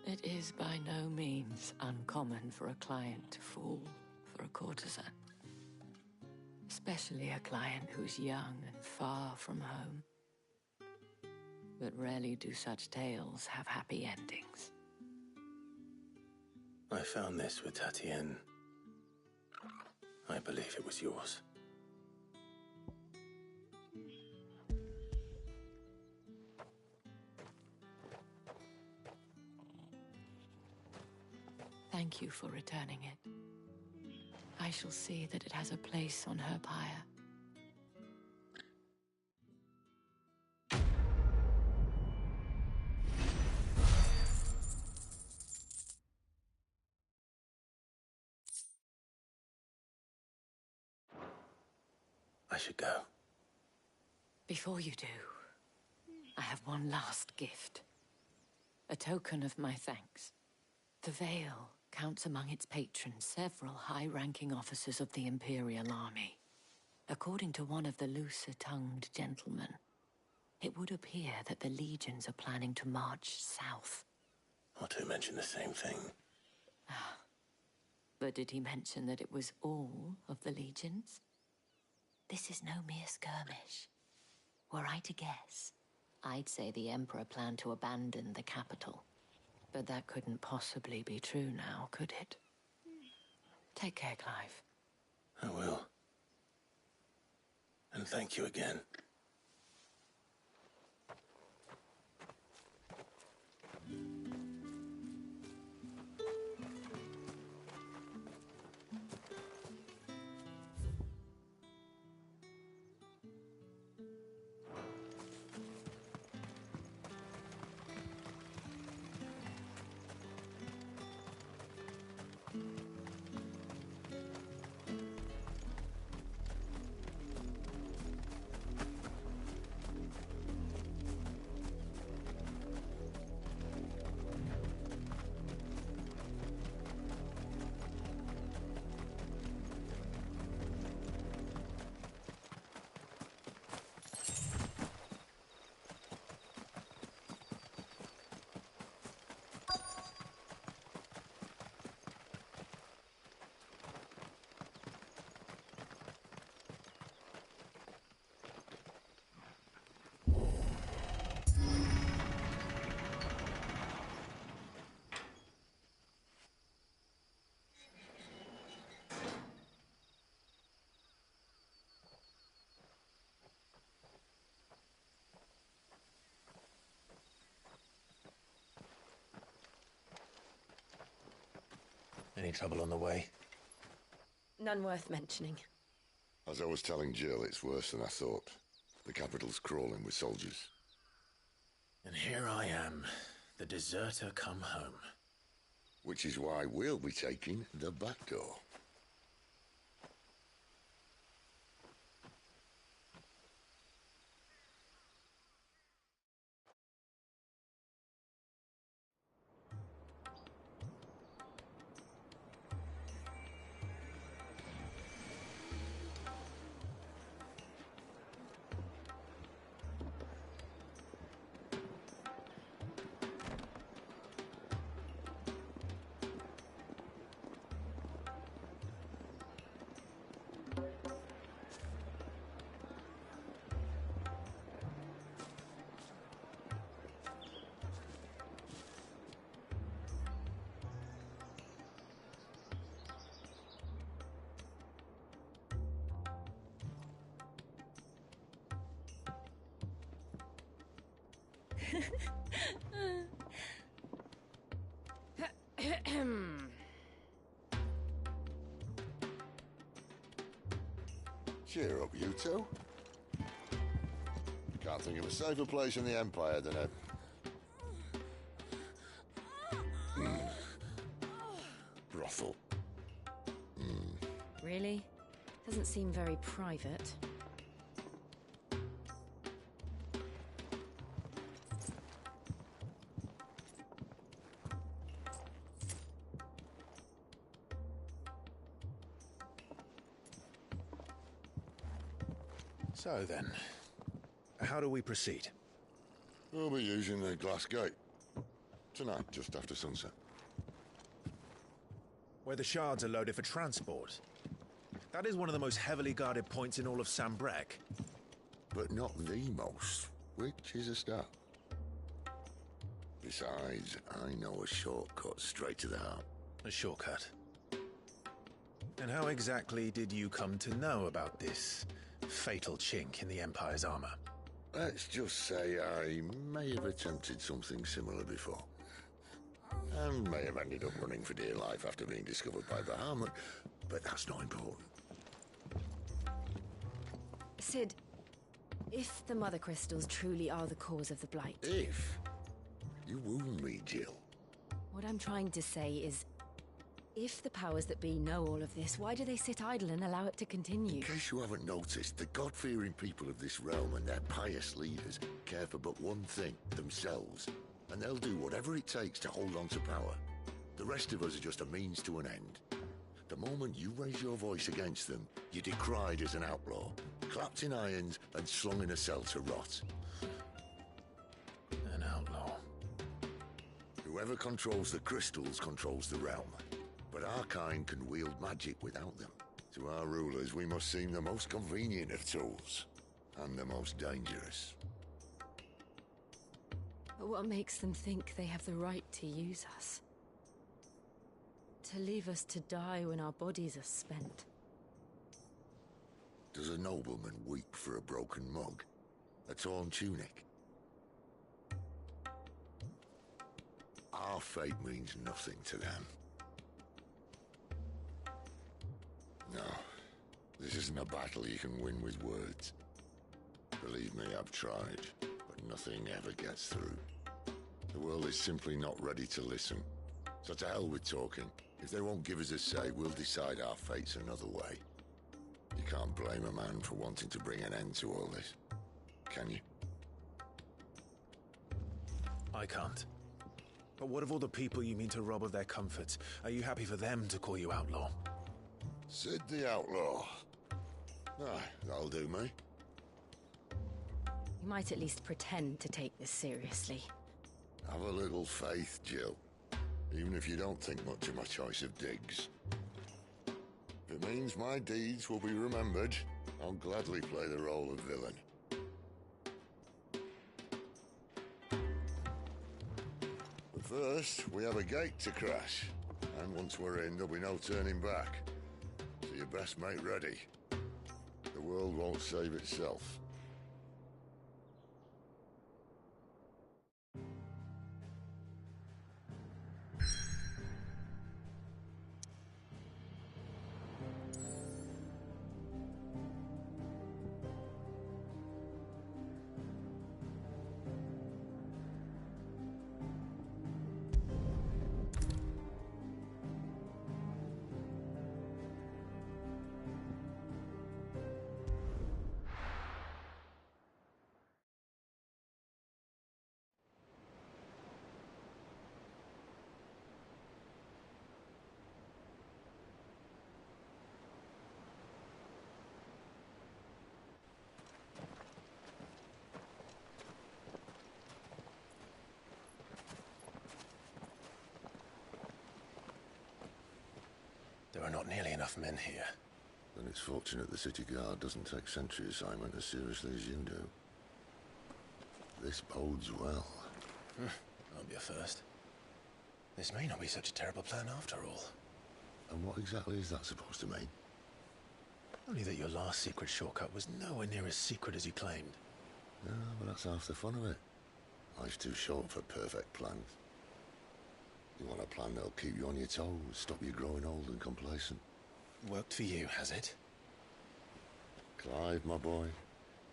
Speaker 17: It is by no means uncommon for a client to fall for a courtesan. Especially a client who's young and far from home. But rarely do such tales have happy endings.
Speaker 2: I found this with Tatienne. I believe it was yours.
Speaker 17: Thank you for returning it. I shall see that it has a place on her pyre.
Speaker 2: I should go.
Speaker 17: Before you do, I have one last gift. A token of my thanks. The Vale counts among its patrons several high-ranking officers of the Imperial Army. According to one of the looser-tongued gentlemen, it would appear that the legions are planning to march south.
Speaker 2: Or to mention the same thing.
Speaker 17: But did he mention that it was all of the legions? This is no mere skirmish. Were I to guess, I'd say the Emperor planned to abandon the capital. But that couldn't possibly be true now, could it? Take care, Clive.
Speaker 2: I will. And thank you again. Any trouble on the way?
Speaker 11: None worth mentioning.
Speaker 4: As I was telling Jill, it's worse than I thought. The capital's crawling with soldiers.
Speaker 2: And here I am, the deserter come home.
Speaker 4: Which is why we'll be taking the back door. Cheer up, you two. Can't think of a safer place in the Empire than a... brothel.
Speaker 11: Really? Doesn't seem very private.
Speaker 2: So then, how do we proceed?
Speaker 4: We'll be using the glass gate. Tonight, just after sunset.
Speaker 2: Where the shards are loaded for transport. That is one of the most heavily guarded points in all of Sambrek.
Speaker 4: But not the most, which is a start. Besides, I know a shortcut straight to the heart.
Speaker 2: A shortcut? And how exactly did you come to know about this fatal chink in the Empire's armor?
Speaker 4: Let's just say I may have attempted something similar before. And may have ended up running for dear life after being discovered by Bahamut, but that's not important.
Speaker 11: Sid, if the Mother Crystals truly are the cause of the Blight...
Speaker 4: If? You wound me, Jill.
Speaker 11: What I'm trying to say is, if the powers that be know all of this, why do they sit idle and allow it to continue?
Speaker 4: In case you haven't noticed, the God-fearing people of this realm and their pious leaders care for but one thing, themselves. And they'll do whatever it takes to hold on to power. The rest of us are just a means to an end. The moment you raise your voice against them, you're decried as an outlaw, clapped in irons and slung in a cell to rot.
Speaker 2: An outlaw.
Speaker 4: Whoever controls the crystals controls the realm. But our kind can wield magic without them. To our rulers, we must seem the most convenient of tools, and the most dangerous.
Speaker 11: But what makes them think they have the right to use us? To leave us to die when our bodies are spent?
Speaker 4: Does a nobleman weep for a broken mug? A torn tunic? Our fate means nothing to them. No, this isn't a battle you can win with words. Believe me, I've tried, but nothing ever gets through. The world is simply not ready to listen. So to hell with talking. If they won't give us a say, we'll decide our fates another way. You can't blame a man for wanting to bring an end to all this, can you?
Speaker 2: I can't. But what of all the people you mean to rob of their comforts? Are you happy for them to call you outlaw?
Speaker 4: Sid the Outlaw. Ah, that'll do me.
Speaker 11: You might at least pretend to take this seriously.
Speaker 4: Have a little faith, Jill. Even if you don't think much of my choice of digs. If it means my deeds will be remembered, I'll gladly play the role of villain. But first, we have a gate to crash. And once we're in, there'll be no turning back. So you best make ready. The world won't save itself.
Speaker 2: There are not nearly enough men here.
Speaker 4: Then it's fortunate the city guard doesn't take sentry assignment as seriously as you do. This bodes well.
Speaker 2: I'll be a first. This may not be such a terrible plan after all.
Speaker 4: And what exactly is that supposed to mean?
Speaker 2: Only that your last secret shortcut was nowhere near as secret as you claimed.
Speaker 4: No, but that's half the fun of it. Life's too short for perfect plans. You want a plan that'll keep you on your toes, stop you growing old and complacent.
Speaker 2: Worked for you, has it?
Speaker 4: Clive, my boy,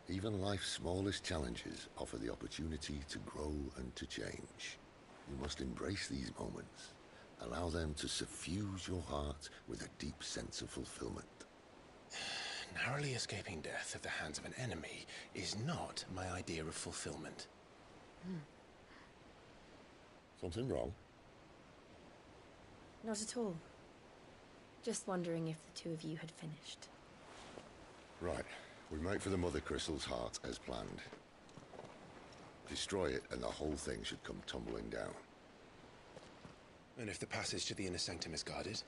Speaker 4: even life's smallest challenges offer the opportunity to grow and to change. You must embrace these moments. Allow them to suffuse your heart with a deep sense of fulfillment.
Speaker 2: Narrowly escaping death at the hands of an enemy is not my idea of fulfillment.
Speaker 4: Something wrong?
Speaker 11: Not at all. Just wondering if the two of you had finished.
Speaker 4: Right. We make for the Mother Crystal's heart as planned. Destroy it and the whole thing should come tumbling down.
Speaker 2: And if the passage to the inner sanctum is guarded?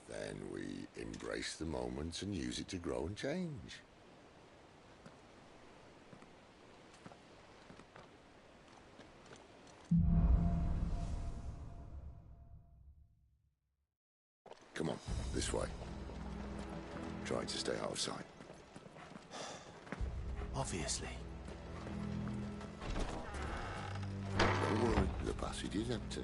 Speaker 4: Then we embrace the moment and use it to grow and change. Come on, this way. Try to stay out of sight.
Speaker 2: Obviously.
Speaker 4: Don't worry, the passage is empty.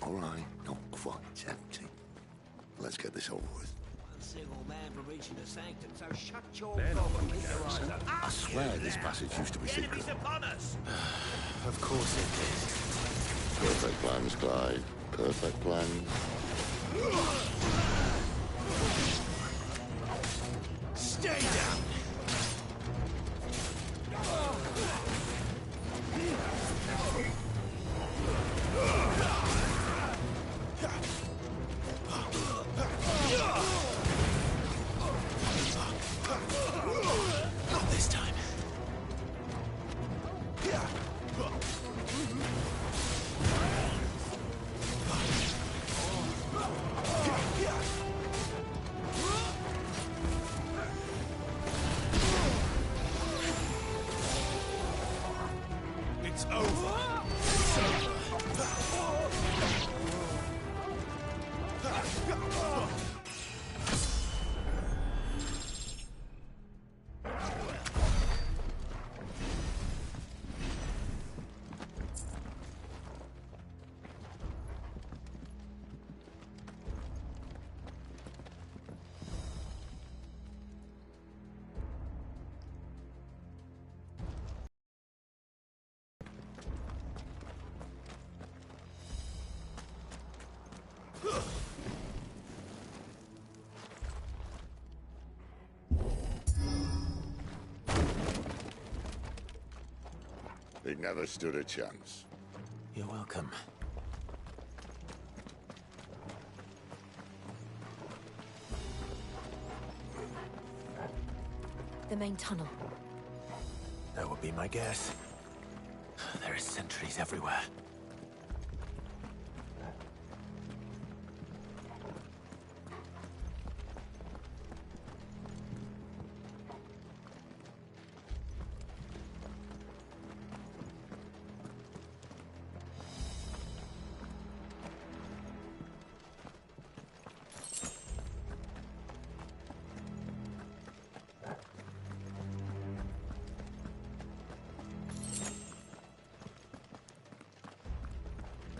Speaker 4: All right, not quite empty. Let's get this over with.
Speaker 9: One single man for reaching the sanctum, so shut your
Speaker 4: Man,
Speaker 9: mouth and keep your eyes up.
Speaker 4: I swear this passage used to be secret.
Speaker 9: Enemies upon us!
Speaker 2: Of course it did.
Speaker 4: Perfect plans, Clyde. Perfect plans.
Speaker 9: Stay down!
Speaker 2: Not this time.
Speaker 4: It never stood a chance.
Speaker 2: You're welcome.
Speaker 21: The main tunnel.
Speaker 2: That would be my guess. There are sentries everywhere.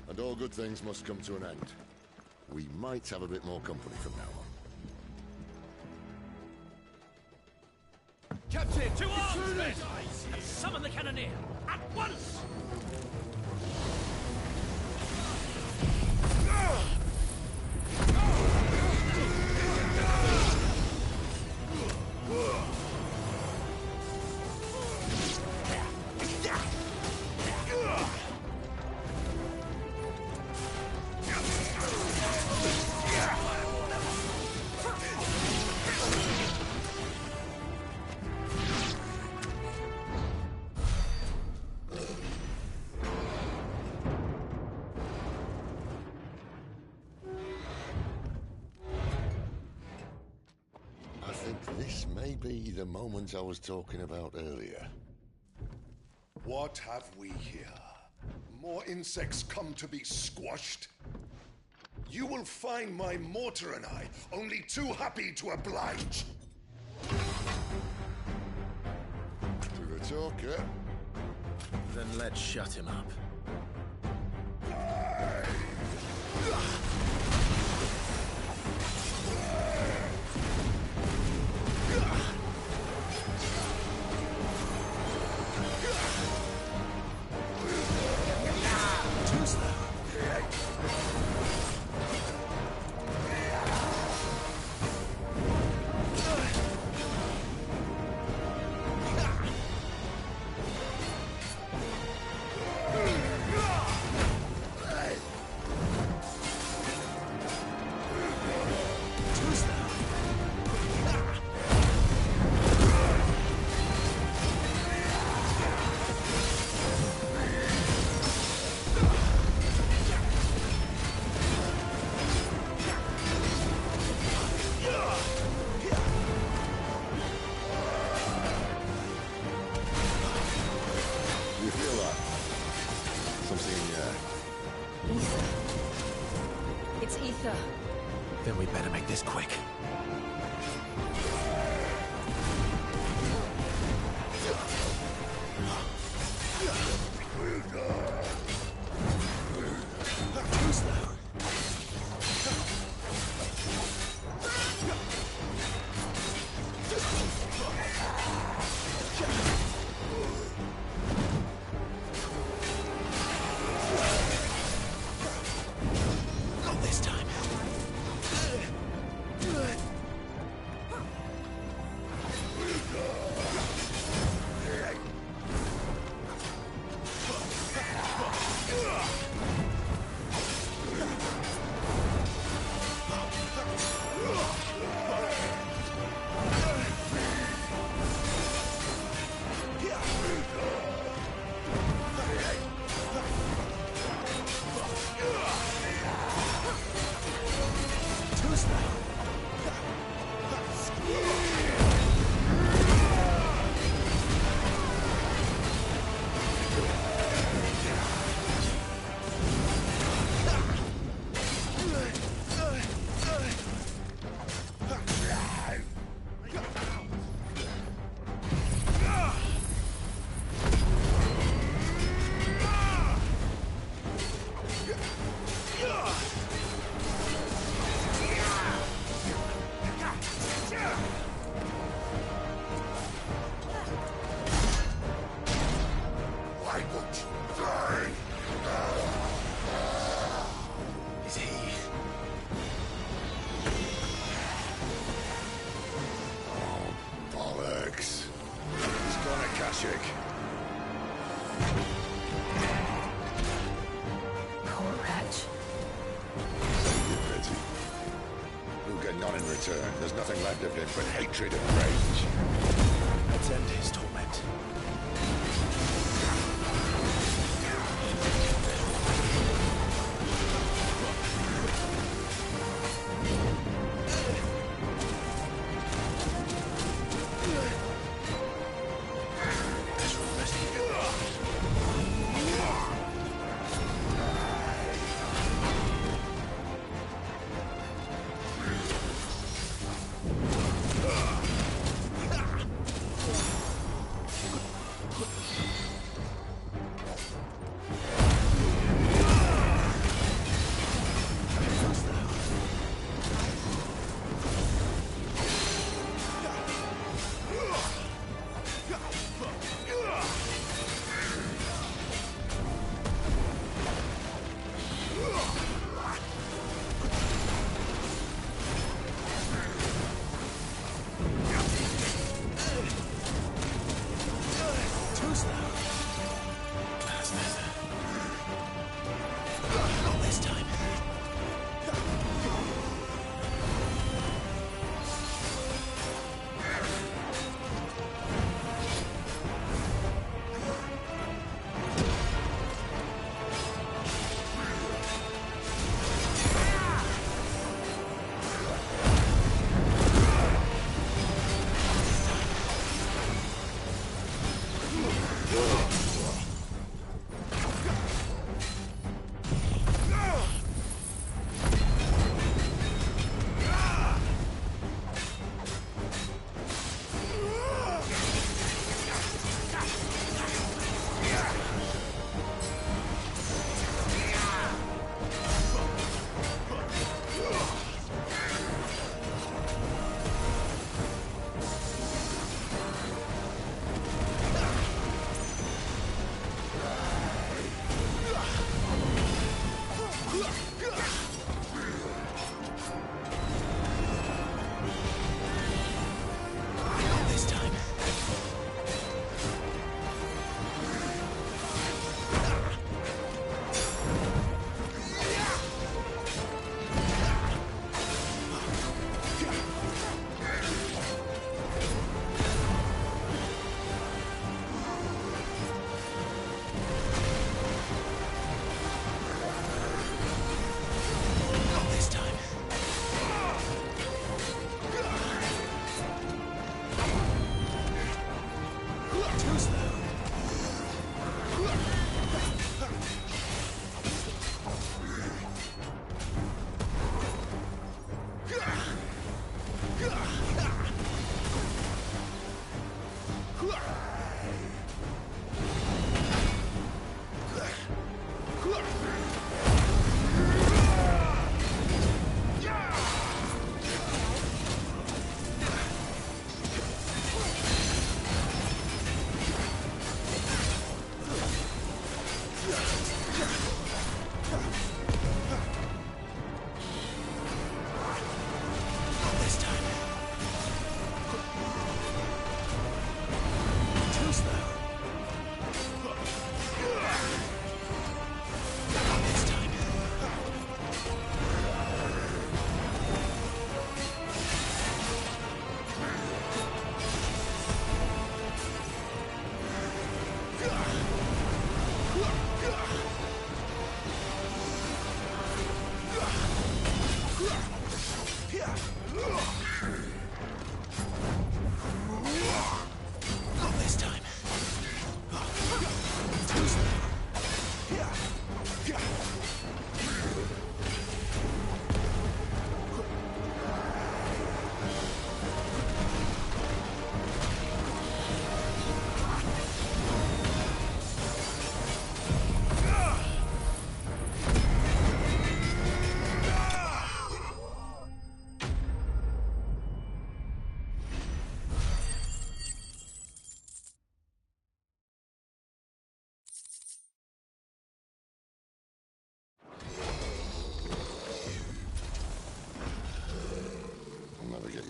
Speaker 4: And all good things must come to an end. We might have a bit more company from now on.
Speaker 7: Captain, to arms, men! And summon the cannoneer! At once!
Speaker 4: This may be the moment I was talking about earlier.
Speaker 12: What have we here? More insects come to be squashed? You will find my mortar and I only too happy to oblige.
Speaker 4: To the talker.
Speaker 2: Then let's shut him up.
Speaker 21: It's ether.
Speaker 2: Then we better make this quick.
Speaker 4: want in return? There's nothing left of him but hatred and rage.
Speaker 2: Let's end his torment.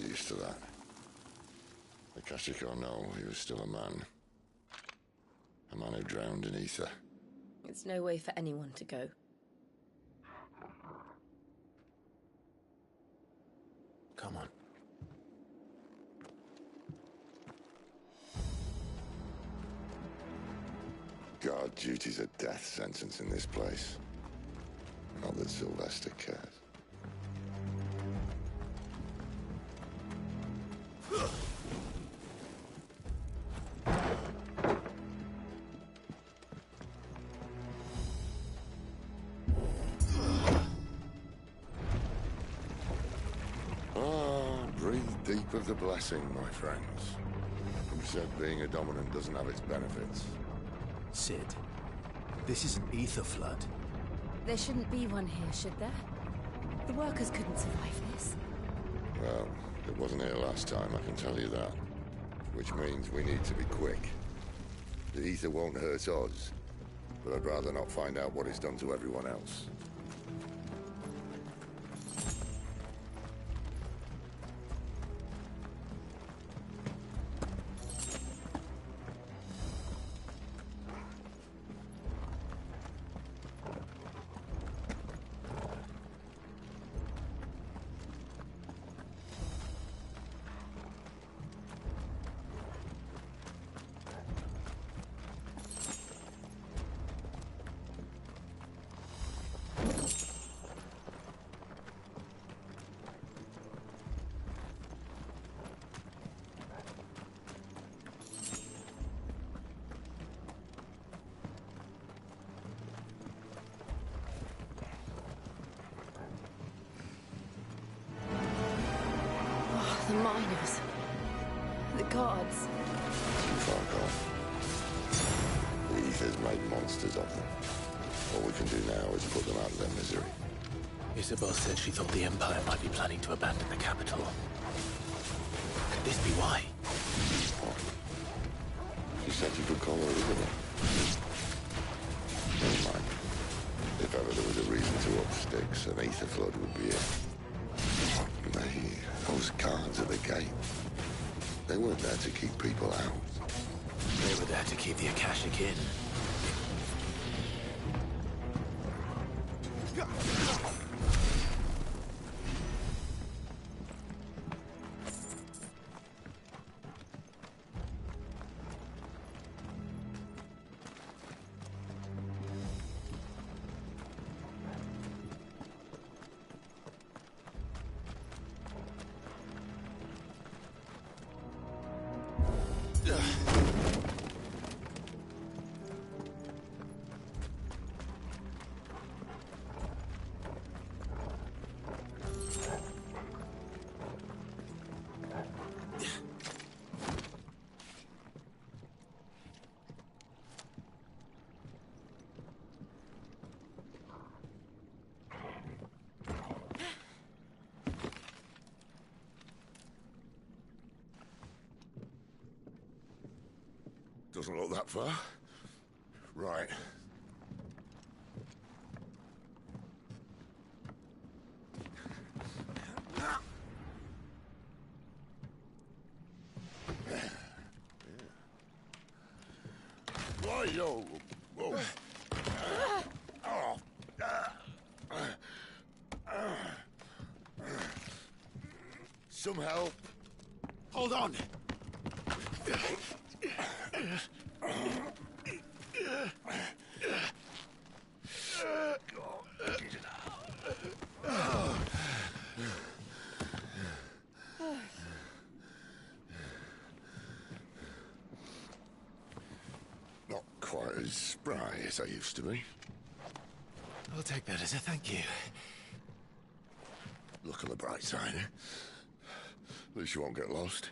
Speaker 4: Used to that. The Kashiko know he was still a man. A man who drowned in ether.
Speaker 11: It's no way for anyone to go.
Speaker 2: Come on.
Speaker 4: Guard duty's a death sentence in this place. Not that Sylvester cares. Breathe deep of the blessing, my friends. Who said being a dominant doesn't have its benefits?
Speaker 2: Sid, this is an ether flood.
Speaker 16: There shouldn't be one here, should there? The workers couldn't survive this.
Speaker 4: Well, it wasn't here last time, I can tell you that. Which means we need to be quick. The ether won't hurt us, but I'd rather not find out what it's done to everyone else.
Speaker 16: The miners. The guards.
Speaker 4: Too far gone. The ether's made monsters of them. All we can do now is put them out of their misery.
Speaker 2: Isabel said she thought the Empire might be planning to abandon the capital. Could this be why?
Speaker 4: What? She said you could call her Isabel. Never mind. If ever there was a reason to up sticks, an ether flood would be it. Those guards at the gate, they weren't there to keep people out.
Speaker 2: They were there to keep the Akashic in.
Speaker 4: Doesn't look that far. Right. Yo. Whoa. Some help.
Speaker 19: Hold on.
Speaker 4: Not quite as spry as I used to be.
Speaker 2: I'll take that as a thank you.
Speaker 4: Look on the bright side, eh? At least you won't get lost.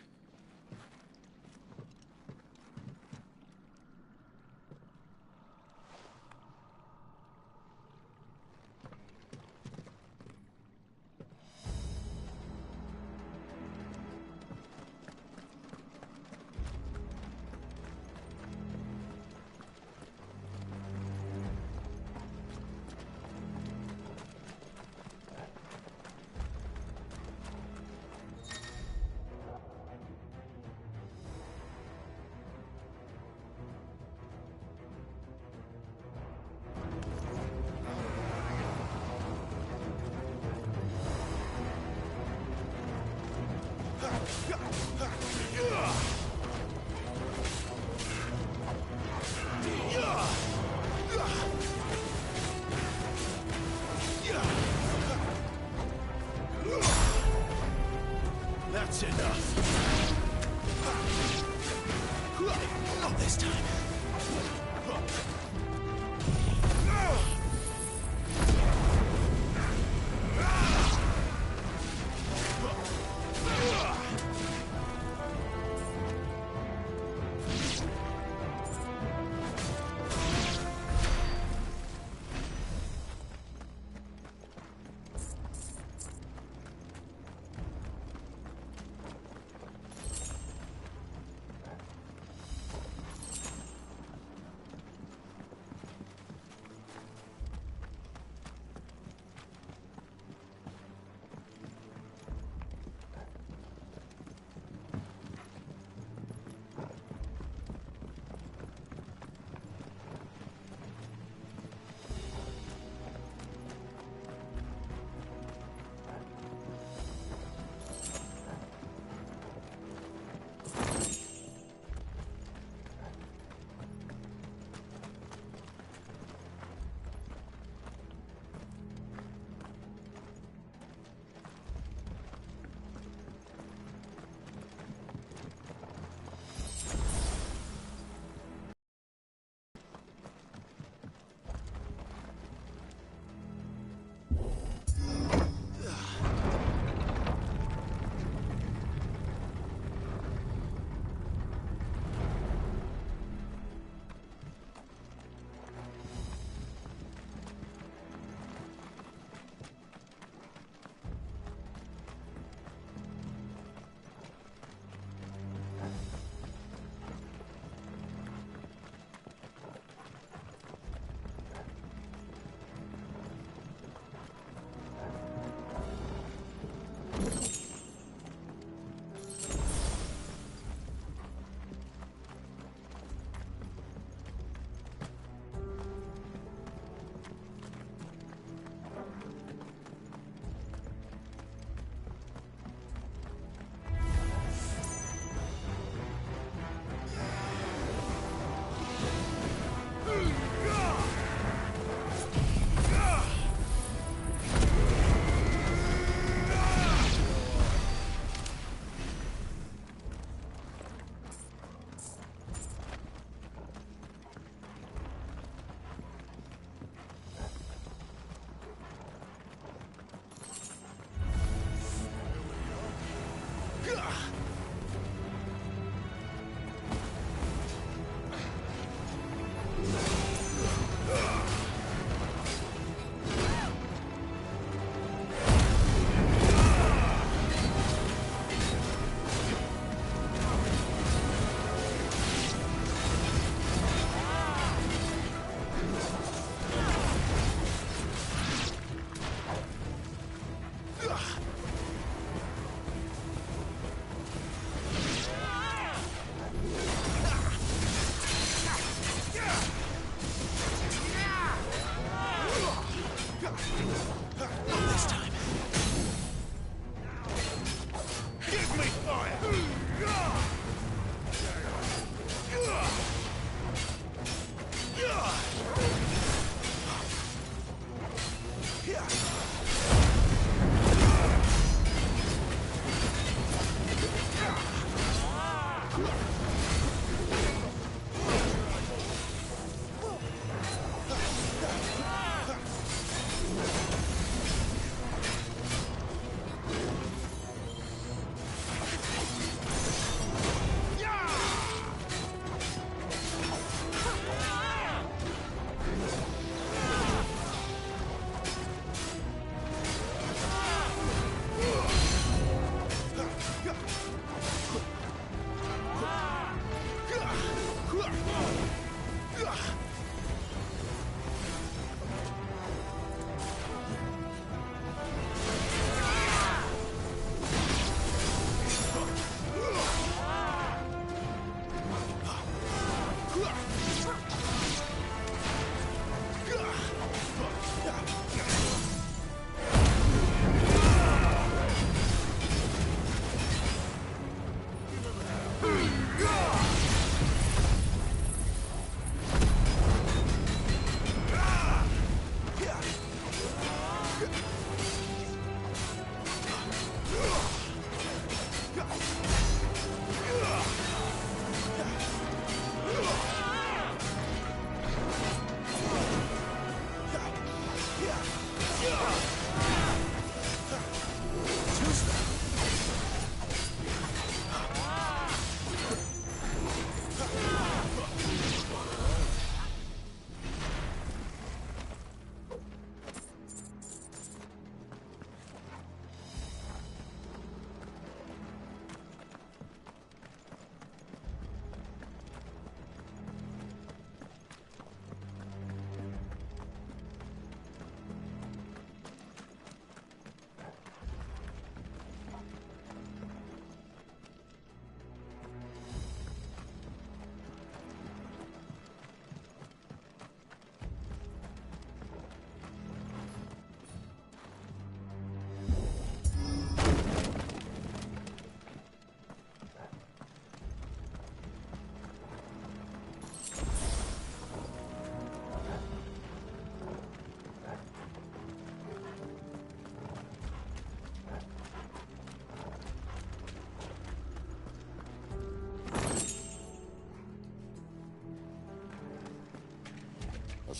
Speaker 2: That's enough. Not this time.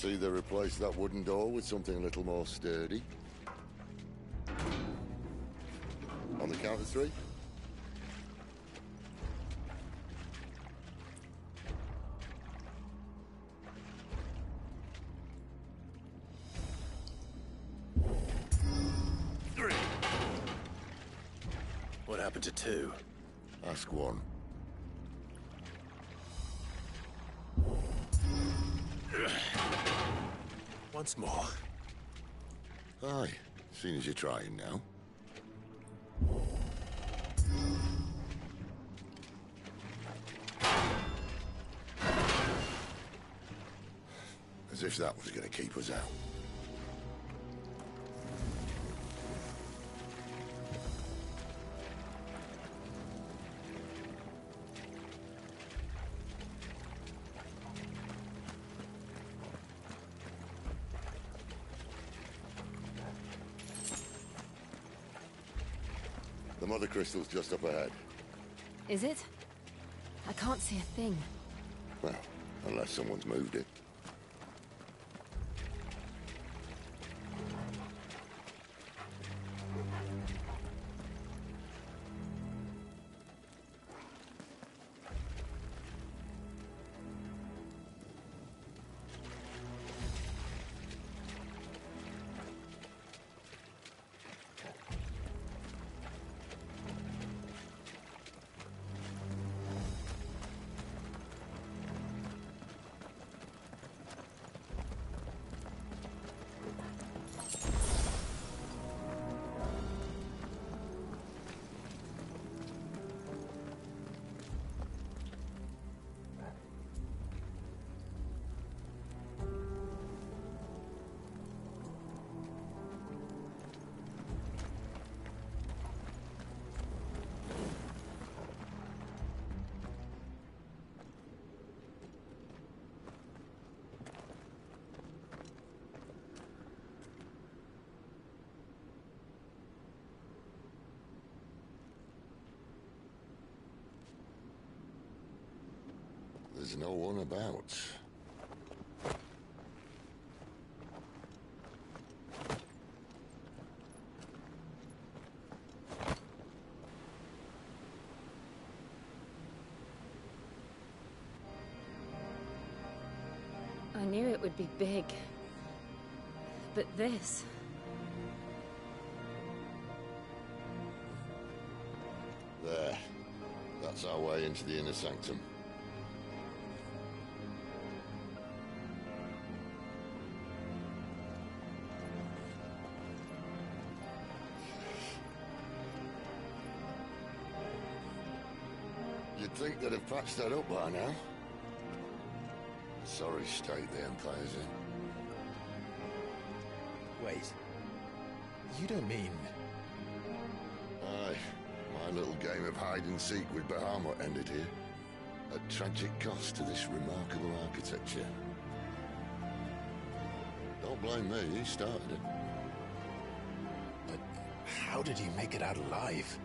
Speaker 4: see they replaced that wooden door with something a little more sturdy? On the count of 3?
Speaker 2: What happened to 2?
Speaker 4: Ask 1.
Speaker 2: Once more.
Speaker 4: Aye, seeing as you're trying now. As if that was going to keep us out. The mother crystal's just up ahead.
Speaker 21: Is it? I can't see a thing.
Speaker 4: Well, unless someone's moved it. There's no one about.
Speaker 16: I knew it would be big. But this...
Speaker 4: There. That's our way into the inner sanctum. You'd think they'd have patched that up by now. Sorry state the Empire's in.
Speaker 2: Wait. You don't mean...
Speaker 4: Aye. My little game of hide-and-seek with Bahamut ended here. At tragic cost to this remarkable architecture. Don't blame me, he started it.
Speaker 2: But how did he make it out alive?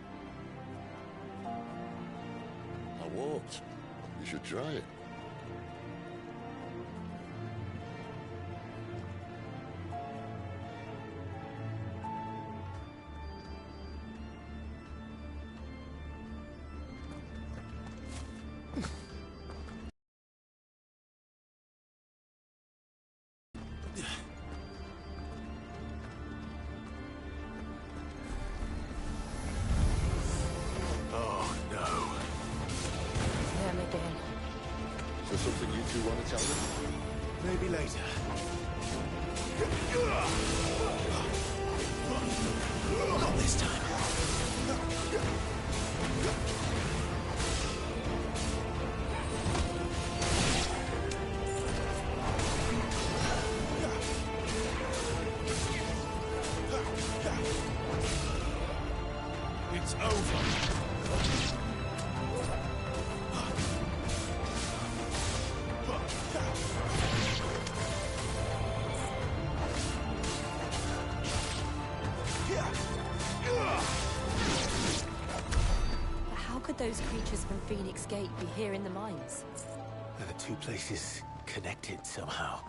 Speaker 4: I walked. You should try it. Is there something you two want to tell me?
Speaker 2: Maybe later. Not this time. It's over.
Speaker 16: How could those creatures from Phoenix Gate be here in the mines?
Speaker 2: Are the two places connected somehow?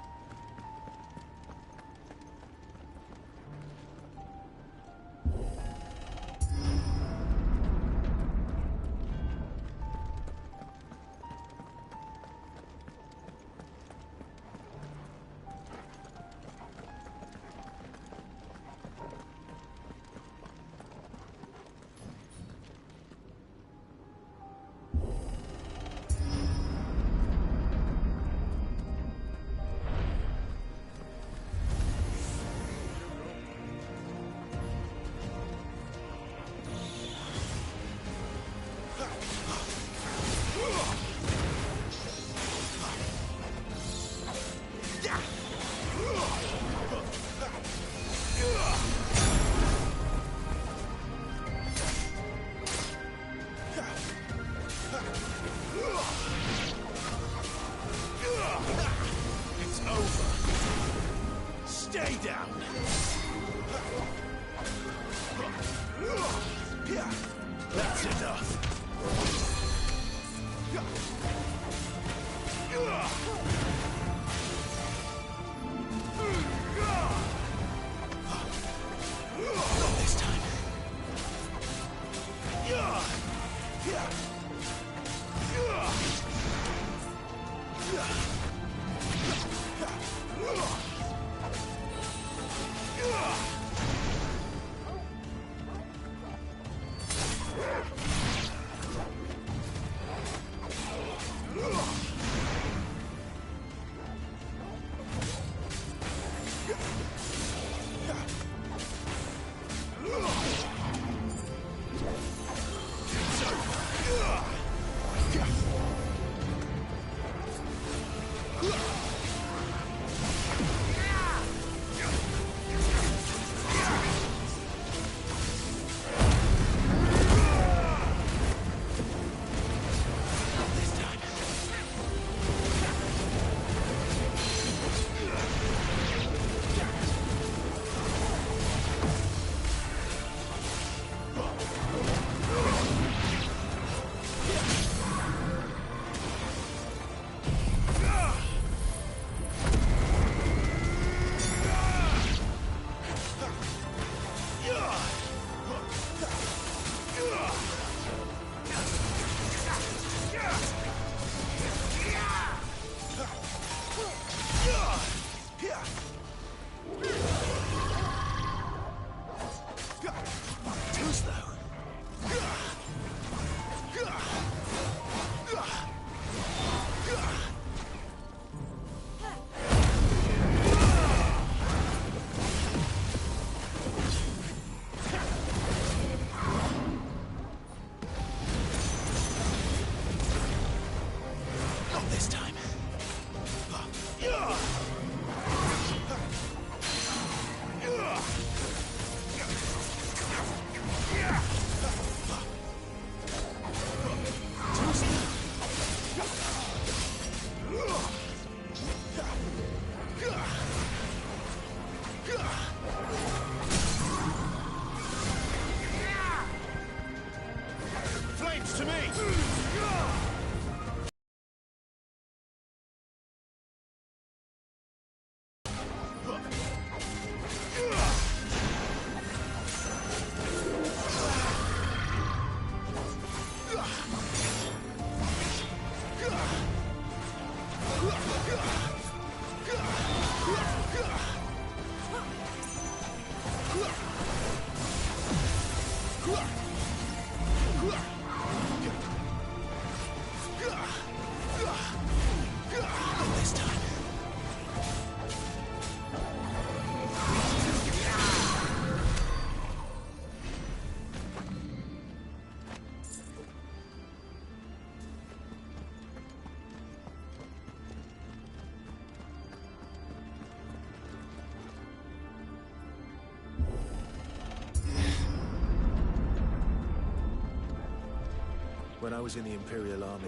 Speaker 2: When I was in the Imperial Army,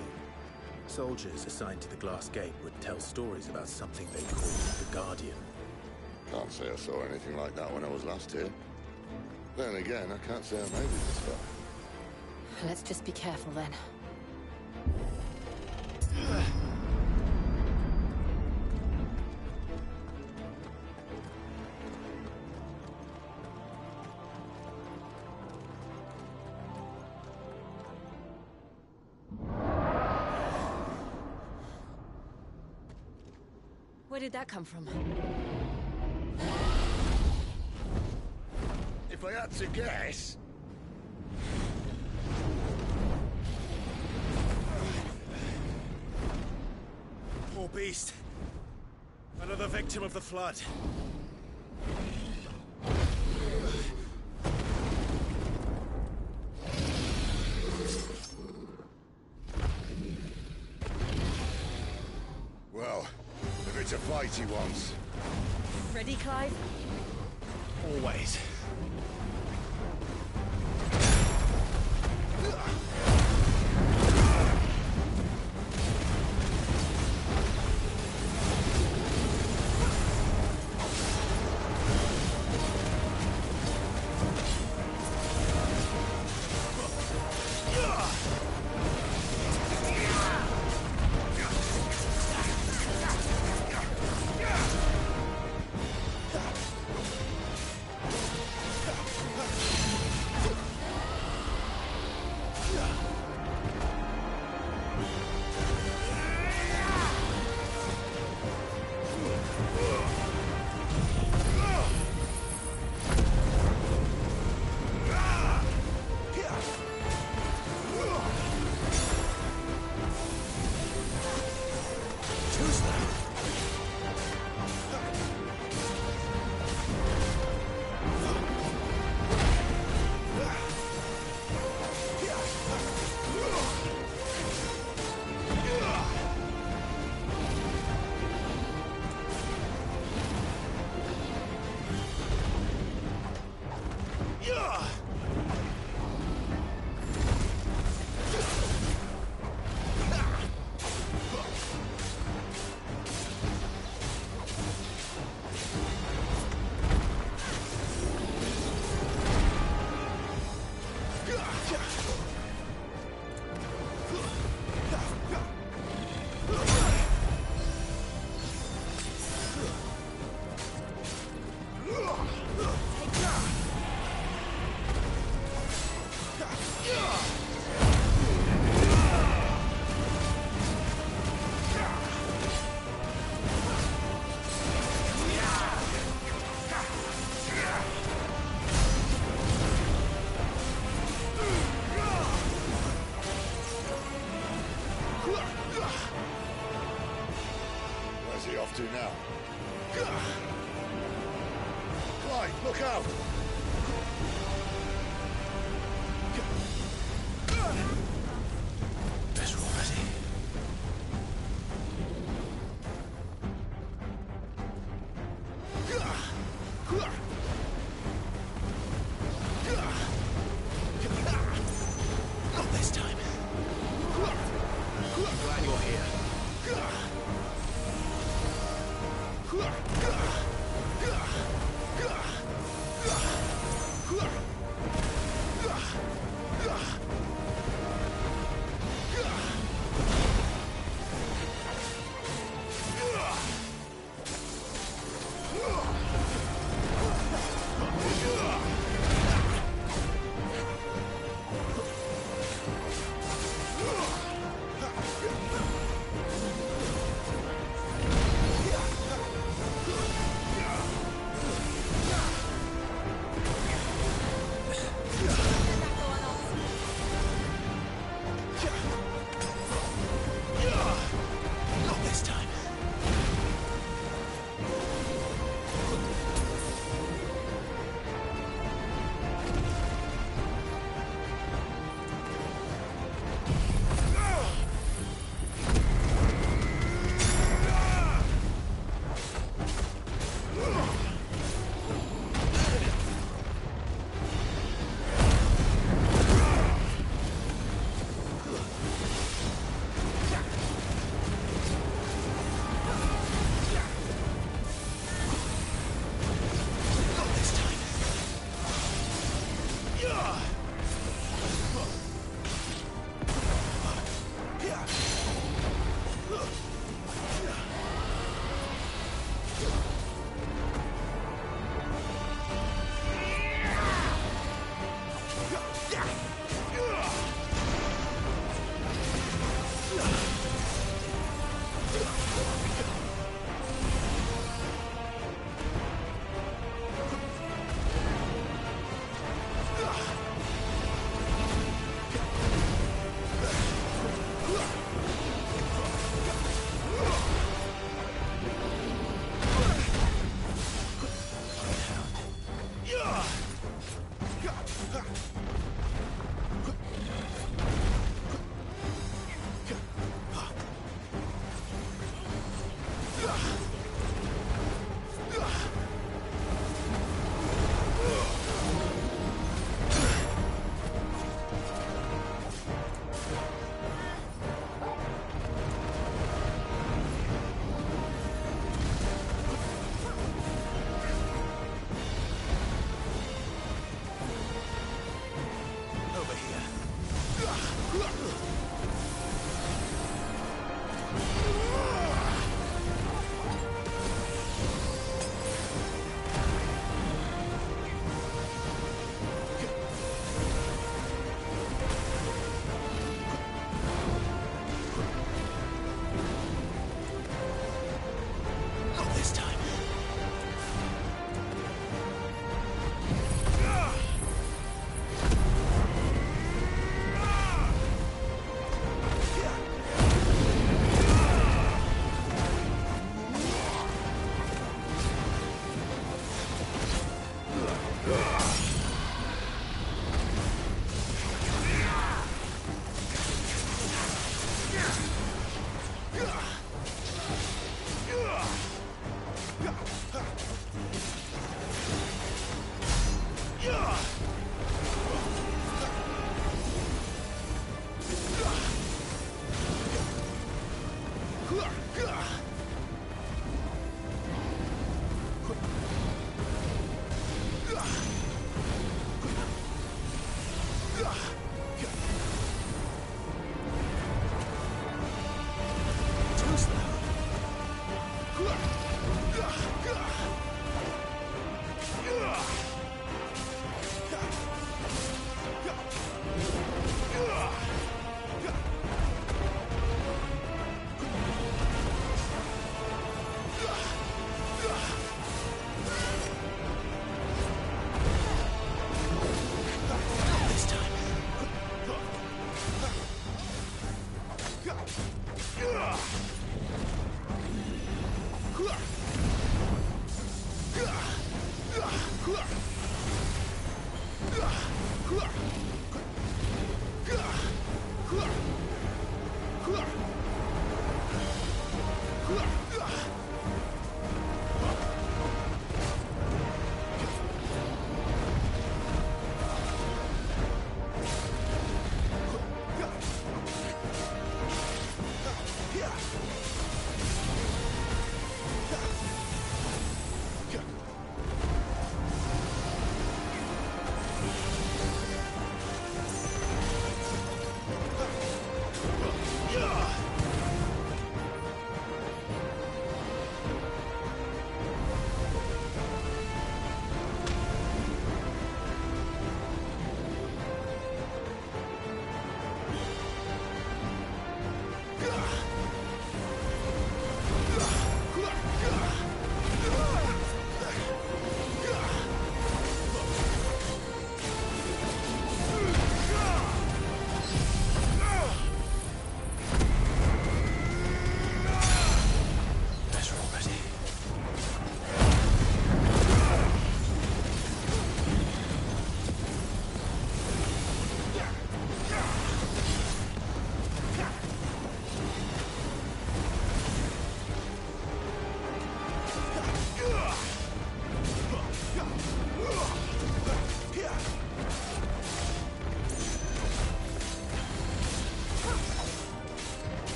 Speaker 2: soldiers assigned to the Glass Gate would tell stories about something they called the Guardian.
Speaker 4: Can't say I saw anything like that when I was last here. Then again, I can't say I made it this far.
Speaker 17: Let's just be careful then. Where did that come from?
Speaker 4: If I had to guess...
Speaker 2: Poor beast. Another victim of the Flood.
Speaker 4: Well, if it's a fight he wants.
Speaker 16: Ready, Clive?
Speaker 2: Always.
Speaker 12: now!
Speaker 2: Better already. Not this time. I'm glad you're here. Not this time. Not this time.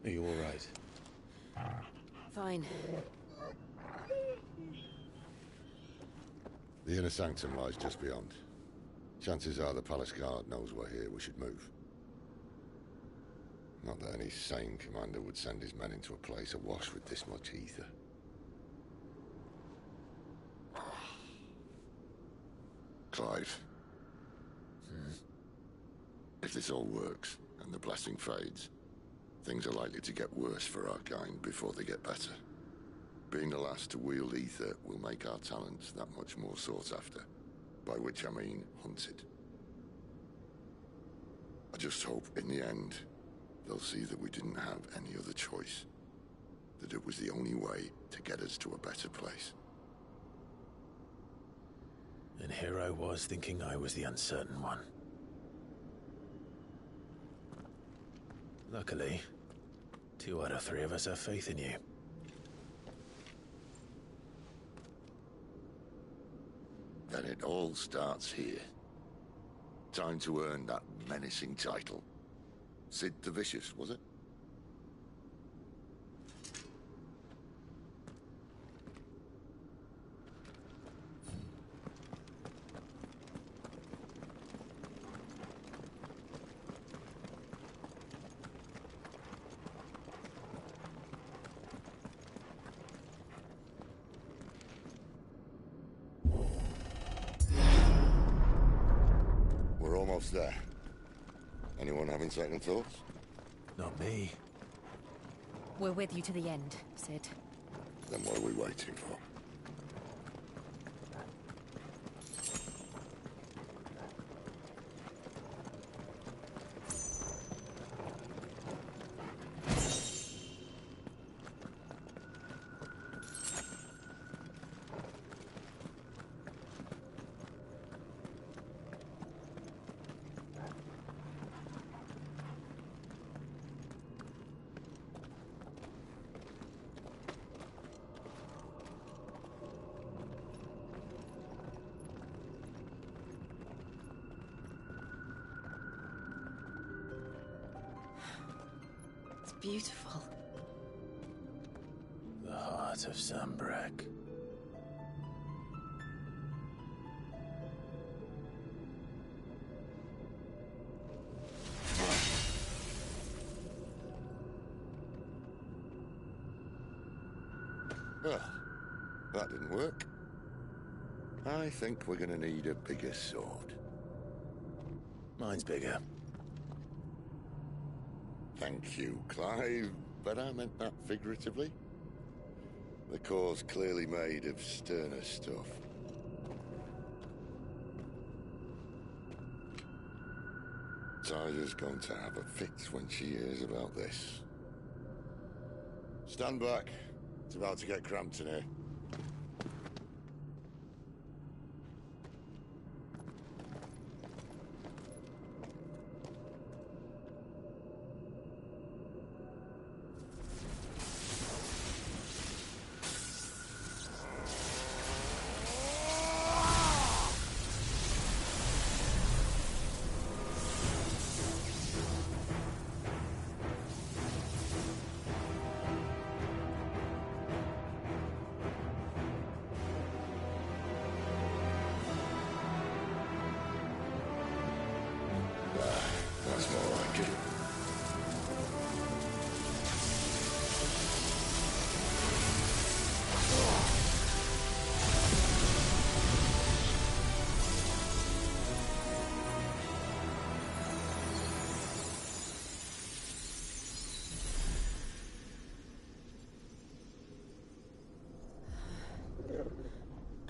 Speaker 2: Are you all right?
Speaker 16: Fine.
Speaker 4: The inner sanctum lies just beyond. Chances are the palace guard knows we're here. We should move. Not that any sane commander would send his men into a place awash with this much ether. Clive. If this all works, and the blessing fades, things are likely to get worse for our kind before they get better. Being the last to wield ether will make our talents that much more sought after. By which I mean hunted. I just hope, in the end, they'll see that we didn't have any other choice. That it was the only way to get us to a better place.
Speaker 2: And here I was thinking I was the uncertain one. Luckily, 2 out of 3 of us have faith in you.
Speaker 4: Then it all starts here. Time to earn that menacing title. Sid the Vicious, was it? We're almost there. Anyone having second thoughts?
Speaker 2: Not me.
Speaker 16: We're with you to the end, Sid.
Speaker 4: Then what are we waiting for?
Speaker 21: beautiful.
Speaker 2: The heart of Zambrak.
Speaker 4: Well, that didn't work. I think we're gonna need a bigger sword.
Speaker 2: Mine's bigger.
Speaker 4: Thank you, Clive, but I meant that figuratively. The core's clearly made of sterner stuff. Tyler's going to have a fit when she hears about this. Stand back. It's about to get cramped in here. That's more like it.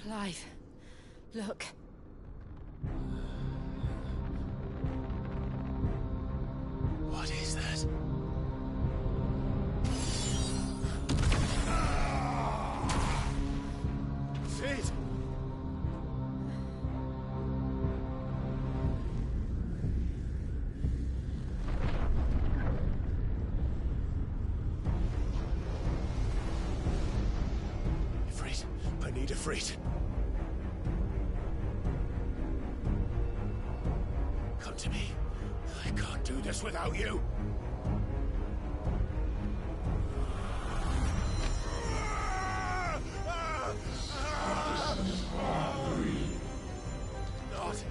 Speaker 1: Clive, look.
Speaker 2: What is that?
Speaker 19: Sid!
Speaker 2: Ifrit, I need Ifrit. Come to me. I can't do this without you. Not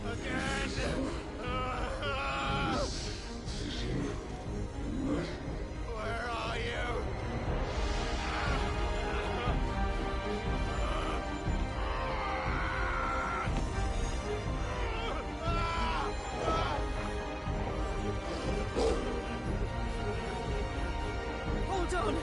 Speaker 2: again. Where are you?
Speaker 18: Hold on!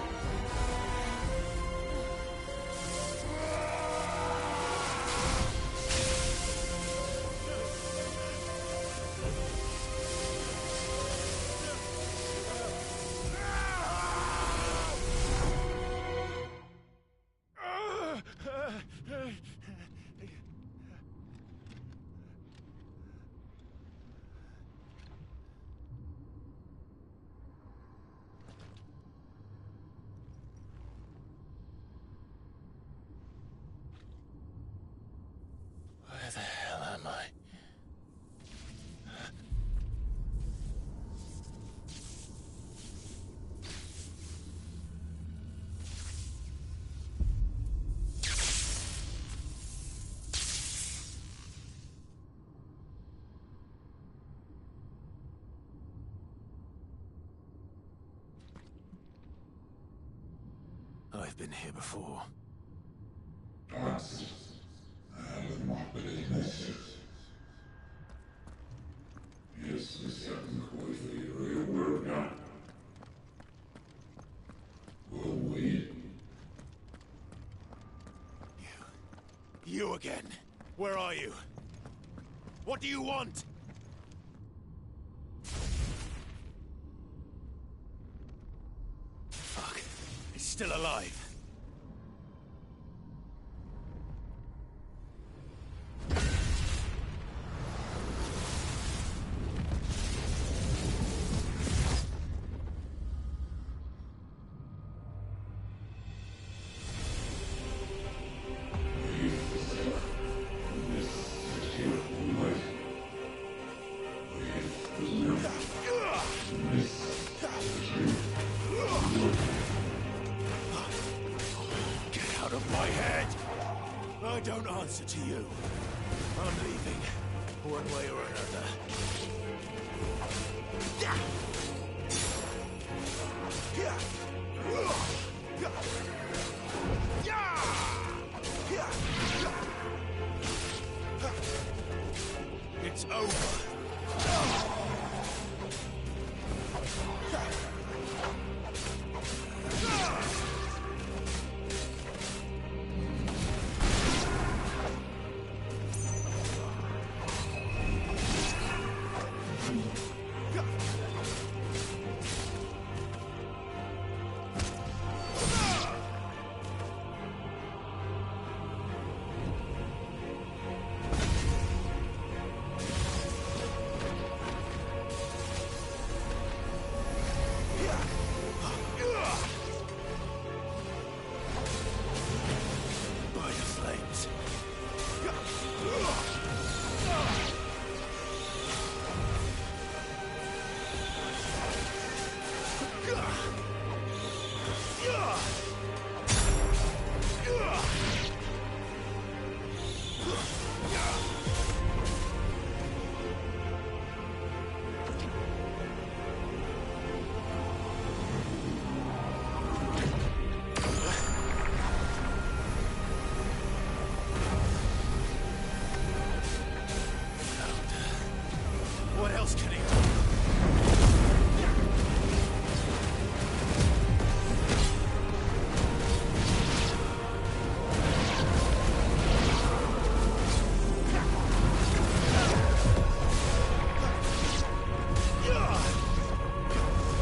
Speaker 2: Where the hell am I? I've been here before. You again. Where are you? What do you want? Fuck. He's still alive. My head! I don't answer to you. I'm leaving, one way or another. It's over. What else can he do?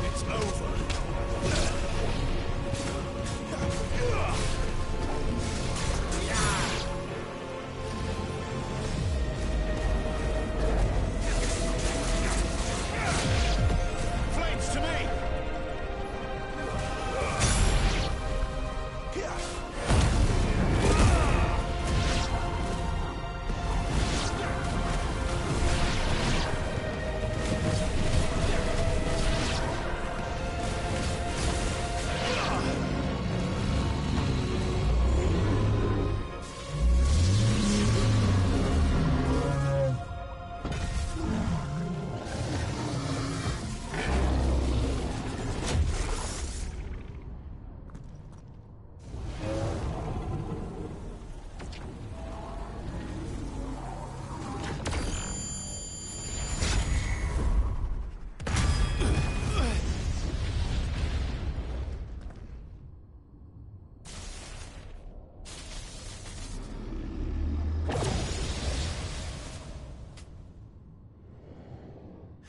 Speaker 2: It's over. Flames to me!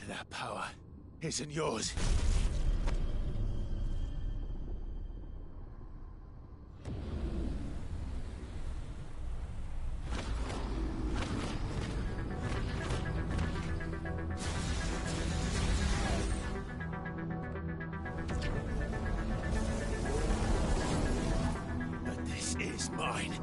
Speaker 2: That power isn't yours. But this is mine.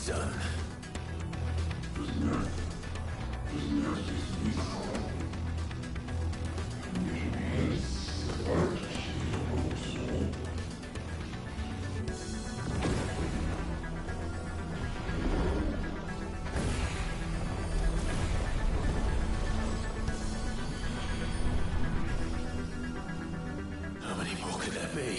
Speaker 2: it's done. How many more could there be?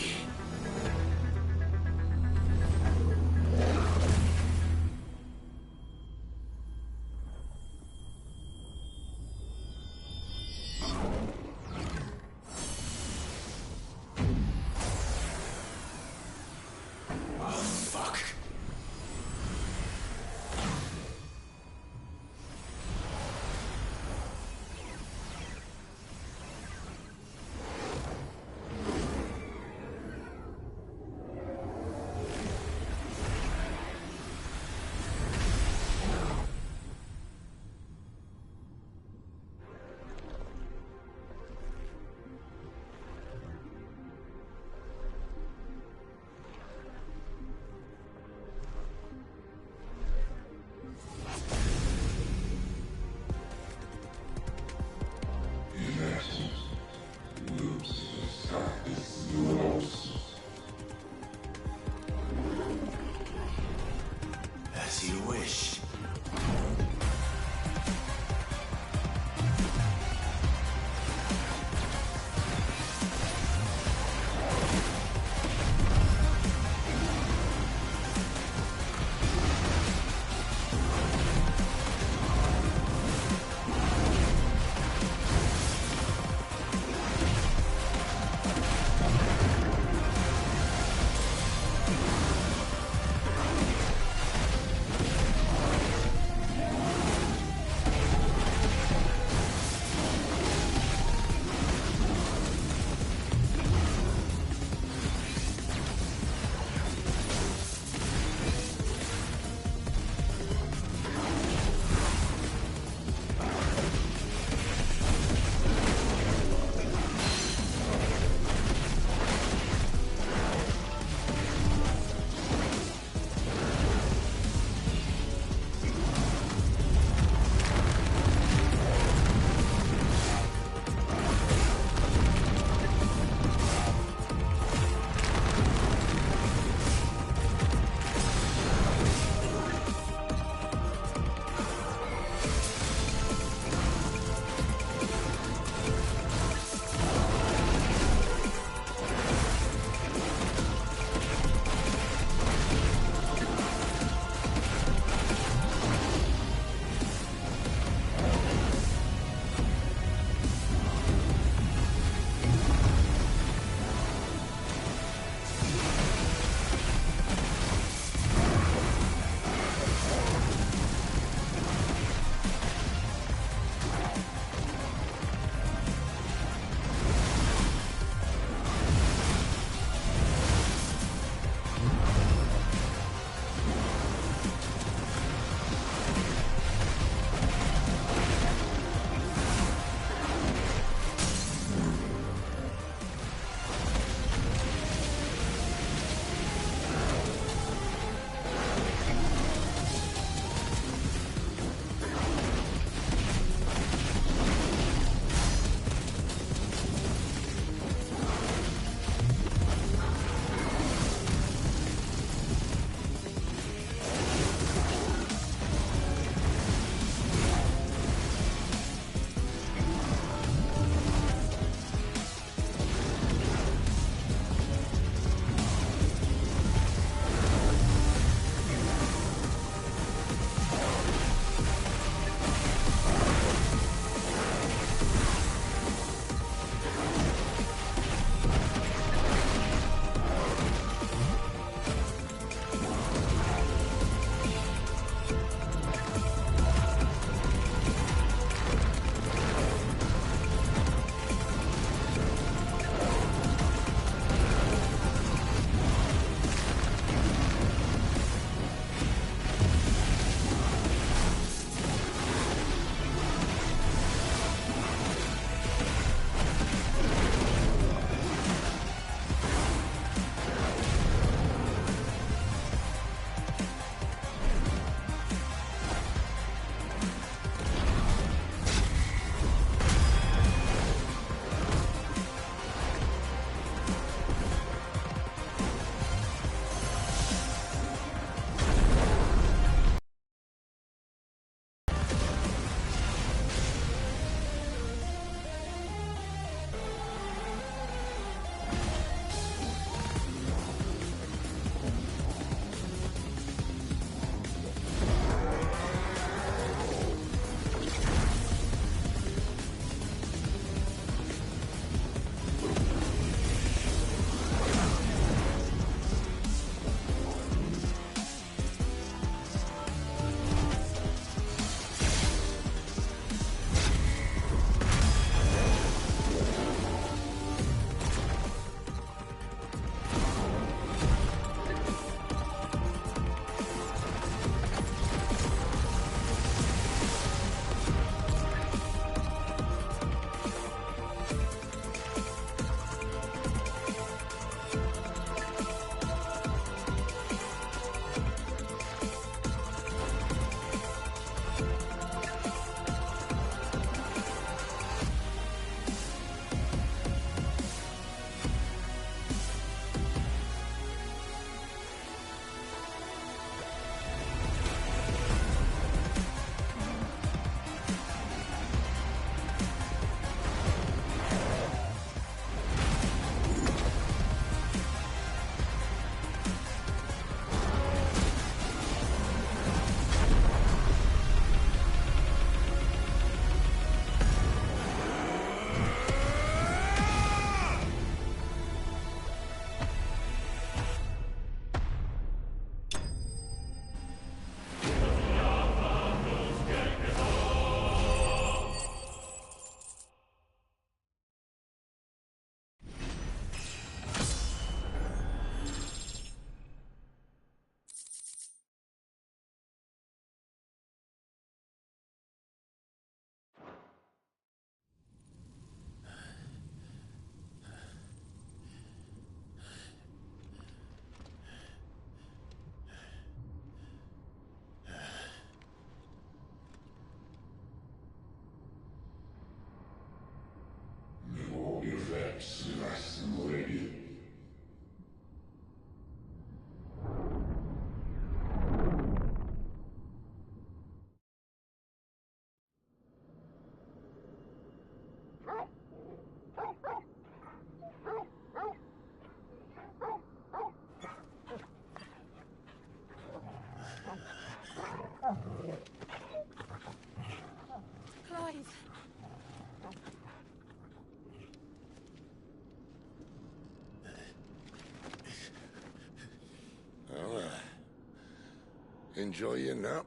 Speaker 4: Enjoy your nap?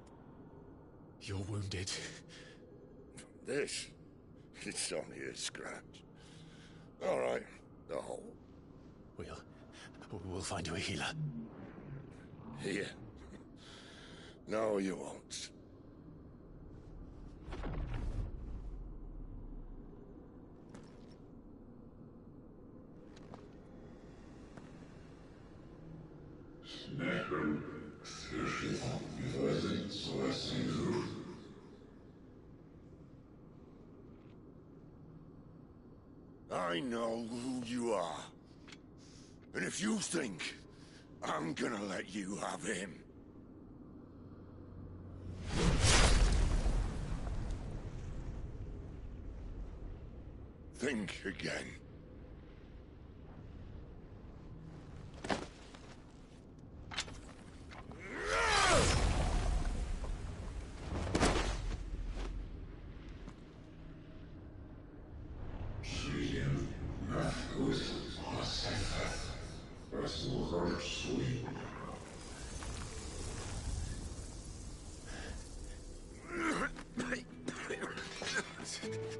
Speaker 2: You're wounded.
Speaker 4: This? It's only a scratch. All right, the hole.
Speaker 2: We'll find you a healer.
Speaker 4: Here? No, you won't. I know who you are. And if you think I'm gonna let you have him... think again.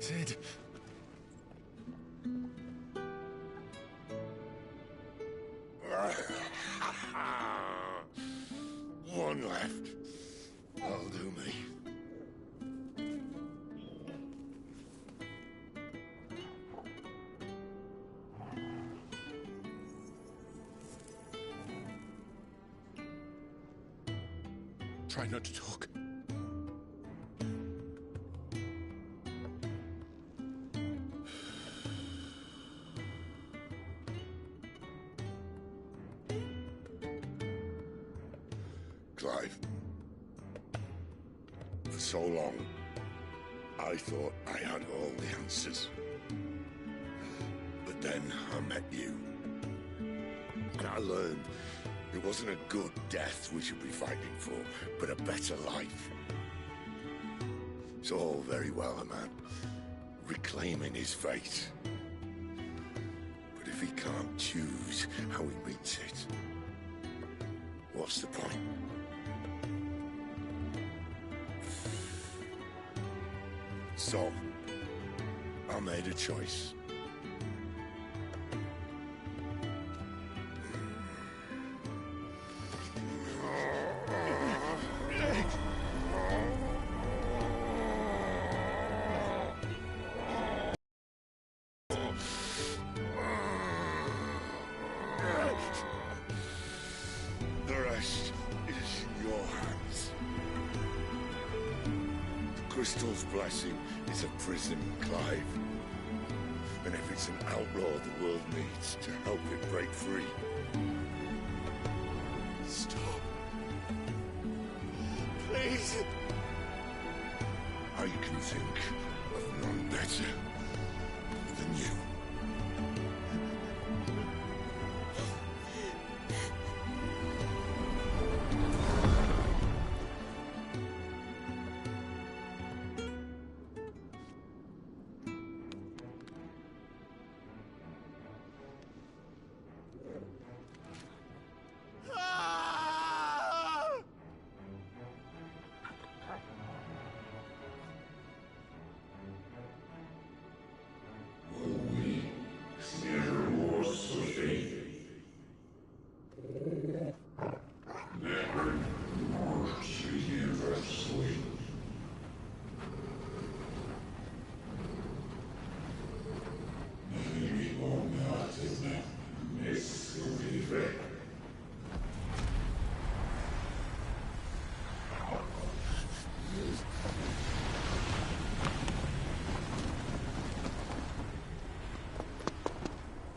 Speaker 2: Sid.
Speaker 4: One left. That'll do me.
Speaker 2: Try not to talk.
Speaker 4: Clive. For so long, I thought I had all the answers. But then I met you. And I learned it wasn't a good death we should be fighting for, but a better life. It's all very well, a man reclaiming his fate. But if he can't choose how he meets it, what's the point? So, I made a choice. The rest is in your hands. The Crystal's blessing is a prison, Clive. And if it's an outlaw the world needs to help it break free... Stop. Please. I can think of none better than you.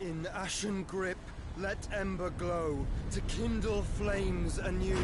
Speaker 8: In ashen grip, let ember glow, to kindle flames anew.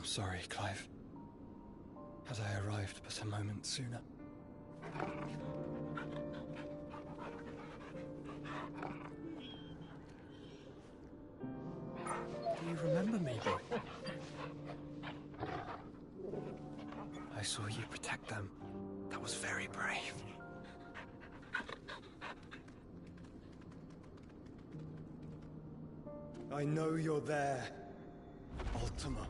Speaker 8: I'm sorry, Clive. Had I arrived but a moment sooner. Do you remember me, boy? I saw you protect them. That was very brave. I know you're there, Ultima.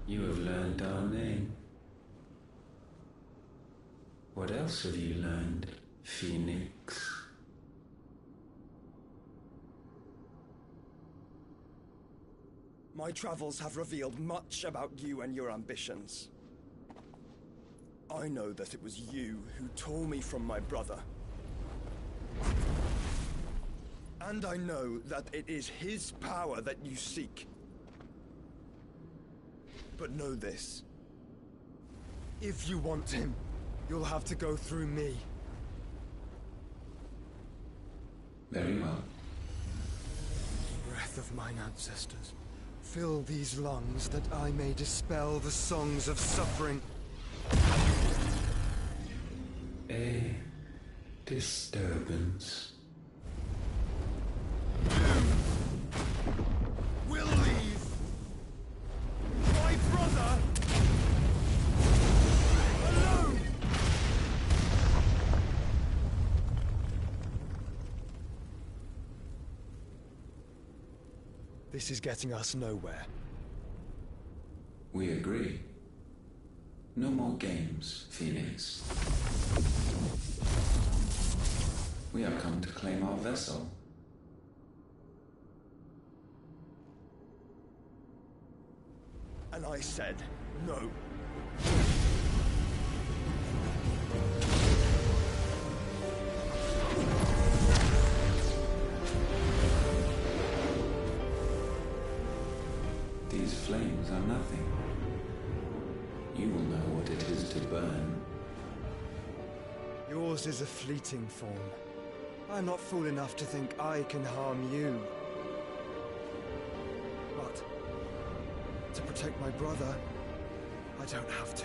Speaker 10: You have learned our name. What else have you learned, Phoenix?
Speaker 8: My travels have revealed much about you and your ambitions. I know that it was you who tore me from my brother. And I know that it is his power that you seek. But know this. If you want him, you'll have to go through me.
Speaker 10: Very well.
Speaker 8: Breath of mine ancestors, fill these lungs that I may dispel the songs of suffering.
Speaker 10: A disturbance.
Speaker 8: We'll leave. My brother alone. This is getting us nowhere.
Speaker 10: We agree. No more games, Phoenix. We have come to claim our vessel.
Speaker 8: And I said no.
Speaker 10: These flames are nothing. You will know what it is to burn.
Speaker 8: Yours is a fleeting form. I'm not fool enough to think I can harm you. But to protect my brother, I don't have to.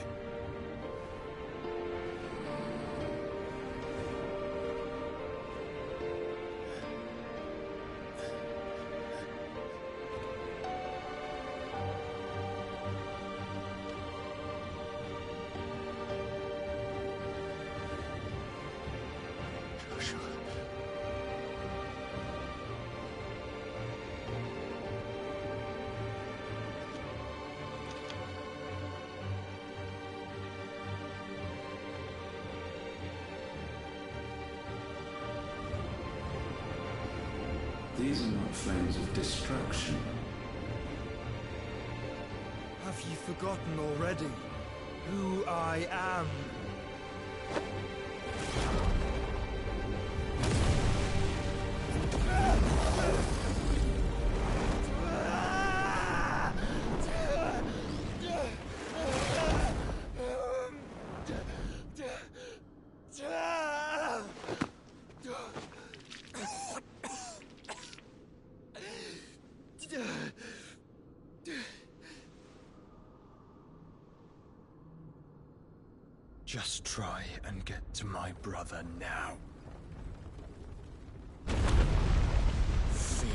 Speaker 10: These are not flames of destruction.
Speaker 8: Have you forgotten already who I am? Just try and get to my brother now. Fiend.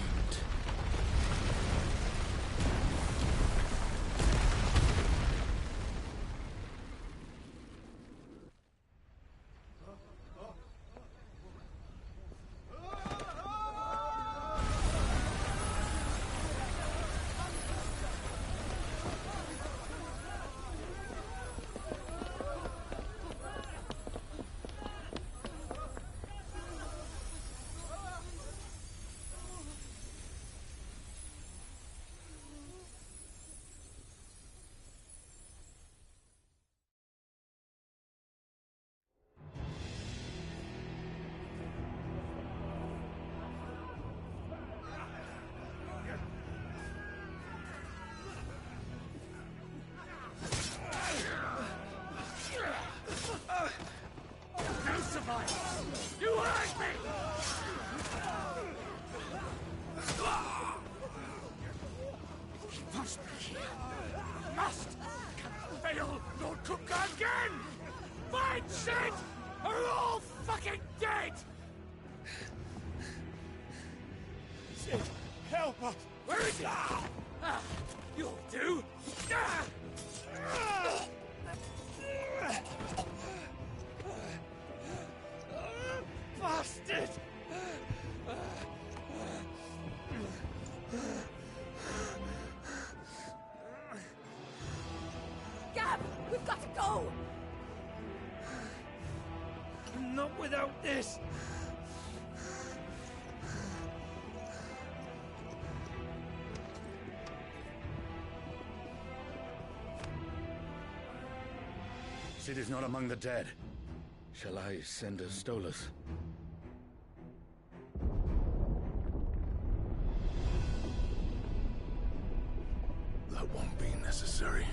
Speaker 7: Sid, help us! Where is he? You'll do! Bastard!
Speaker 18: Gab, we've got to go!
Speaker 7: Not without this!
Speaker 13: Sid is not among the dead. Shall I send a Stolas?
Speaker 2: That won't be necessary.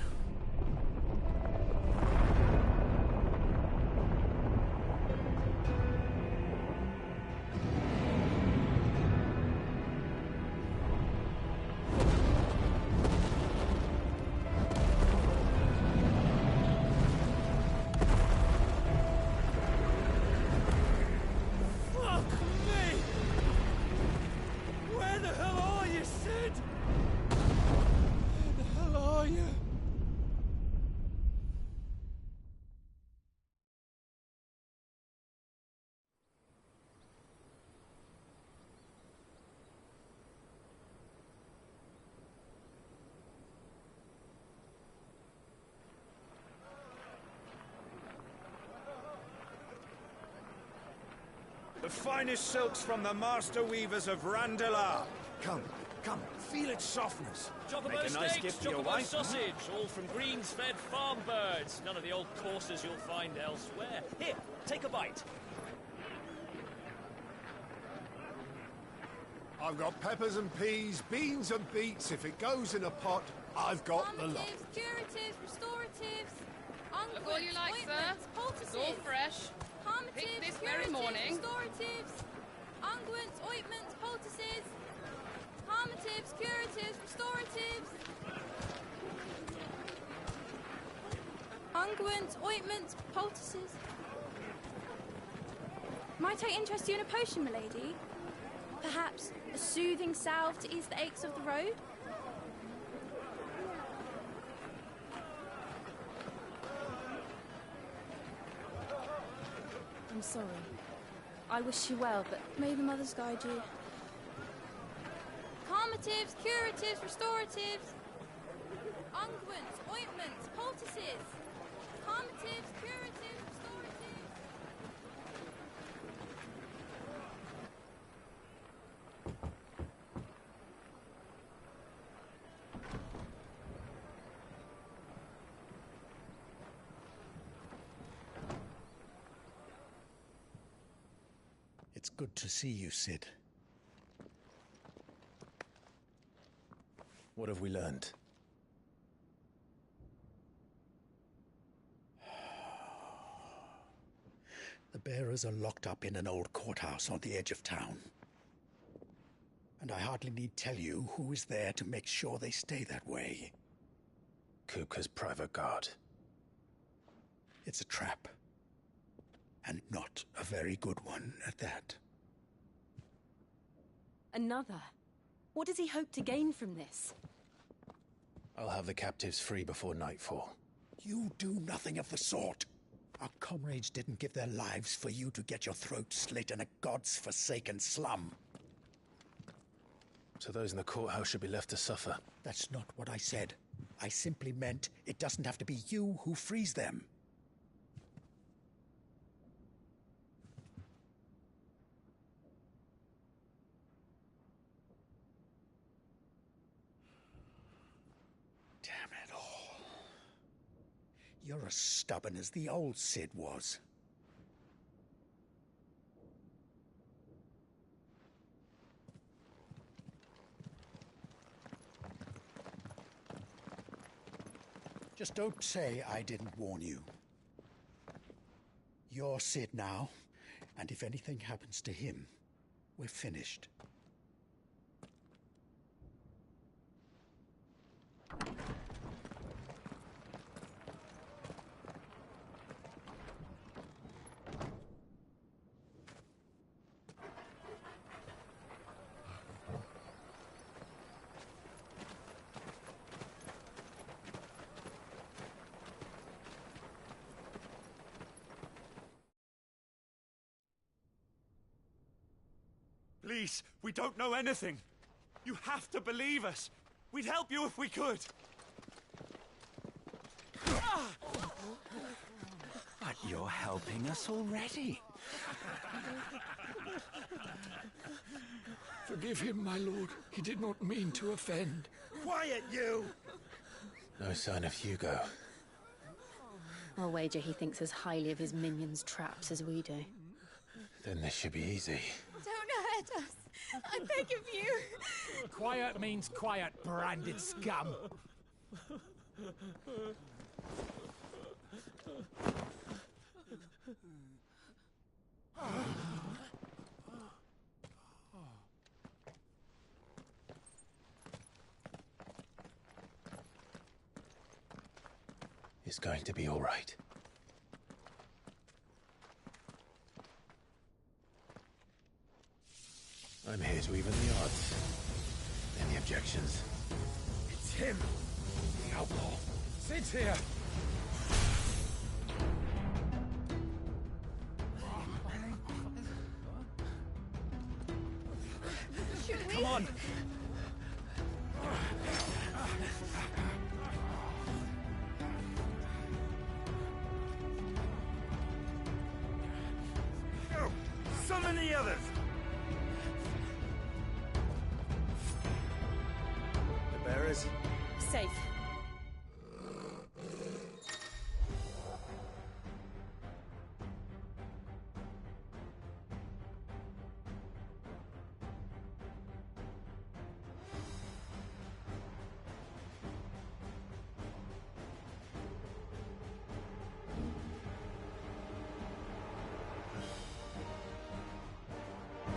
Speaker 7: Fuck me! Where the hell are you, Sid? Where the hell are you?
Speaker 20: The finest silks from the master weavers of Randalar. Come, come, feel its softness.
Speaker 14: Chocobo
Speaker 20: Make a nice
Speaker 14: steaks,
Speaker 20: gift for your
Speaker 14: chocobo
Speaker 20: wife.
Speaker 14: sausage, all from greens-fed farm birds. None of the old courses you'll find elsewhere. Here, take a bite.
Speaker 20: I've got peppers and peas, beans and beets. If it goes in a pot, I've got the lot.
Speaker 23: Calmatives, curatives, restoratives,
Speaker 24: Look all you like, sir. It's all fresh. Picked this very morning.
Speaker 23: Restoratives, unguents, ointments, poultices, calmatives, curatives, restoratives, unguents, ointments, poultices. Might I interest you in a potion, milady? Perhaps a soothing salve to ease the aches of the road? I'm sorry. I wish you well, but may the mothers guide you. Calmatives, curatives, restoratives, unguents, ointments, poultices. Calmatives, curatives, restoratives.
Speaker 13: It's good to see you, Sid.
Speaker 2: What have we learned?
Speaker 13: The bearers are locked up in an old courthouse on the edge of town. And I hardly need tell you who is there to make sure they stay that way.
Speaker 2: Kupka's private guard.
Speaker 13: It's a trap. And not a very good one at that.
Speaker 25: Another? What does he hope to gain from this?
Speaker 2: I'll have the captives free before nightfall.
Speaker 13: You do nothing of the sort. Our comrades didn't give their lives for you to get your throat slit in a god's forsaken slum.
Speaker 2: So those in the courthouse should be left to suffer.
Speaker 13: That's not what I said. I simply meant it doesn't have to be you who frees them. Damn it all. You're as stubborn as the old Sid was. Just don't say I didn't warn you. You're Sid now, and if anything happens to him, we're finished.
Speaker 20: Please, we don't know anything. You have to believe us. We'd help you if we could.
Speaker 3: But you're helping us already.
Speaker 5: Forgive him, my lord. He did not mean to offend.
Speaker 12: Quiet, you!
Speaker 2: No sign of Hugo.
Speaker 25: I'll wager he thinks as highly of his minions' traps as we do.
Speaker 2: Then this should be easy.
Speaker 23: Don't hurt us. I beg of you.
Speaker 7: Quiet means quiet, branded scum.
Speaker 2: It's going to be all right. I'm here to even the odds. Any objections?
Speaker 20: It's him, the outlaw. Sit here. Come on. Go! Summon the others!
Speaker 8: The bearers?
Speaker 25: Safe.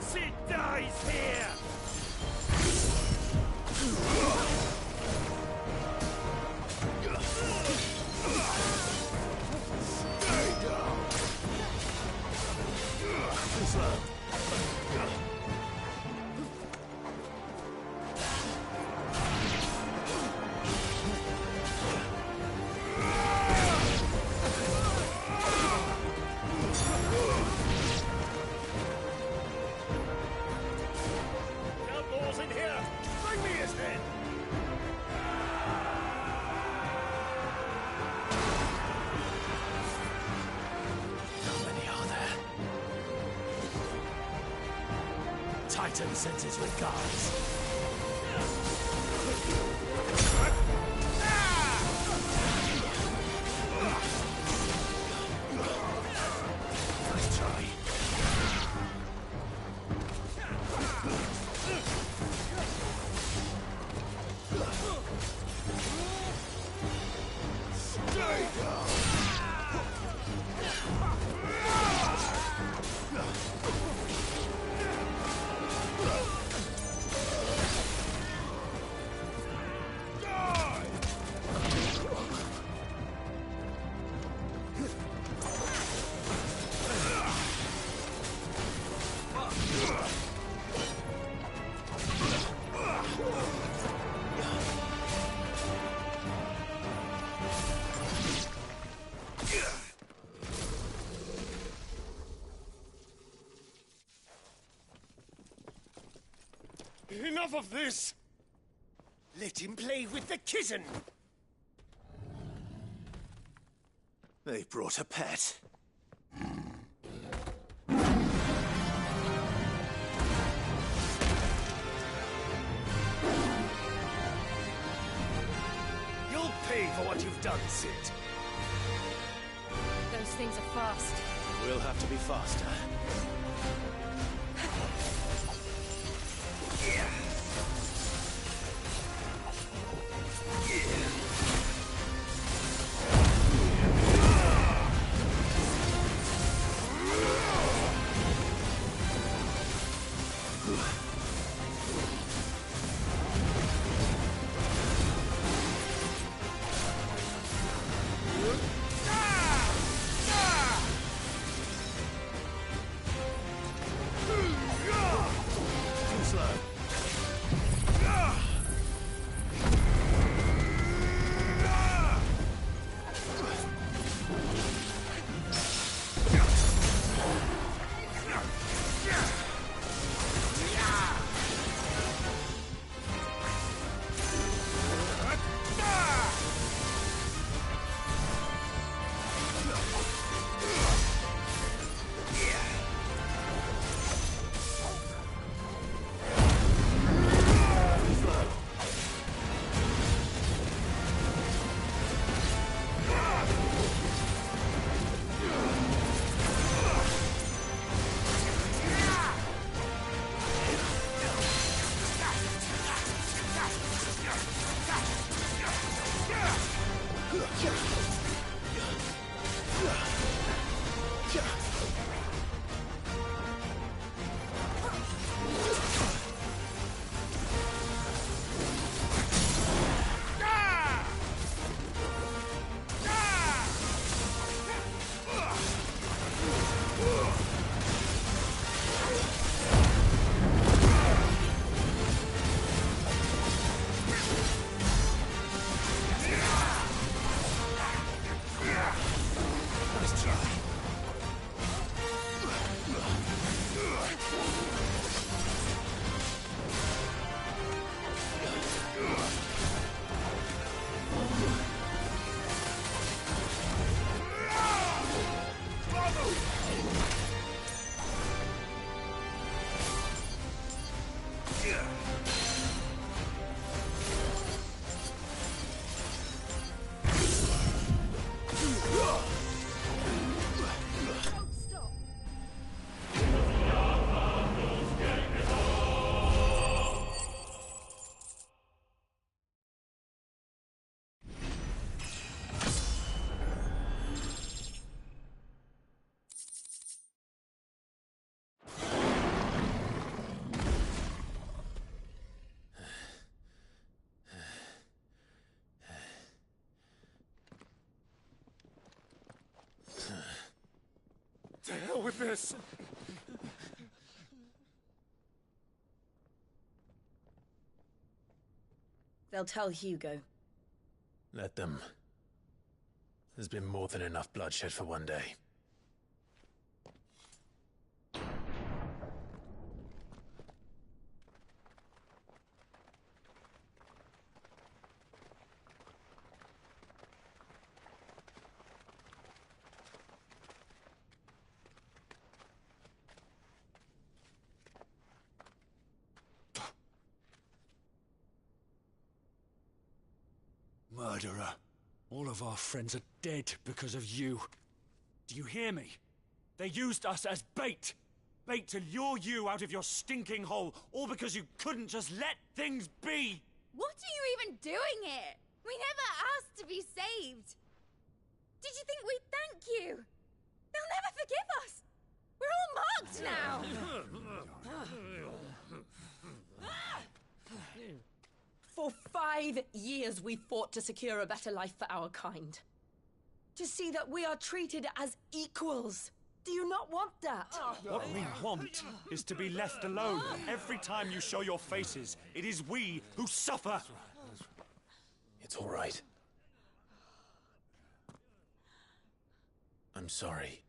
Speaker 20: Sid dies here!
Speaker 5: Stay down!
Speaker 20: Outlaws in here! Bring me his head!
Speaker 7: How many are there? Titan sends his regards. Nice try.
Speaker 5: Stay down!
Speaker 20: Enough of this! Let him play with the kitten!
Speaker 2: They brought a pet.
Speaker 20: You'll pay for what you've done, Sid.
Speaker 25: Those things are fast.
Speaker 2: We'll have to be faster. Too slow.
Speaker 5: To hell with this!
Speaker 1: They'll tell Hugo.
Speaker 2: Let them. There's been more than enough bloodshed for one day.
Speaker 6: Murderer. All of our friends are dead because of you. Do you hear me? They used us as bait. Bait to lure you out of your stinking hole, all because you couldn't just let things be.
Speaker 9: What are you even doing here? We never asked to be saved. Did you think we'd thank you? They'll never forgive us. We're all marked now.
Speaker 1: For 5 years we fought to secure a better life for our kind. To see that we are treated as equals. Do you not want that?
Speaker 6: What we want is to be left alone. Every time you show your faces, it is we who suffer.
Speaker 2: It's all right. I'm sorry.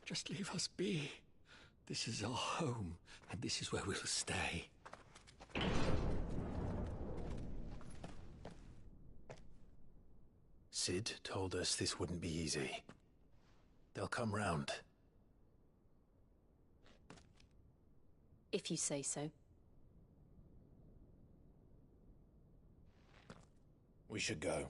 Speaker 13: Just leave us be. This is our home, and this is where we'll stay.
Speaker 2: Sid told us this wouldn't be easy. They'll come round.
Speaker 25: If you say so.
Speaker 2: We should go.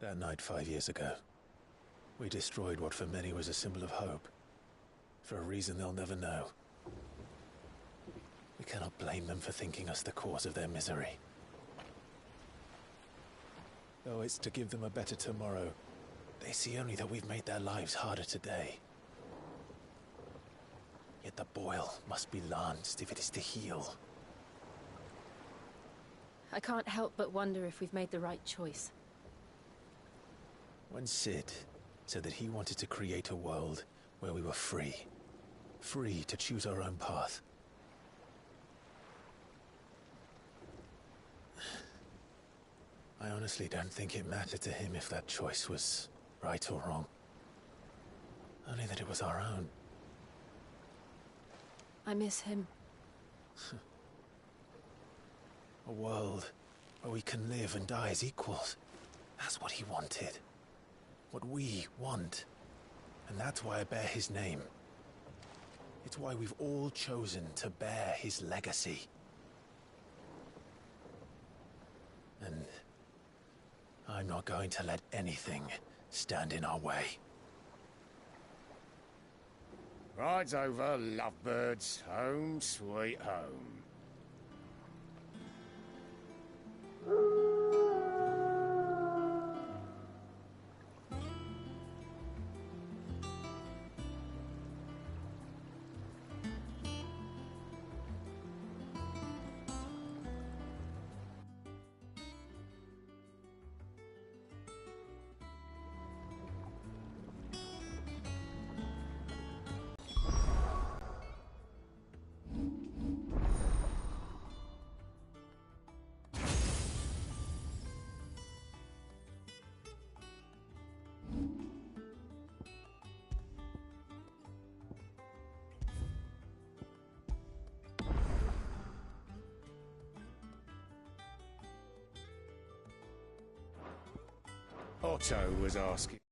Speaker 2: That night 5 years ago, we destroyed what for many was a symbol of hope. For a reason they'll never know. We cannot blame them for thinking us the cause of their misery. Though it's to give them a better tomorrow, they see only that we've made their lives harder today. Yet the boil must be lanced if it is to heal.
Speaker 25: I can't help but wonder if we've made the right choice.
Speaker 2: When Sid said that he wanted to create a world where we were free. Free to choose our own path. I honestly don't think it mattered to him if that choice was right or wrong. Only that it was our own.
Speaker 25: I miss him.
Speaker 2: A world where we can live and die as equals. That's what he wanted. What we want. And that's why I bear his name. It's why we've all chosen to bear his legacy. And I'm not going to let anything stand in our way.
Speaker 11: Ride's over, lovebirds. Home sweet home.
Speaker 20: Otto was asking.